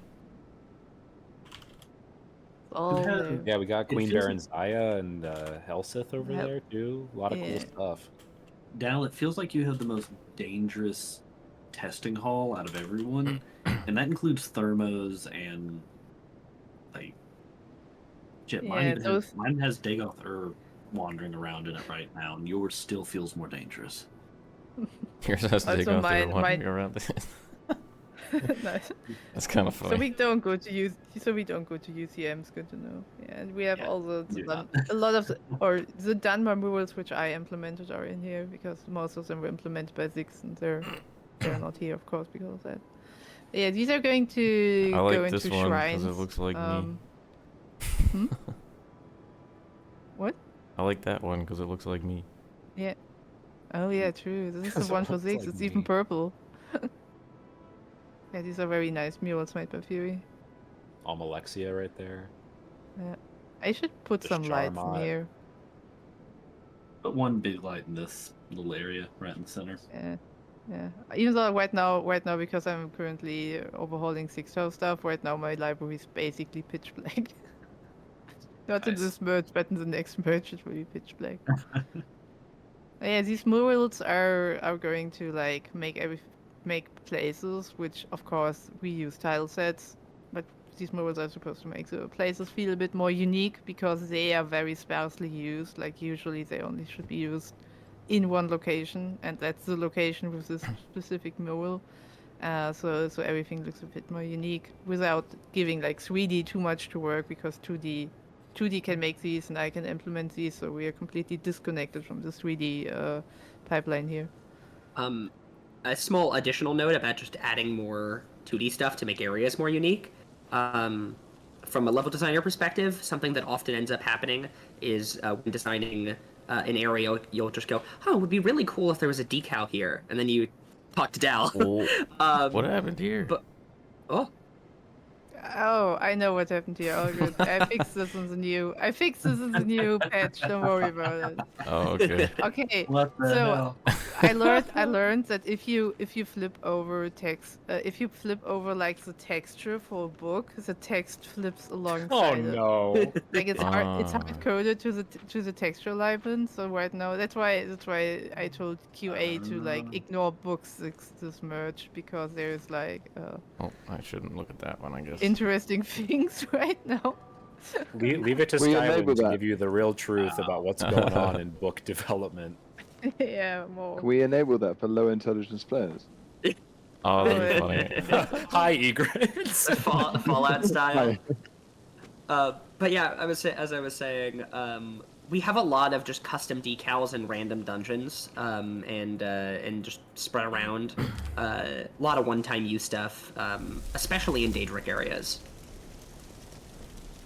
All there. Yeah, we got Queen Baron Zaya and Helsith over there too. A lot of cool stuff. Dal, it feels like you have the most dangerous testing hall out of everyone, and that includes thermos and like shit. Mine has Dagoth wandering around in it right now, and yours still feels more dangerous. Yours has Dagoth wandering around it. Nice. That's kind of funny. So we don't go to UCMs. Good to know. Yeah, and we have all the a lot of the Dunbar murals which I implemented are in here because most of them were implemented by Zix and they're not here of course because of that. But yeah, these are going to I like go into this one shrines. because it looks like me. What? I like that one because it looks like me. Yeah. Oh yeah, true. This is the one for Zix. like It's me. even purple. Yeah, these are very nice murals made by Fury. Almalexia right there. Yeah. I should put some lights in here. But one big light in this little area right in the center. Yeah. Even though right now because I'm currently overhauling 612 stuff, right now my library is basically pitch black. Not in this merge, but in the next merge it will be pitch black. Yeah, these murals are going to like make places, which of course we use tile sets, but these murals are supposed to make the places feel a bit more unique because they are very sparsely used. Like usually they only should be used in one location, and that's the location with this specific mural. So everything looks a bit more unique without giving like 3D too much to work, because 2D can make these and I can implement these, so we are completely disconnected from the 3D pipeline here. A small additional note about just adding more 2D stuff to make areas more unique. From a level designer perspective, something that often ends up happening is when designing an area, you'll just go, "Oh, it would be really cool if there was a decal here," and then you talk to Dal. What happened here? But Oh, I know what happened here. All good. I fixed this in the new. I fixed this in the new patch. Don't worry about it. Oh, okay. Okay. What the So hell? I learned that if you flip over text, if you flip over like the texture for a book, the text flips alongside it. no. Like it's hard coded to the texture alignment. So right now that's why I told QA to like ignore books this merge, because there's like Oh, I shouldn't look at that one, I guess. interesting things right now. Leave it to We enable Skywind to that. give you the real truth about what's going on in book development. Yeah, more. Can we enable that for low intelligence players? Oh, that'd be funny. Hi, Egrets. Fallout style. Hi. But yeah, as I was saying, we have a lot of just custom decals in random dungeons, and just spread around. A lot of one-time use stuff, especially in Daedric areas.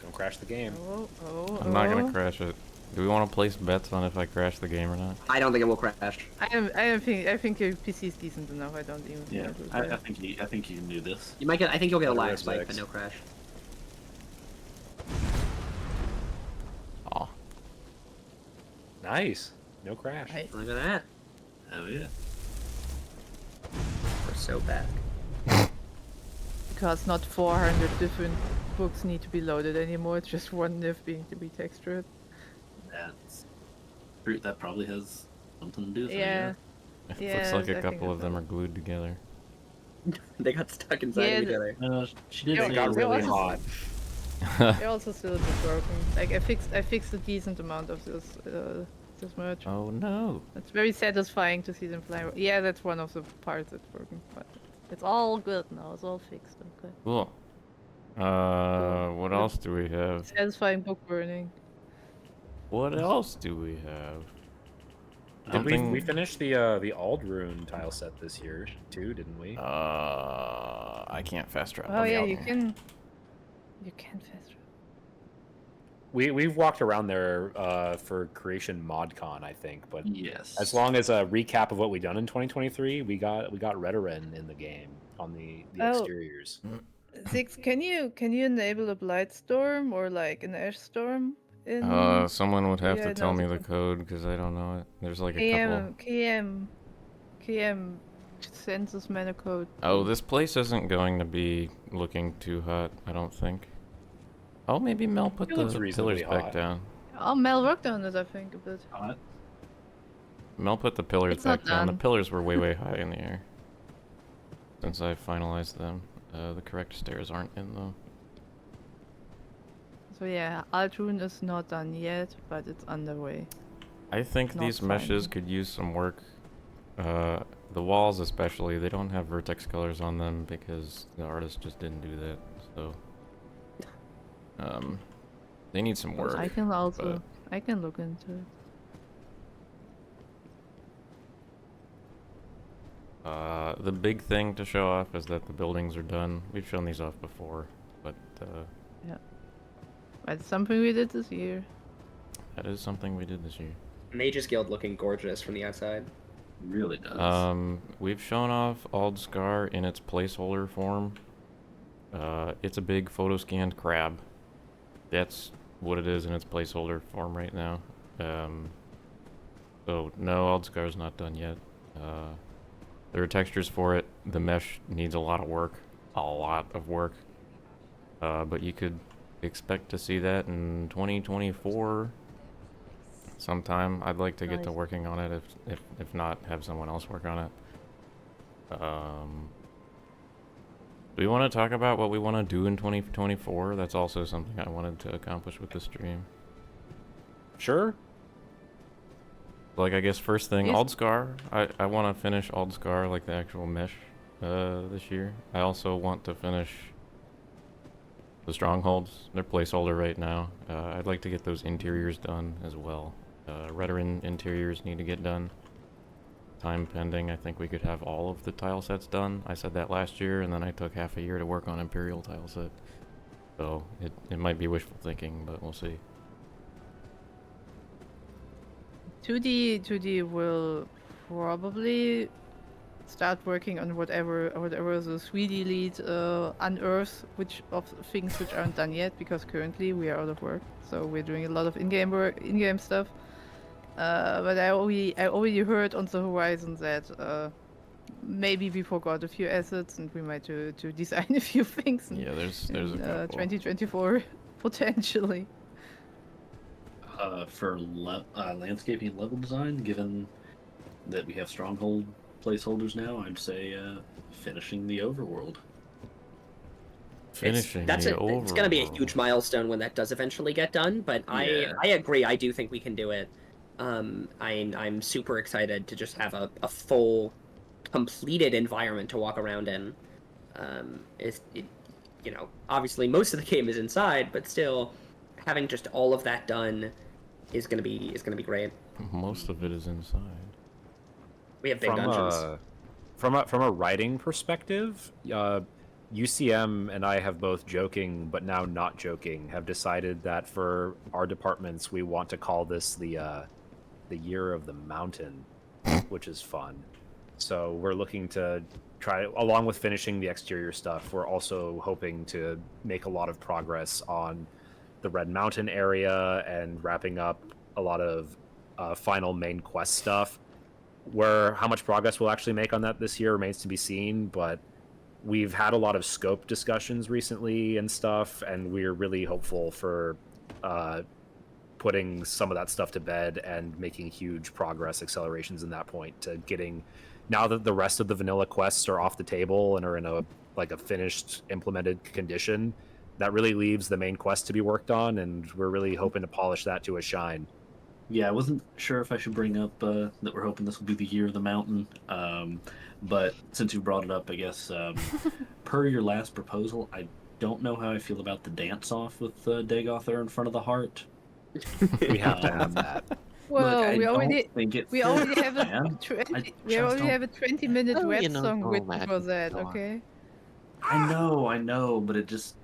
Don't crash the game. I'm not gonna crash it. Do we want to place bets on if I crash the game or not? I don't think it will crash. I think your PC is decent enough. I don't even. Yeah, think I think you knew this. You might get. I think you'll get a Better lag Red spike, Six. but no crash. Oh, Nice. No crash. Nice. Look at that. Oh yeah. We're so back. Because not 400 different books need to be loaded anymore. It's just one div being to be textured. That probably has something to do with Yeah. it Yeah, looks like I a think couple of it's them are glued together. They got stuck inside Yeah, of each other. She did Yeah, say It got it was really also- hot. They're also still a bit broken. Like I fixed a decent amount of this merge. Oh no. It's very satisfying to see them fly. Yeah, that's one of the parts that's broken, but it's all good now. It's all fixed. Okay. Cool. What else do we have? Satisfying book burning. What else do we have? We finished the Aldrune tile set this year too, didn't we? I can't fast travel. Oh yeah, you can fast travel. We've walked around there for Creation ModCon, I think, but yes. as long as a recap of what we done in 2023, we got Redoran in the game on the Oh. exteriors. Zix, can you enable a blight storm or like an ash storm in Someone would have Yeah, to tell no, me the it's- code because I don't know it. There's like a couple. KM census mana code. Oh, this place isn't going to be looking too hot, I don't think. Oh, maybe Mel put It the looks reasonably pillars back hot. down. Oh, Mel worked on it, I think, a bit. Mel put the pillars It's not back down. The done. pillars were way high in the air. Since I finalized them, the correct stairs aren't in though. So yeah, Altrune is not done yet, but it's underway. I think Not these meshes final. could use some work. The walls especially, they don't have vertex colors on them because the artist just didn't do that. So, they need some work. I can also but- I can look into it. The big thing to show off is that the buildings are done. We've shown these off before, but Yeah. But it's something we did this year. that is something we did this year. Mage's Guild looking gorgeous from the outside. Really does. We've shown off Aldscar in its placeholder form. It's a big photo scanned crab. That's what it is in its placeholder form right now. So no, Aldscar's not done yet. There are textures for it. The mesh needs a lot of work. But you could expect to see that in 2024. sometime. I'd like to get to Nice. working on it. If not, have someone else work on it. Do we want to talk about what we want to do in 2024? That's also something I wanted to accomplish with the stream. Sure. Like, I guess first thing, Yes. Aldscar. I want to finish Aldscar, like the actual mesh, this year. I also want to finish the Strongholds. They're placeholder right now. I'd like to get those interiors done as well. Veteran interiors need to get done. Time pending, I think we could have all of the tile sets done. I said that last year, and then I took half a year to work on Imperial tile set. So, it might be wishful thinking, but we'll see. 2D will probably start working on whatever the 3D lead unearths, which of things which aren't done yet, because currently we are out of work. So we're doing a lot of in-game work, in-game stuff. But I already heard on the horizon that maybe we forgot a few assets and we might to design a few things. Yeah, there's a in couple. 2024 potentially. For landscaping level design, given that we have Stronghold placeholders now, I'd say finishing the overworld. Finishing It's going to be a overworld. huge milestone when that does eventually get done, but Yeah. I agree. I do think we can do it. I'm super excited to just have a full, completed environment to walk around in. Obviously most of the game is inside, but still, having just all of that done is gonna be great. Most of it is inside. We have big dungeons. From a writing perspective, UCM and I have both joking, but now not joking, have decided that for our departments we want to call this the Year of the Mountain, which is fun. So we're looking to try, along with finishing the exterior stuff, we're also hoping to make a lot of progress on the Red Mountain area and wrapping up a lot of final main quest stuff. Where how much progress we'll actually make on that this year remains to be seen, but we've had a lot of scope discussions recently and stuff, and we're really hopeful for putting some of that stuff to bed and making huge progress accelerations in that point to getting, now that the rest of the vanilla quests are off the table and are in a finished implemented condition, that really leaves the main quest to be worked on, and we're really hoping to polish that to a shine. Yeah, I wasn't sure if I should bring up that we're hoping this will be the Year of the Mountain, but since you brought it up, I guess per your last proposal, I don't know how I feel about the dance-off with Dagoth there in front of the heart. We have to have that. Well, Look, we I already don't think it we already fits, have a man. 20, I we just already don't- have a 20-minute Oh, rap you know, song oh, written man, for that. go on. Okay. I know, but it just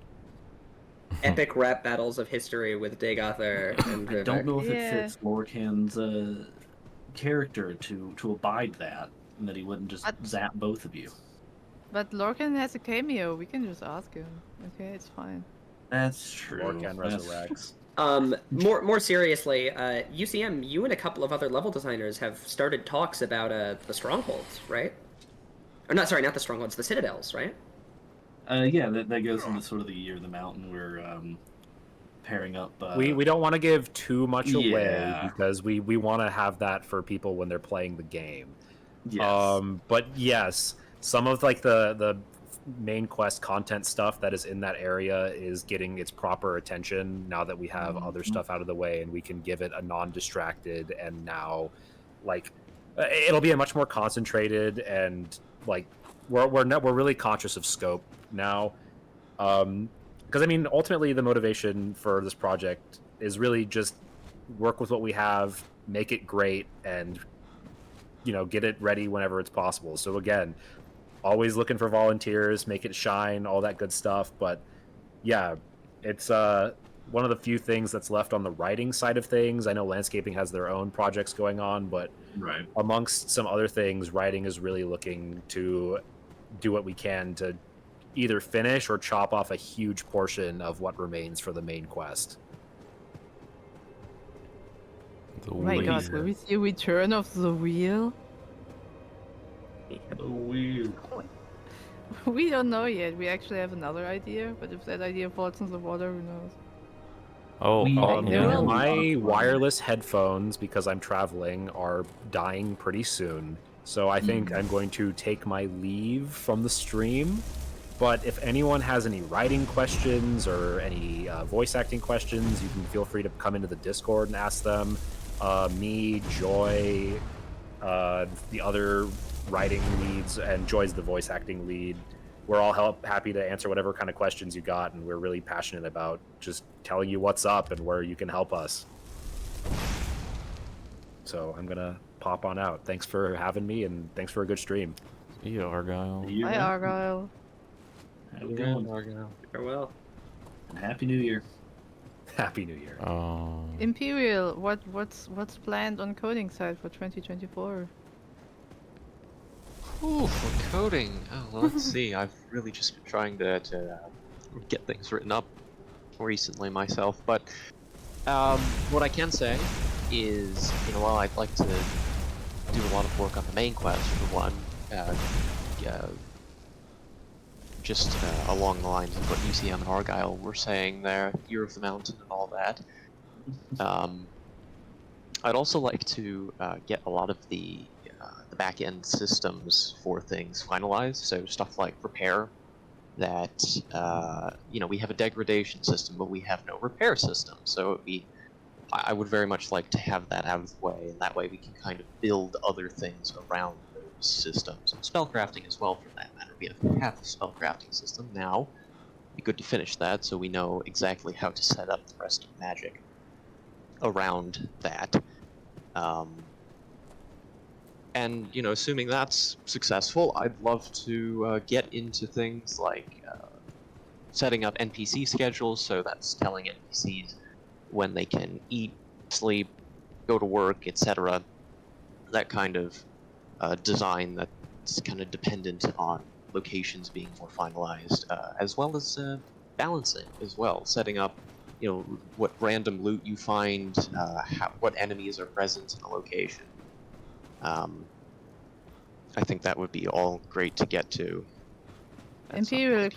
Epic rap battles of history with Dagother and I don't Vivec. know if it Yeah. fits Lorcan's character to abide that, and that he wouldn't just zap both of you. But Lorcan has a cameo. We can just ask him. Okay, it's fine. That's true. Lorcan That's- resurrects. More seriously, UCM, you and a couple of other level designers have started talks about the Strongholds, right? Or not, sorry, not the Strongholds, the Citadels, right? Yeah, that goes into sort of the Year of the Mountain. We're pairing up. We don't want to give too much away Yeah. because we want to have that for people when they're playing the game. Yes. But yes, some of the main quest content stuff that is in that area is getting its proper attention now that we have other stuff out of the way, and we can give it a non-distracted, and now it'll be a much more concentrated, and we're really conscious of scope now. Because I mean, ultimately the motivation for this project is really just work with what we have, make it great, and get it ready whenever it's possible. So again, always looking for volunteers, make it shine, all that good stuff. But yeah, it's one of the few things that's left on the writing side of things. I know landscaping has their own projects going on, but Right. amongst some other things, writing is really looking to do what we can to either finish or chop off a huge portion of what remains for the main quest. Oh my god, will we see a return of the wheel? The wheel. We don't know yet. We actually have another idea, but if that idea falls in the water, who knows? Oh, There will be. my wireless headphones, because I'm traveling, are dying pretty soon. So I think I'm going to take my leave from the stream. But if anyone has any writing questions or any voice acting questions, you can feel free to come into the Discord and ask them. Me, Joy, the other writing leads, and Joy's the voice acting lead. We're all happy to answer whatever kind of questions you got, and we're really passionate about just telling you what's up and where you can help us. So I'm gonna pop on out. Thanks for having me, and thanks for a good stream. See you, Argyle. Hi, Argyle. Have a good one. Farewell. And Happy New Year. Happy New Year. Imperial, what's planned on coding side for 2024? Ooh, for coding. Oh, well, let's see. I've really just been trying to get things written up recently myself. But what I can say is, while I'd like to do a lot of work on the main quest for one, just along the lines of what UCM and Argyle were saying there, Year of the Mountain and all that. I'd also like to get a lot of the back-end systems for things finalized, so stuff like repair, that, we have a degradation system, but we have no repair system, so I would very much like to have that out of the way, and that way we can kind of build other things around those systems, and spellcrafting as well, for that matter. We have half a spellcrafting system now. It'd be good to finish that, so we know exactly how to set up the rest of magic around that. And, assuming that's successful, I'd love to get into things like setting up NPC schedules, so that's telling NPCs when they can eat, sleep, go to work, etc. That kind of design that's kind of dependent on locations being more finalized, as well as balancing as well, setting up, what random loot you find, what enemies are present in a location. I think that would be all great to get to. Imperial, a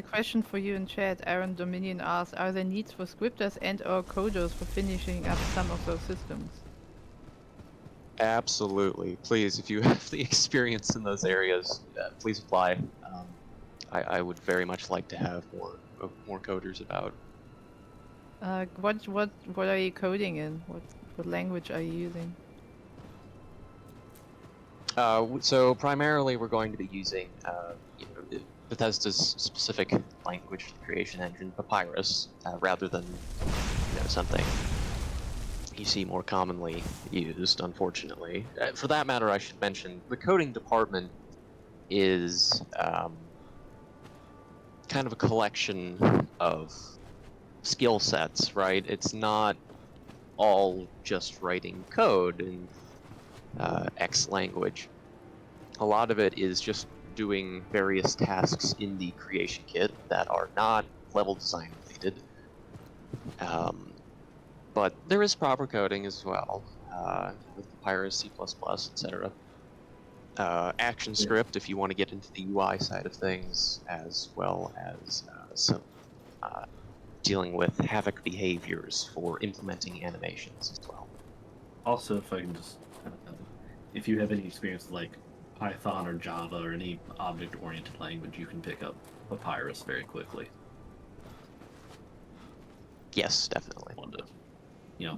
question for you in chat. Aaron Dominion asks, are there needs for scripters and/or coders for finishing up some of those systems? Absolutely. Please, if you have the experience in those areas, please apply. I would very much like to have more coders about. What are you coding in? What language are you using? So primarily we're going to be using Bethesda's specific language creation engine, Papyrus, rather than something you see more commonly used, unfortunately. For that matter, I should mention the coding department is kind of a collection of skill sets, right? It's not all just writing code in X language. A lot of it is just doing various tasks in the creation kit that are not level design related. But there is proper coding as well, with Papyrus, C++, etc. ActionScript if you want to get into the UI side of things, as well as some dealing with Havoc behaviors for implementing animations as well. Also, if I can just, if you have any experience with like Python or Java or any object-oriented language, you can pick up Papyrus very quickly. Yes, definitely.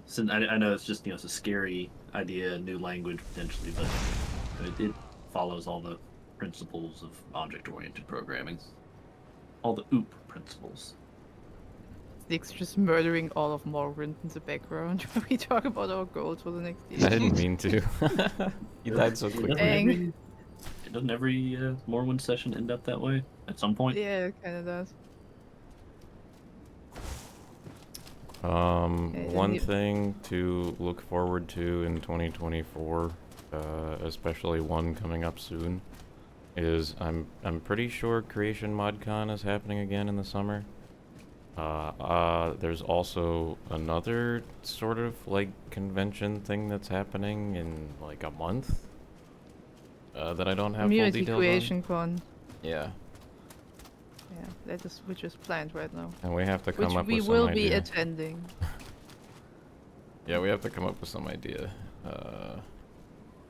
Since I know it's just it's a scary idea, a new language potentially, but it follows all the principles of object-oriented programming, all the OOP principles. Nick's just murdering all of Morrowind in the background when we talk about our goals for the next year. I didn't mean to. He died so quickly. Doesn't every Morrowind session end up that way at some point? Yeah, it kind of does. One thing to look forward to in 2024, especially one coming up soon, is I'm pretty sure Creation ModCon is happening again in the summer. There's also another sort of like convention thing that's happening in like a month that I don't have full Community details Creation on. Con. Yeah. Yeah, that is which is planned right now. And we have to come Which up we with some will idea. be attending. Yeah, we have to come up with some idea.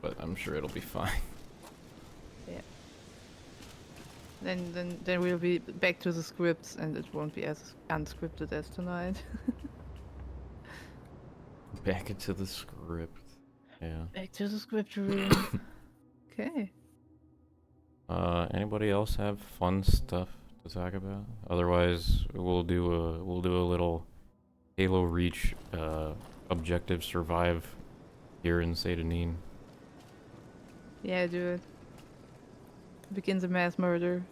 But I'm sure it'll be fine. Yeah. Then we'll be back to the scripts, and it won't be as unscripted as tonight. Back into the script. Yeah. Back to the script room. Okay. Anybody else have fun stuff to talk about? Otherwise, we'll do a little Halo Reach objective survive here in Satanine. Yeah, do it. Begin the mass murder.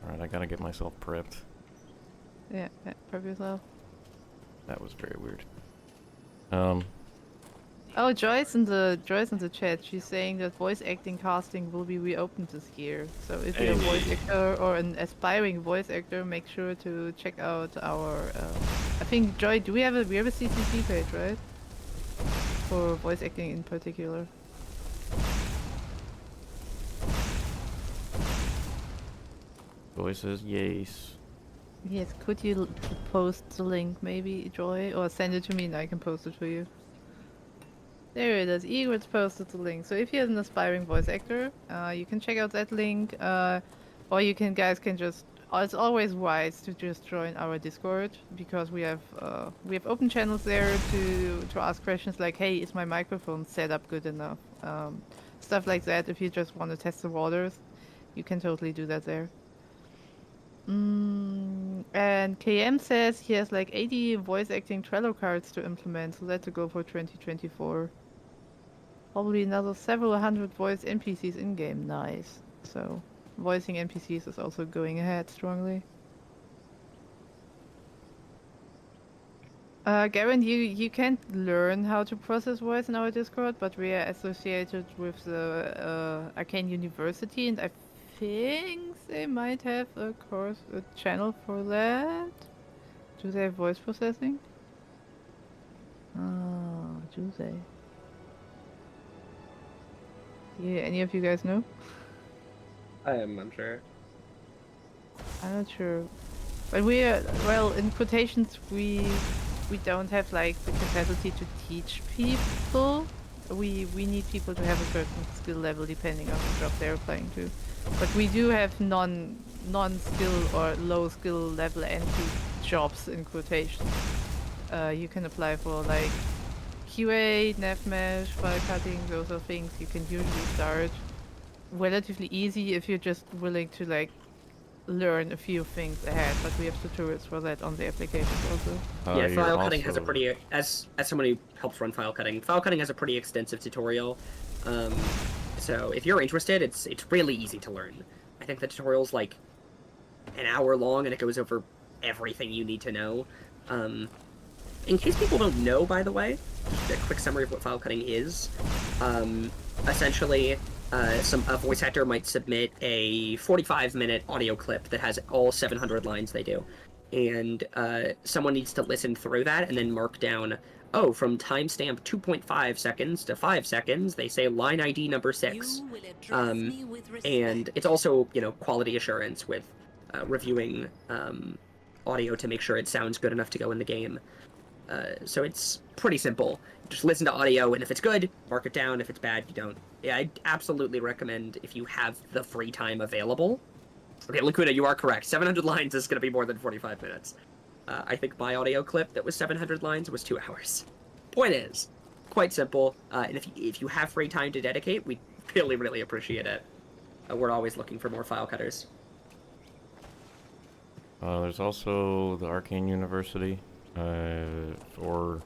Alright, I gotta get myself prepped. Yeah, prep yourself. That was very weird. Oh, Joyce in the chat, she's saying that voice acting casting will be reopened this year. So if you're a voice actor or an aspiring voice actor, make sure to check out our. I think Joy, we have a CCC page, right? For voice acting in particular. Voices, yes. Yes, could you post the link maybe, Joy, or send it to me and I can post it for you. There it is. Egret's posted the link. So if you're an aspiring voice actor, you can check out that link, or you guys can just. It's always wise to just join our Discord because we have open channels there to ask questions like, hey, is my microphone set up good enough? Stuff like that. If you just want to test the waters, you can totally do that there. And KM says he has like 80 voice acting Trello cards to implement, so that's a goal for 2024. Probably another several hundred voice NPCs in-game. Nice. So, voicing NPCs is also going ahead strongly. Garen, you can't learn how to process voice in our Discord, but we are associated with the Arcane University, and I think they might have a channel for that. Do they have voice processing? Oh, do they? Yeah, any of you guys know? I am unsure. I'm not sure. But we are, well, in quotations, we don't have like the capacity to teach people. We need people to have a certain skill level depending on the job they're applying to. But we do have non-skill or low skill level entry jobs in quotations. You can apply for like QA, nav mesh, file cutting, those are things you can usually start relatively easy if you're just willing to like learn a few things ahead, but we have tutorials for that on the applications also. Yeah, file cutting has a pretty, as someone who helps run file cutting has a pretty extensive tutorial. So if you're interested, it's really easy to learn. I think the tutorial's like an hour long and it goes over everything you need to know. In case people don't know, by the way, just a quick summary of what file cutting is. Essentially, a voice actor might submit a 45-minute audio clip that has all 700 lines they do. And someone needs to listen through that and then mark down, oh, from timestamp 2.5 seconds to 5 seconds, they say line ID number 6. And it's also, quality assurance with reviewing audio to make sure it sounds good enough to go in the game. So it's pretty simple. Just listen to audio, and if it's good, mark it down. If it's bad, you don't. Yeah, I absolutely recommend if you have the free time available. Okay, Lacuna, you are correct. 700 lines is going to be more than 45 minutes. I think my audio clip that was 700 lines was 2 hours. Point is, quite simple. And if you have free time to dedicate, we really, really appreciate it. We're always looking for more file cutters. There's also the Arcane University. For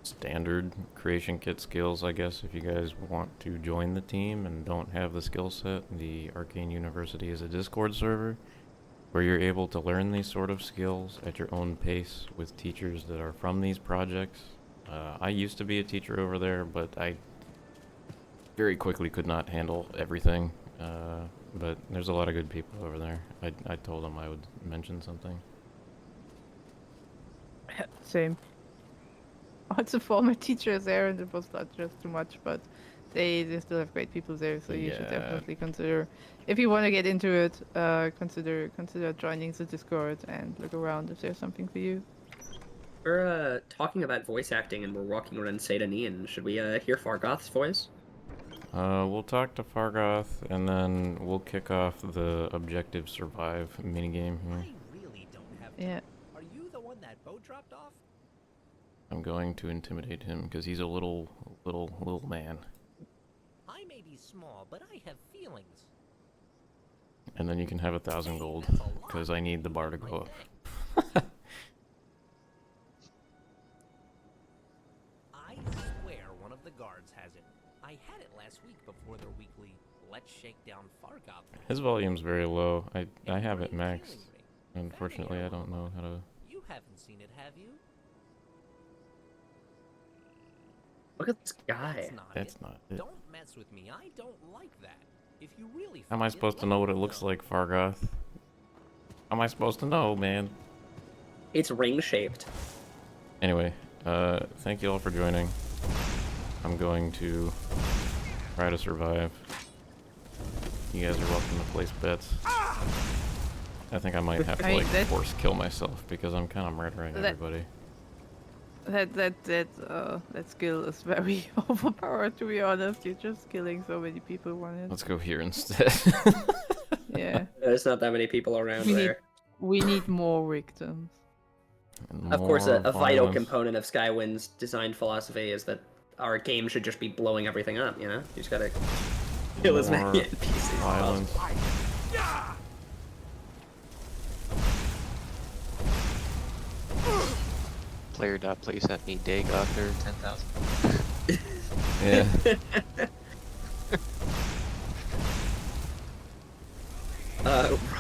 standard creation kit skills, I guess, if you guys want to join the team and don't have the skill set, the Arcane University is a Discord server where you're able to learn these sort of skills at your own pace with teachers that are from these projects. I used to be a teacher over there, but I very quickly could not handle everything. But there's a lot of good people over there. I told them I would mention something. Same. Also, former teachers there, and it was not just too much, but they still have great people there, so you should Yeah. definitely consider, if you want to get into it, consider joining the Discord and look around if there's something for you. We're talking about voice acting and we're walking around Sadanian. Should we hear Fargoth's voice? We'll talk to Fargoth, and then we'll kick off the objective survive minigame here. Yeah. Are you the one that boat dropped off? I'm going to intimidate him because he's a little man. I may be small, but I have feelings. And then you can have 1,000 gold because I need the bar to go up. I swear one of the guards has it. I had it last week before their weekly Let's Shake Down Fargoth. His volume's very low. I have it maxed. Unfortunately, I don't know how to. You haven't seen it, have you? Look at this guy. That's not it. Don't mess with me. I don't like that. If you really How am I supposed to know what it looks like, Fargoth? How am I supposed to know, man? It's ring-shaped. Anyway, thank you all for joining. I'm going to try to survive. You guys are welcome to place bets. I think I might have to like force kill myself because I'm kind of murdering everybody. That skill is very overpowered, to be honest. You're just killing so many people wanted. Let's go here instead. Yeah. There's not that many people around there. We need more victims. Of course, a vital violence. component of Skywind's design philosophy is that our game should just be blowing everything up, you know? You just gotta kill as many More NPCs as violence. possible. Player.place at me Dag after 10,000. Yeah.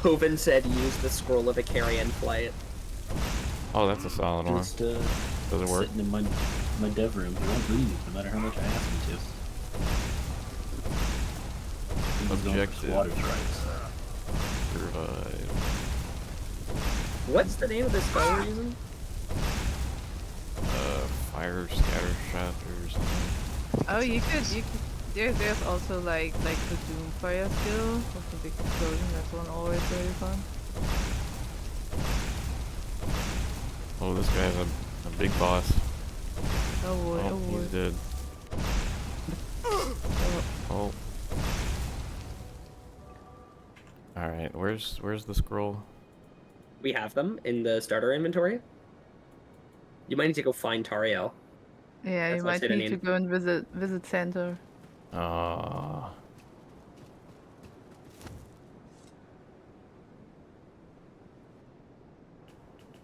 Roven said use the scroll of Icarian flight. Oh, that's a solid one. Just Does it work? sitting in my dev room. It won't leave, no matter how much I ask him to. He's going for Objective. squatters' rights. Survive. What's the name of this spell we're using? Fire scatter shot or something. Oh, you could. There's also like the Doomfire skill with the big explosion. That's one always very fun. Oh, this guy's a big boss. Oh boy, Oh, oh boy. he's dead. Oh. Alright, where's the scroll? We have them in the starter inventory. You might need to go find Tariel. Yeah, That's you what's might hidden need to in. go and visit center. Ah.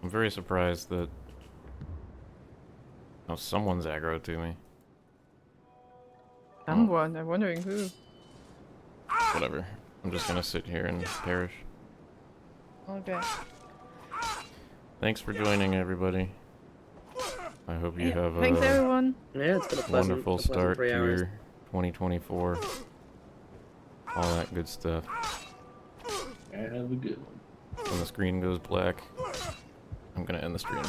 I'm very surprised that someone's aggro to me. Someone, I'm wondering who. Whatever. I'm just gonna sit here and perish. Okay. Thanks for joining, everybody. I hope you have Thanks, a everyone. Yeah, it's been a pleasant, wonderful start to 3 hours. your 2024. All that good stuff. Have a good one. When the screen goes black, I'm gonna end the stream.